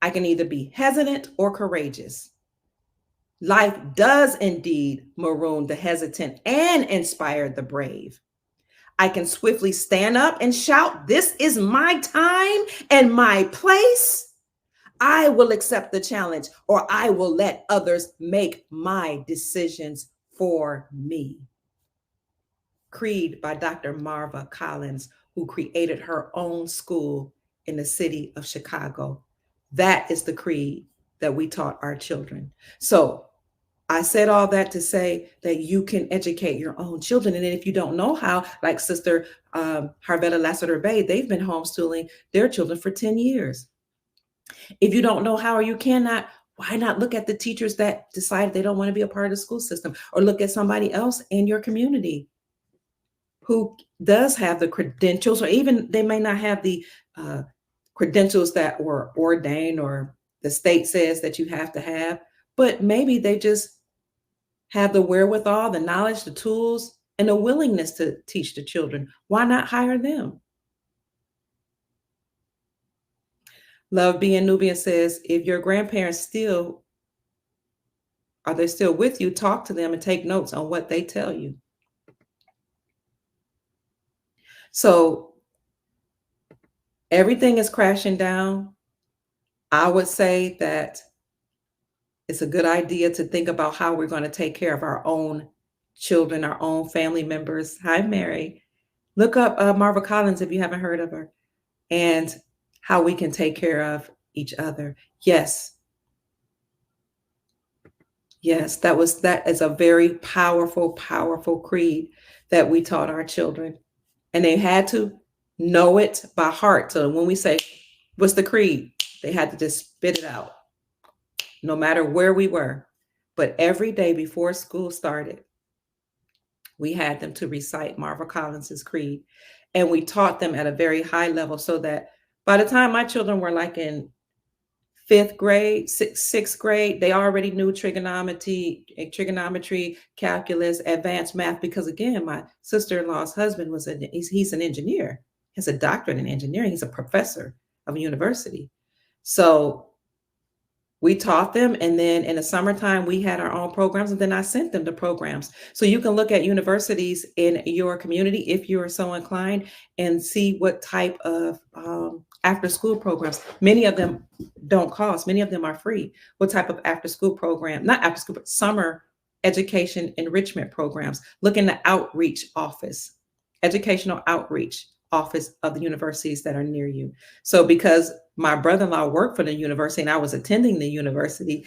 I can either be hesitant or courageous. Life does indeed maroon the hesitant and inspire the brave. I can swiftly stand up and shout, "This is my time and my place." I will accept the challenge, or I will let others make my decisions for me. Creed by Dr. Marva Collins, who created her own school in the city of Chicago. That is the creed that we taught our children. So I said all that to say that you can educate your own children. And then if you don't know how, like Sister Harvetta Lassiter Bay, they've been homeschooling their children for 10 years. If you don't know how or you cannot, why not look at the teachers that decide they don't want to be a part of the school system, or look at somebody else in your community who does have the credentials, or even they may not have the credentials that were ordained or the state says that you have to have, but maybe they just have the wherewithal, the knowledge, the tools, and the willingness to teach the children. Why not hire them? Love Being Nubian says, if your grandparents are they still with you, talk to them and take notes on what they tell you. So everything is crashing down. I would say that it's a good idea to think about how we're going to take care of our own children, our own family members. Hi, Mary. Look up Marva Collins if you haven't heard of her, and how we can take care of each other. Yes. Yes, that is a very powerful, powerful creed that we taught our children. And they had to know it by heart. So when we say, what's the creed? They had to just spit it out, no matter where we were. But every day before school started, we had them to recite Marva Collins's creed. And we taught them at a very high level so that by the time my children were like in fifth grade, sixth grade, they already knew trigonometry, calculus, advanced math, because again, my sister-in-law's husband he's an engineer. He has a doctorate in engineering. He's a professor of a university. So we taught them, and then in the summertime, we had our own programs, and then I sent them to programs. So you can look at universities in your community if you're so inclined and see what type of after-school programs. Many of them don't cost. Many of them are free. What type of after-school program, not after-school, but summer education enrichment programs. Look in the outreach office, educational outreach office of the universities that are near you. So because my brother-in-law worked for the university and I was attending the university,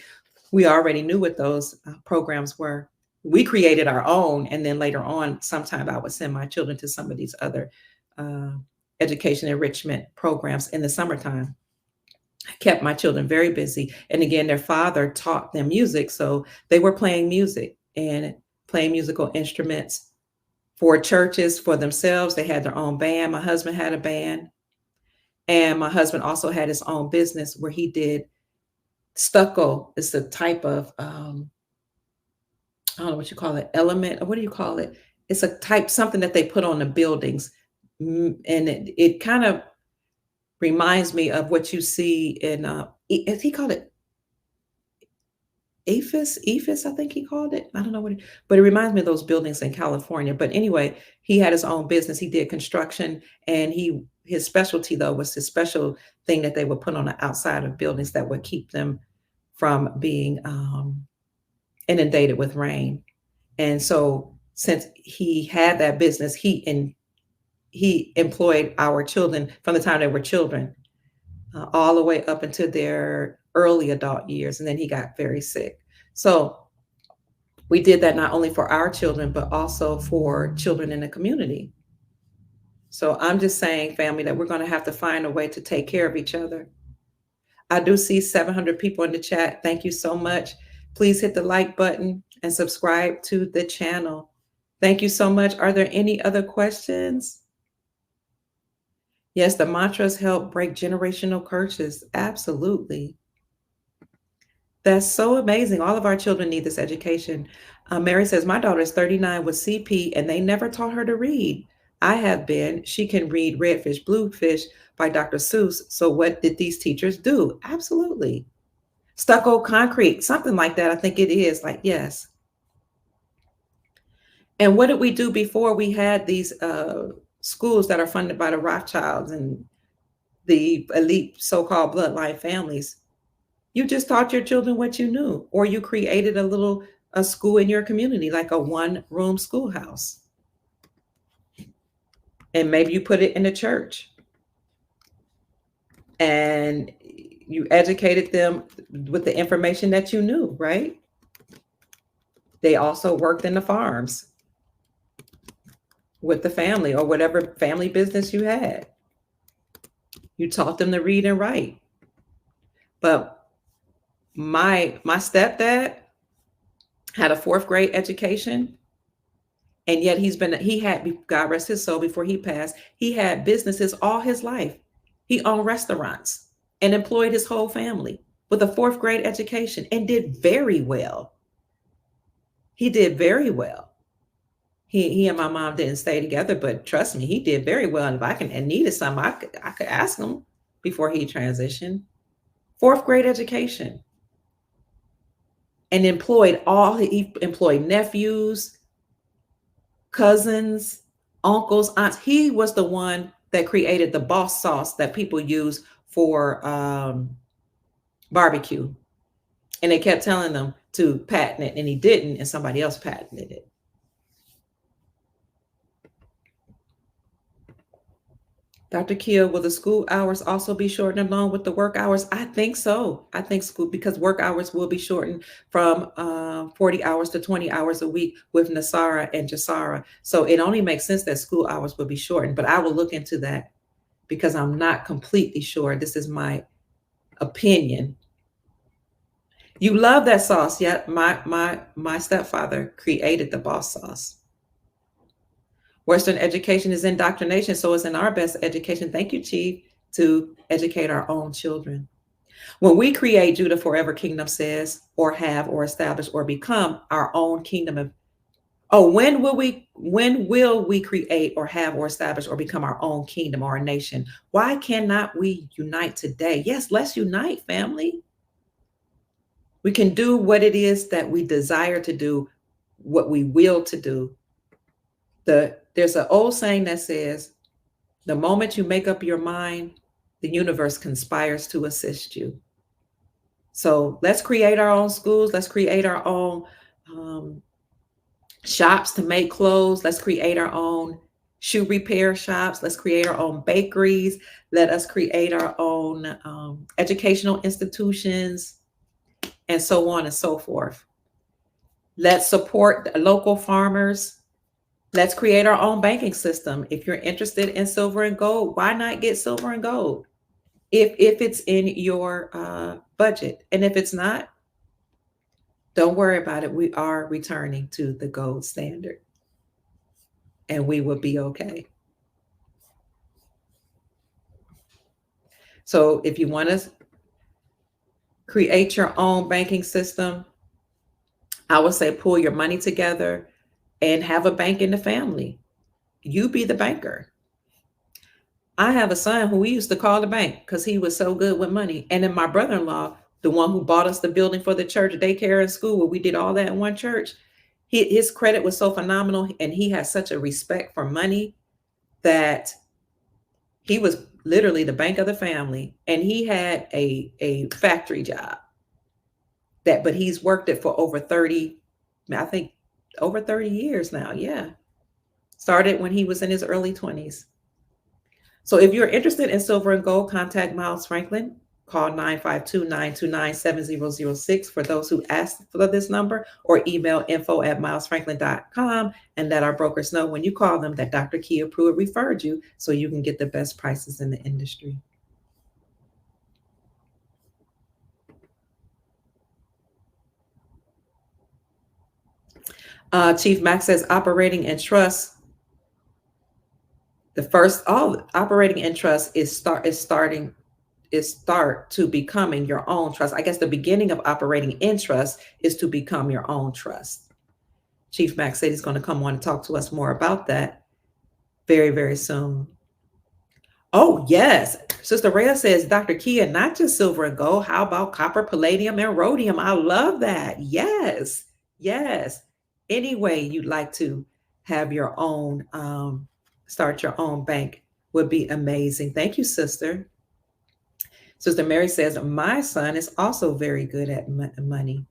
we already knew what those programs were. We created our own, and then later on, sometime I would send my children to some of these other education enrichment programs in the summertime. I kept my children very busy. And again, their father taught them music, so they were playing music and playing musical instruments for churches, for themselves. They had their own band. My husband had a band. And my husband also had his own business where he did stucco. It's a type of, I don't know what you call it, element, or what do you call it? It's a type, something that they put on the buildings. And it kind of reminds me of what you see in, he called it Ephes, I think he called it. I don't know but it reminds me of those buildings in California. But anyway, he had his own business. He did construction, and his specialty though was his special thing that they would put on the outside of buildings that would keep them from being inundated with rain. And so since he had that business, he employed our children from the time they were children all the way up into their early adult years. And then he got very sick. So we did that not only for our children, but also for children in the community. So I'm just saying, family, that we're going to have to find a way to take care of each other. I do see 700 people in the chat. Thank you so much. Please hit the like button and subscribe to the channel. Thank you so much. Are there any other questions? Yes, the mantras help break generational curses. Absolutely. That's so amazing. All of our children need this education. Mary says, my daughter is 39 with CP and they never taught her to read. I have been. She can read Redfish, Bluefish by Dr. Seuss. So what did these teachers do? Absolutely. Stucco concrete, something like that. I think it is like, yes. And what did we do before we had these schools that are funded by the Rothschilds and the elite so-called bloodline families? You just taught your children what you knew, or you created a school in your community, like a one-room schoolhouse. And maybe you put it in a church. And you educated them with the information that you knew, right? They also worked in the farms with the family or whatever family business you had. You taught them to read and write. But my stepdad had a 4th grade education, and yet he had, God rest his soul, before he passed, he had businesses all his life. He owned restaurants and employed his whole family with a 4th grade education and did very well. He did very well. He and my mom didn't stay together, but trust me, he did very well. And if I needed something, I could ask him before he transitioned. 4th grade education. And he employed nephews, cousins, uncles, aunts. He was the one that created the boss sauce that people use for barbecue. And they kept telling them to patent it, and he didn't, and somebody else patented it. Dr. Kia, will the school hours also be shortened along with the work hours? I think so. I think school, because work hours will be shortened from 40 hours to 20 hours a week with Nasara and Jasara. So it only makes sense that school hours will be shortened, but I will look into that because I'm not completely sure. This is my opinion. You love that sauce. Yeah, my stepfather created the boss sauce. Western education is indoctrination, so it's in our best education. Thank you, Chief, to educate our own children. When we create, Judah Forever Kingdom says, or have, or establish, or become our own kingdom of. Oh, when will we create, or have, or establish, or become our own kingdom or a nation? Why cannot we unite today? Yes, let's unite, family. We can do what it is that we desire to do, what we will to do. There's an old saying that says, the moment you make up your mind, the universe conspires to assist you. So let's create our own schools. Let's create our own shops to make clothes. Let's create our own shoe repair shops. Let's create our own bakeries. Let us create our own educational institutions, and so on and so forth. Let's support the local farmers. Let's create our own banking system. If you're interested in silver and gold, why not get silver and gold? If it's in your budget. And if it's not, don't worry about it. We are returning to the gold standard, and we will be okay. So if you want to create your own banking system, I would say pull your money together and have a bank in the family. You be the banker. I have a son who we used to call the bank because he was so good with money. And then my brother-in-law, the one who bought us the building for the church, daycare, and school, where we did all that in one church, his credit was so phenomenal, and he had such a respect for money that he was literally the bank of the family. And he had a factory job but he's worked it for over 30, I think over 30 years now. Yeah. Started when he was in his early 20s. So if you're interested in silver and gold, contact Miles Franklin. Call 952-929-7006 for those who asked for this number, or email info@milesfranklin.com and let our brokers know when you call them that Dr. Kia Pruitt referred you, so you can get the best prices in the industry. Chief Max says operating in trust. The first, all operating in trust is start to becoming your own trust. I guess the beginning of operating in trust is to become your own trust. Chief Max said he's going to come on and talk to us more about that very, very soon. Oh, yes. Sister Rhea says, Dr. Kia, not just silver and gold. How about copper, palladium, and rhodium? I love that. Yes. Yes. Any way you'd like to have your own, start your own bank would be amazing. Thank you, sister. Sister Mary says, my son is also very good at money.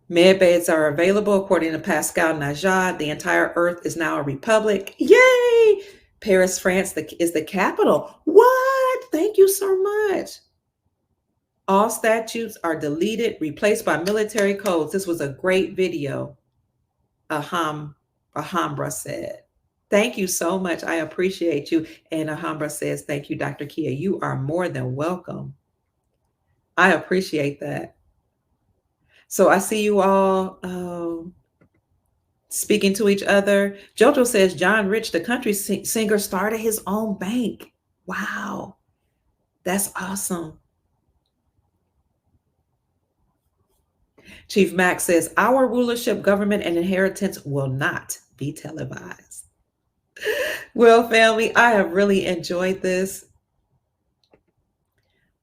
Med beds are available according to Pascal Najad. The entire earth is now a republic. Yay! Paris, France is the capital. What? Thank you so much. All statutes are deleted, replaced by military codes. This was a great video, Alhambra said. Thank you so much. I appreciate you. And Alhambra says, thank you, Dr. Kia. You are more than welcome. I appreciate that. So I see you all speaking to each other. Jojo says John Rich, the country singer, started his own bank. Wow. That's awesome. Chief Max says our rulership, government, and inheritance will not be televised. Well, family, I have really enjoyed this.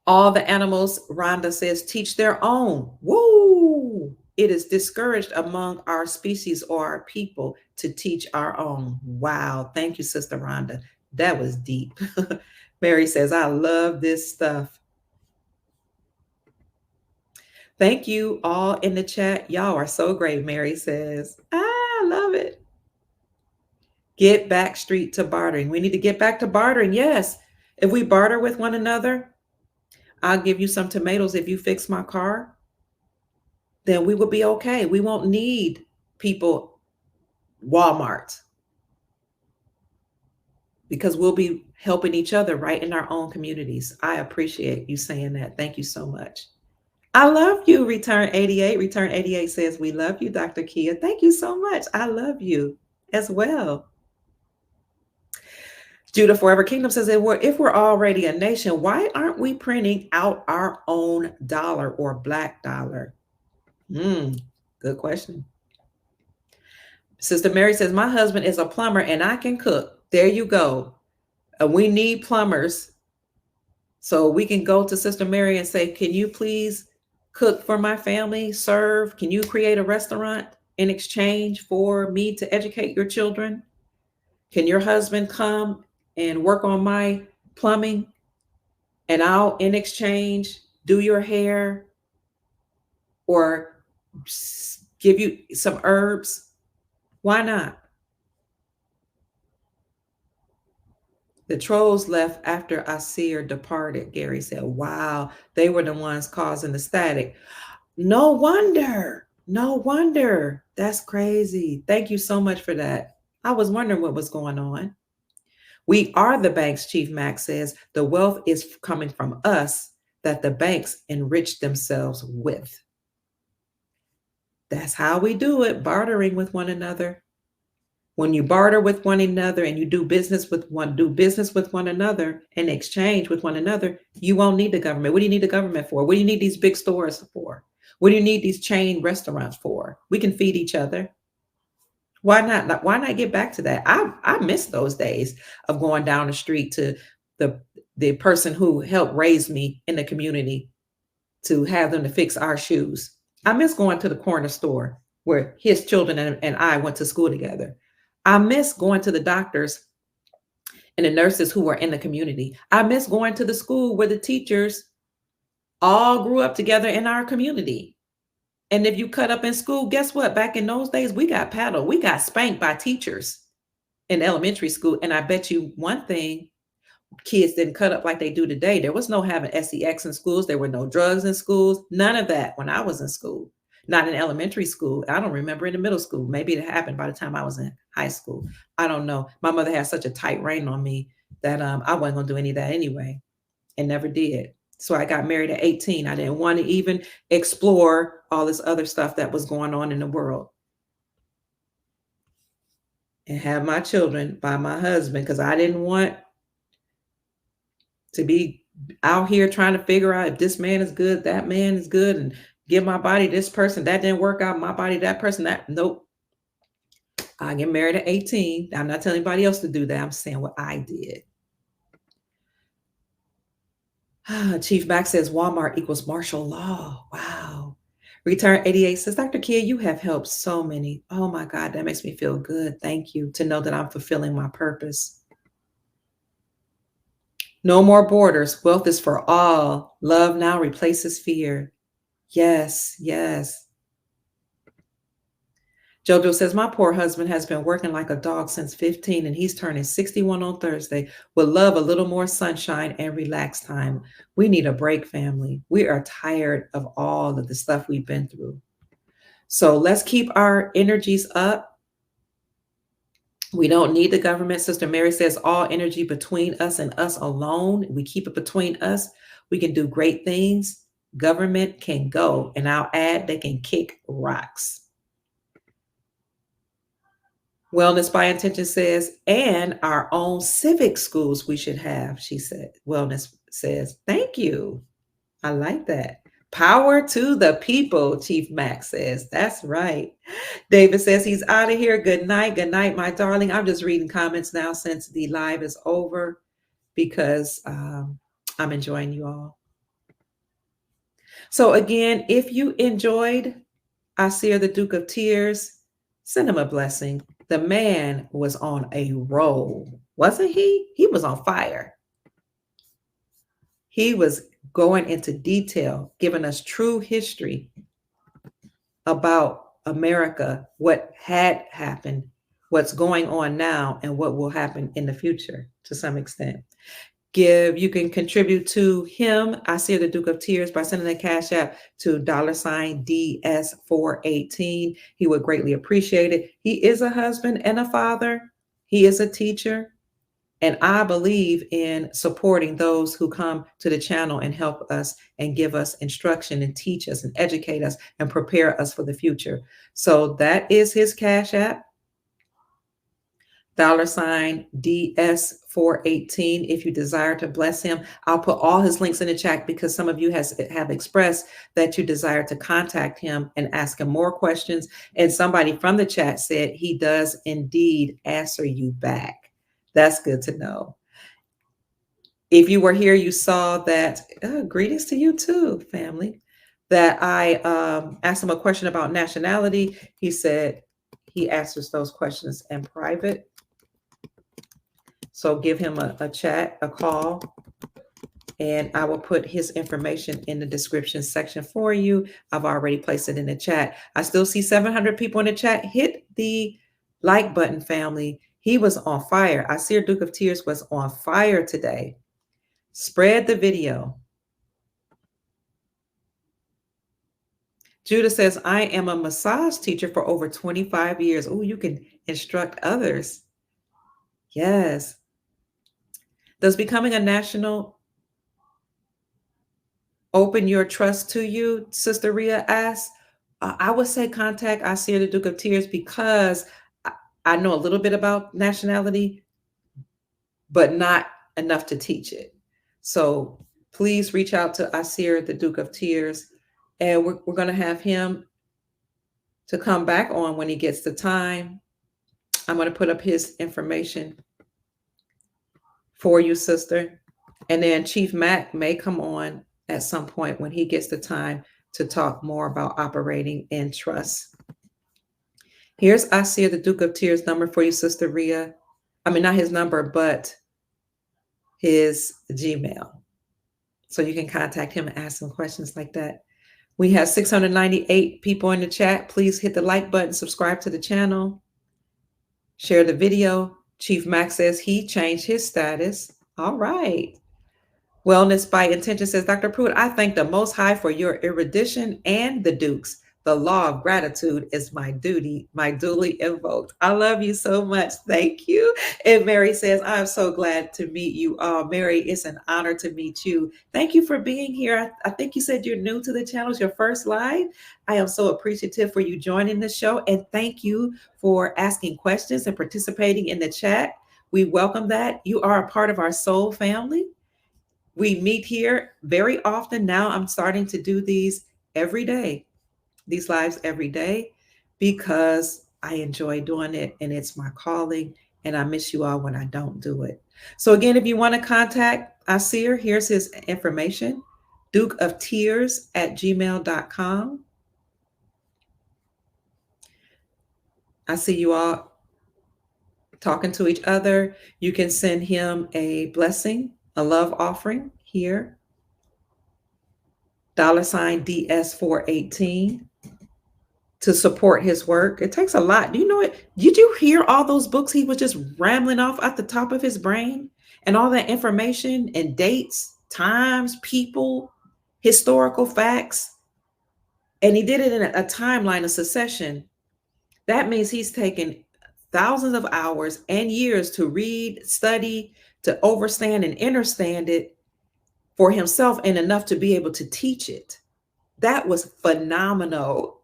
All the animals, Rhonda says, teach their own. Woo! It is discouraged among our species or our people to teach our own. Wow. Thank you, Sister Rhonda. That was deep. Mary says, I love this stuff. Thank you all in the chat. Y'all are so great, Mary says. I love it. Get back street to bartering. We need to get back to bartering. Yes. If we barter with one another, I'll give you some tomatoes if you fix my car, then we will be okay. We won't need people, Walmart, because we'll be helping each other right in our own communities. I appreciate you saying that. Thank you so much. I love you, Return 88. Return 88 says, we love you, Dr. Kia. Thank you so much. I love you as well. Judah Forever Kingdom says that if we're already a nation, why aren't we printing out our own dollar or black dollar? Good question. Sister Mary says, my husband is a plumber and I can cook. There you go. We need plumbers. So we can go to Sister Mary and say, can you please cook for my family, serve? Can you create a restaurant in exchange for me to educate your children? Can your husband come and work on my plumbing? And I'll, in exchange, do your hair or give you some herbs. Why not? The trolls left after Aseer departed, Gary said. Wow, they were the ones causing the static. No wonder. No wonder. That's crazy. Thank you so much for that. I was wondering what was going on. We are the banks, Chief Max says. The wealth is coming from us that the banks enrich themselves with. That's how we do it, bartering with one another. When you barter with one another and you do business with one another and exchange with one another, you won't need the government. What do you need the government for? What do you need these big stores for? What do you need these chain restaurants for? We can feed each other. Why not? Why not get back to that? I miss those days of going down the street to the person who helped raise me in the community to have them to fix our shoes. I miss going to the corner store where his children and I went to school together. I miss going to the doctors and the nurses who were in the community. I miss going to the school where the teachers all grew up together in our community. And if you cut up in school, guess what? Back in those days, we got paddled. We got spanked by teachers in elementary school. And I bet you one thing, kids didn't cut up like they do today. There was no having sex in schools. There were no drugs in schools. None of that when I was in school. Not in elementary school. I don't remember in the middle school. Maybe it happened by the time I was in high school. I don't know. My mother had such a tight rein on me that I wasn't going to do any of that anyway, and never did. So I got married at 18. I didn't want to even explore all this other stuff that was going on in the world. And have my children by my husband because I didn't want to be out here trying to figure out if this man is good, that man is good, and give my body this person, that didn't work out, my body, that person, that, nope. I get married at 18. I'm not telling anybody else to do that. I'm saying what I did. Chief Max says Walmart equals martial law. Wow. Return 88 says, Dr. Kia, you have helped so many. Oh my God, that makes me feel good. Thank you to know that I'm fulfilling my purpose. No more borders. Wealth is for all. Love now replaces fear. Yes, yes. Jojo says, my poor husband has been working like a dog since 15 and he's turning 61 on Thursday. Would love a little more sunshine and relaxed time. We need a break, family. We are tired of all of the stuff we've been through. So let's keep our energies up. We don't need the government. Sister Mary says all energy between us and us alone. We keep it between us. We can do great things. Government can go. And I'll add, they can kick rocks. Wellness by Intention says, and our own civic schools we should have, she said. Wellness says, thank you. I like that. Power to the people, Chief Max says. That's right. David says he's out of here. Good night. Good night, my darling. I'm just reading comments now since the live is over because I'm enjoying you all. So again, if you enjoyed Aseer, the Duke of Tears, send him a blessing. The man was on a roll, wasn't he? He was on fire. He was going into detail, giving us true history about America, what had happened, what's going on now and what will happen in the future to some extent. You can contribute to him, Aseer the Duke of Tears, by sending a cash app to $DS418. He would greatly appreciate it. He is a husband and a father. He is a teacher. And I believe in supporting those who come to the channel and help us and give us instruction and teach us and educate us and prepare us for the future. So that is his cash app. $DS418 if you desire to bless him. I'll put all his links in the chat because some of you have expressed that you desire to contact him and ask him more questions. And somebody from the chat said he does indeed answer you back. That's good to know. If you were here, you saw that, greetings to you too, family, that I asked him a question about nationality. He said he answers those questions in private. So give him a chat, a call, and I will put his information in the description section for you. I've already placed it in the chat. I still see 700 people in the chat. Hit the like button, family. He was on fire. Aseer Duke of Tears was on fire today. Spread the video. Judah says, I am a massage teacher for over 25 years. Oh, you can instruct others. Yes. Does becoming a national open your trust to you? Sister Rhea asks. I would say contact Aseer the Duke of Tears because I know a little bit about nationality, but not enough to teach it. So please reach out to Aseer the Duke of Tears, and we're going to have him to come back on when he gets the time. I'm going to put up his information for you, sister. And then Chief Mac may come on at some point when he gets the time to talk more about operating in trust. Here's Aseer the Duke of Tears number for you, Sister Rhea. I mean, not his number, but his Gmail. So you can contact him and ask some questions like that. We have 698 people in the chat. Please hit the like button, subscribe to the channel, share the video. Chief Max says he changed his status. All right. Wellness by Intention says, Dr. Pruitt, I thank the Most High for your erudition and the Dukes. The law of gratitude is my duty, my duly invoked. I love you so much. Thank you. And Mary says, I'm so glad to meet you all. Mary, it's an honor to meet you. Thank you for being here. I think you said you're new to the channel. It's your first live. I am so appreciative for you joining the show. And thank you for asking questions and participating in the chat. We welcome that. You are a part of our soul family. We meet here very often. Now I'm starting to do these every day. These lives every day because I enjoy doing it and it's my calling, and I miss you all when I don't do it. So again, if you want to contact Aseer, here's his information, dukeoftears@gmail.com. I see you all talking to each other. You can send him a blessing, a love offering here, $DS418. To support his work. It takes a lot. Do you know it? Did you hear all those books he was just rambling off at the top of his brain and all that information and dates, times, people, historical facts? And he did it in a timeline of succession. That means he's taken thousands of hours and years to read, study, to understand and understand it for himself and enough to be able to teach it. That was phenomenal.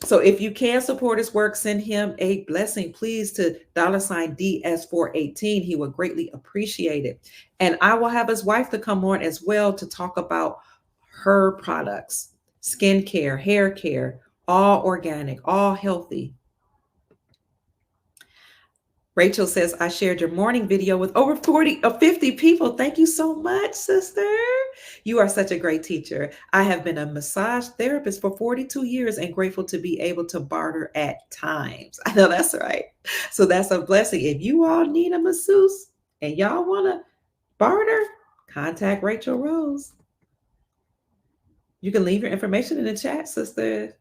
So if you can support his work, send him a blessing, please, to $DS418. He would greatly appreciate it. And I will have his wife to come on as well to talk about her products, skincare, hair care, all organic, all healthy. Rachel says, I shared your morning video with over 40 or 50 people. Thank you so much, sister. You are such a great teacher. I have been a massage therapist for 42 years and grateful to be able to barter at times. I know that's right. So that's a blessing. If you all need a masseuse and y'all want to barter, contact Rachel Rose. You can leave your information in the chat, sister.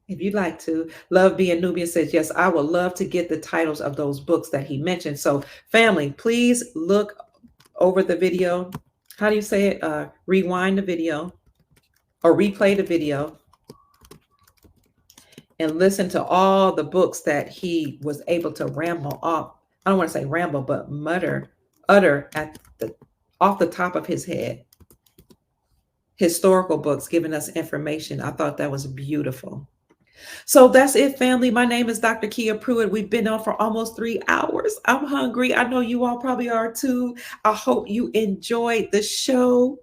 If you'd like to. Love Being Nubian says, yes, I would love to get the titles of those books that he mentioned. So family, please look over the video. How do you say it? Rewind the video or replay the video and listen to all the books that he was able to ramble off. I don't want to say ramble, but utter off the top of his head. Historical books giving us information. I thought that was beautiful. So that's it, family. My name is Dr. Kia Pruitt. We've been on for almost 3 hours. I'm hungry. I know you all probably are too. I hope you enjoyed the show.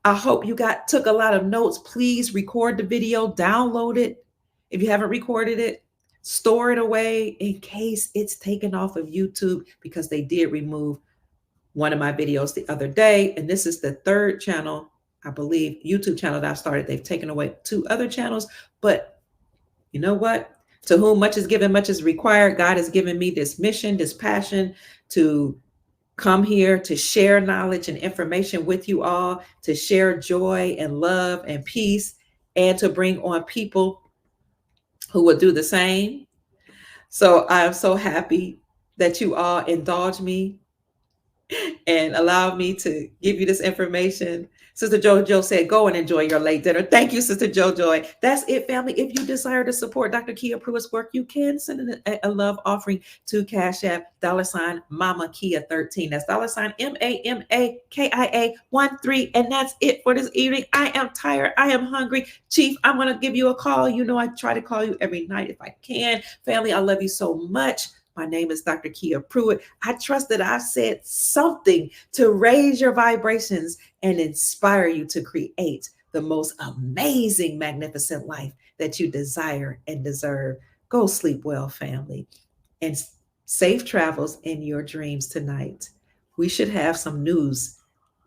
I hope you took a lot of notes. Please record the video, download it. If you haven't recorded it, store it away in case it's taken off of YouTube, because they did remove one of my videos the other day. And this is the third channel, I believe, YouTube channel that I've started. They've taken away 2 other channels, but you know what? To whom much is given, much is required. God has given me this mission, this passion to come here to share knowledge and information with you all, to share joy and love and peace, and to bring on people who will do the same. So I'm so happy that you all indulge me and allow me to give you this information. Sister JoJo said, go and enjoy your late dinner. Thank you, Sister JoJo. That's it, family. If you desire to support Dr. Kia Pruitt's work, you can send in a love offering to Cash App, $ Mama Kia 13. That's $ MAMAKIA 13. And that's it for this evening. I am tired. I am hungry. Chief, I'm going to give you a call. You know, I try to call you every night if I can. Family, I love you so much. My name is Dr. Kia Pruitt. I trust that I said something to raise your vibrations and inspire you to create the most amazing, magnificent life that you desire and deserve. Go sleep well, family, and safe travels in your dreams tonight. We should have some news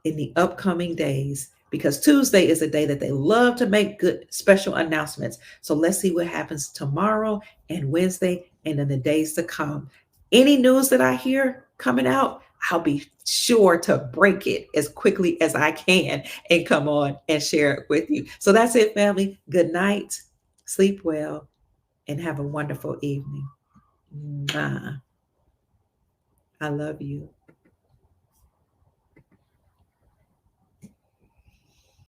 in the upcoming days, because Tuesday is a day that they love to make good special announcements. So let's see what happens tomorrow and Wednesday and in the days to come. Any news that I hear coming out, I'll be sure to break it as quickly as I can and come on and share it with you. So that's it, family. Good night, sleep well, and have a wonderful evening. Mwah. I love you.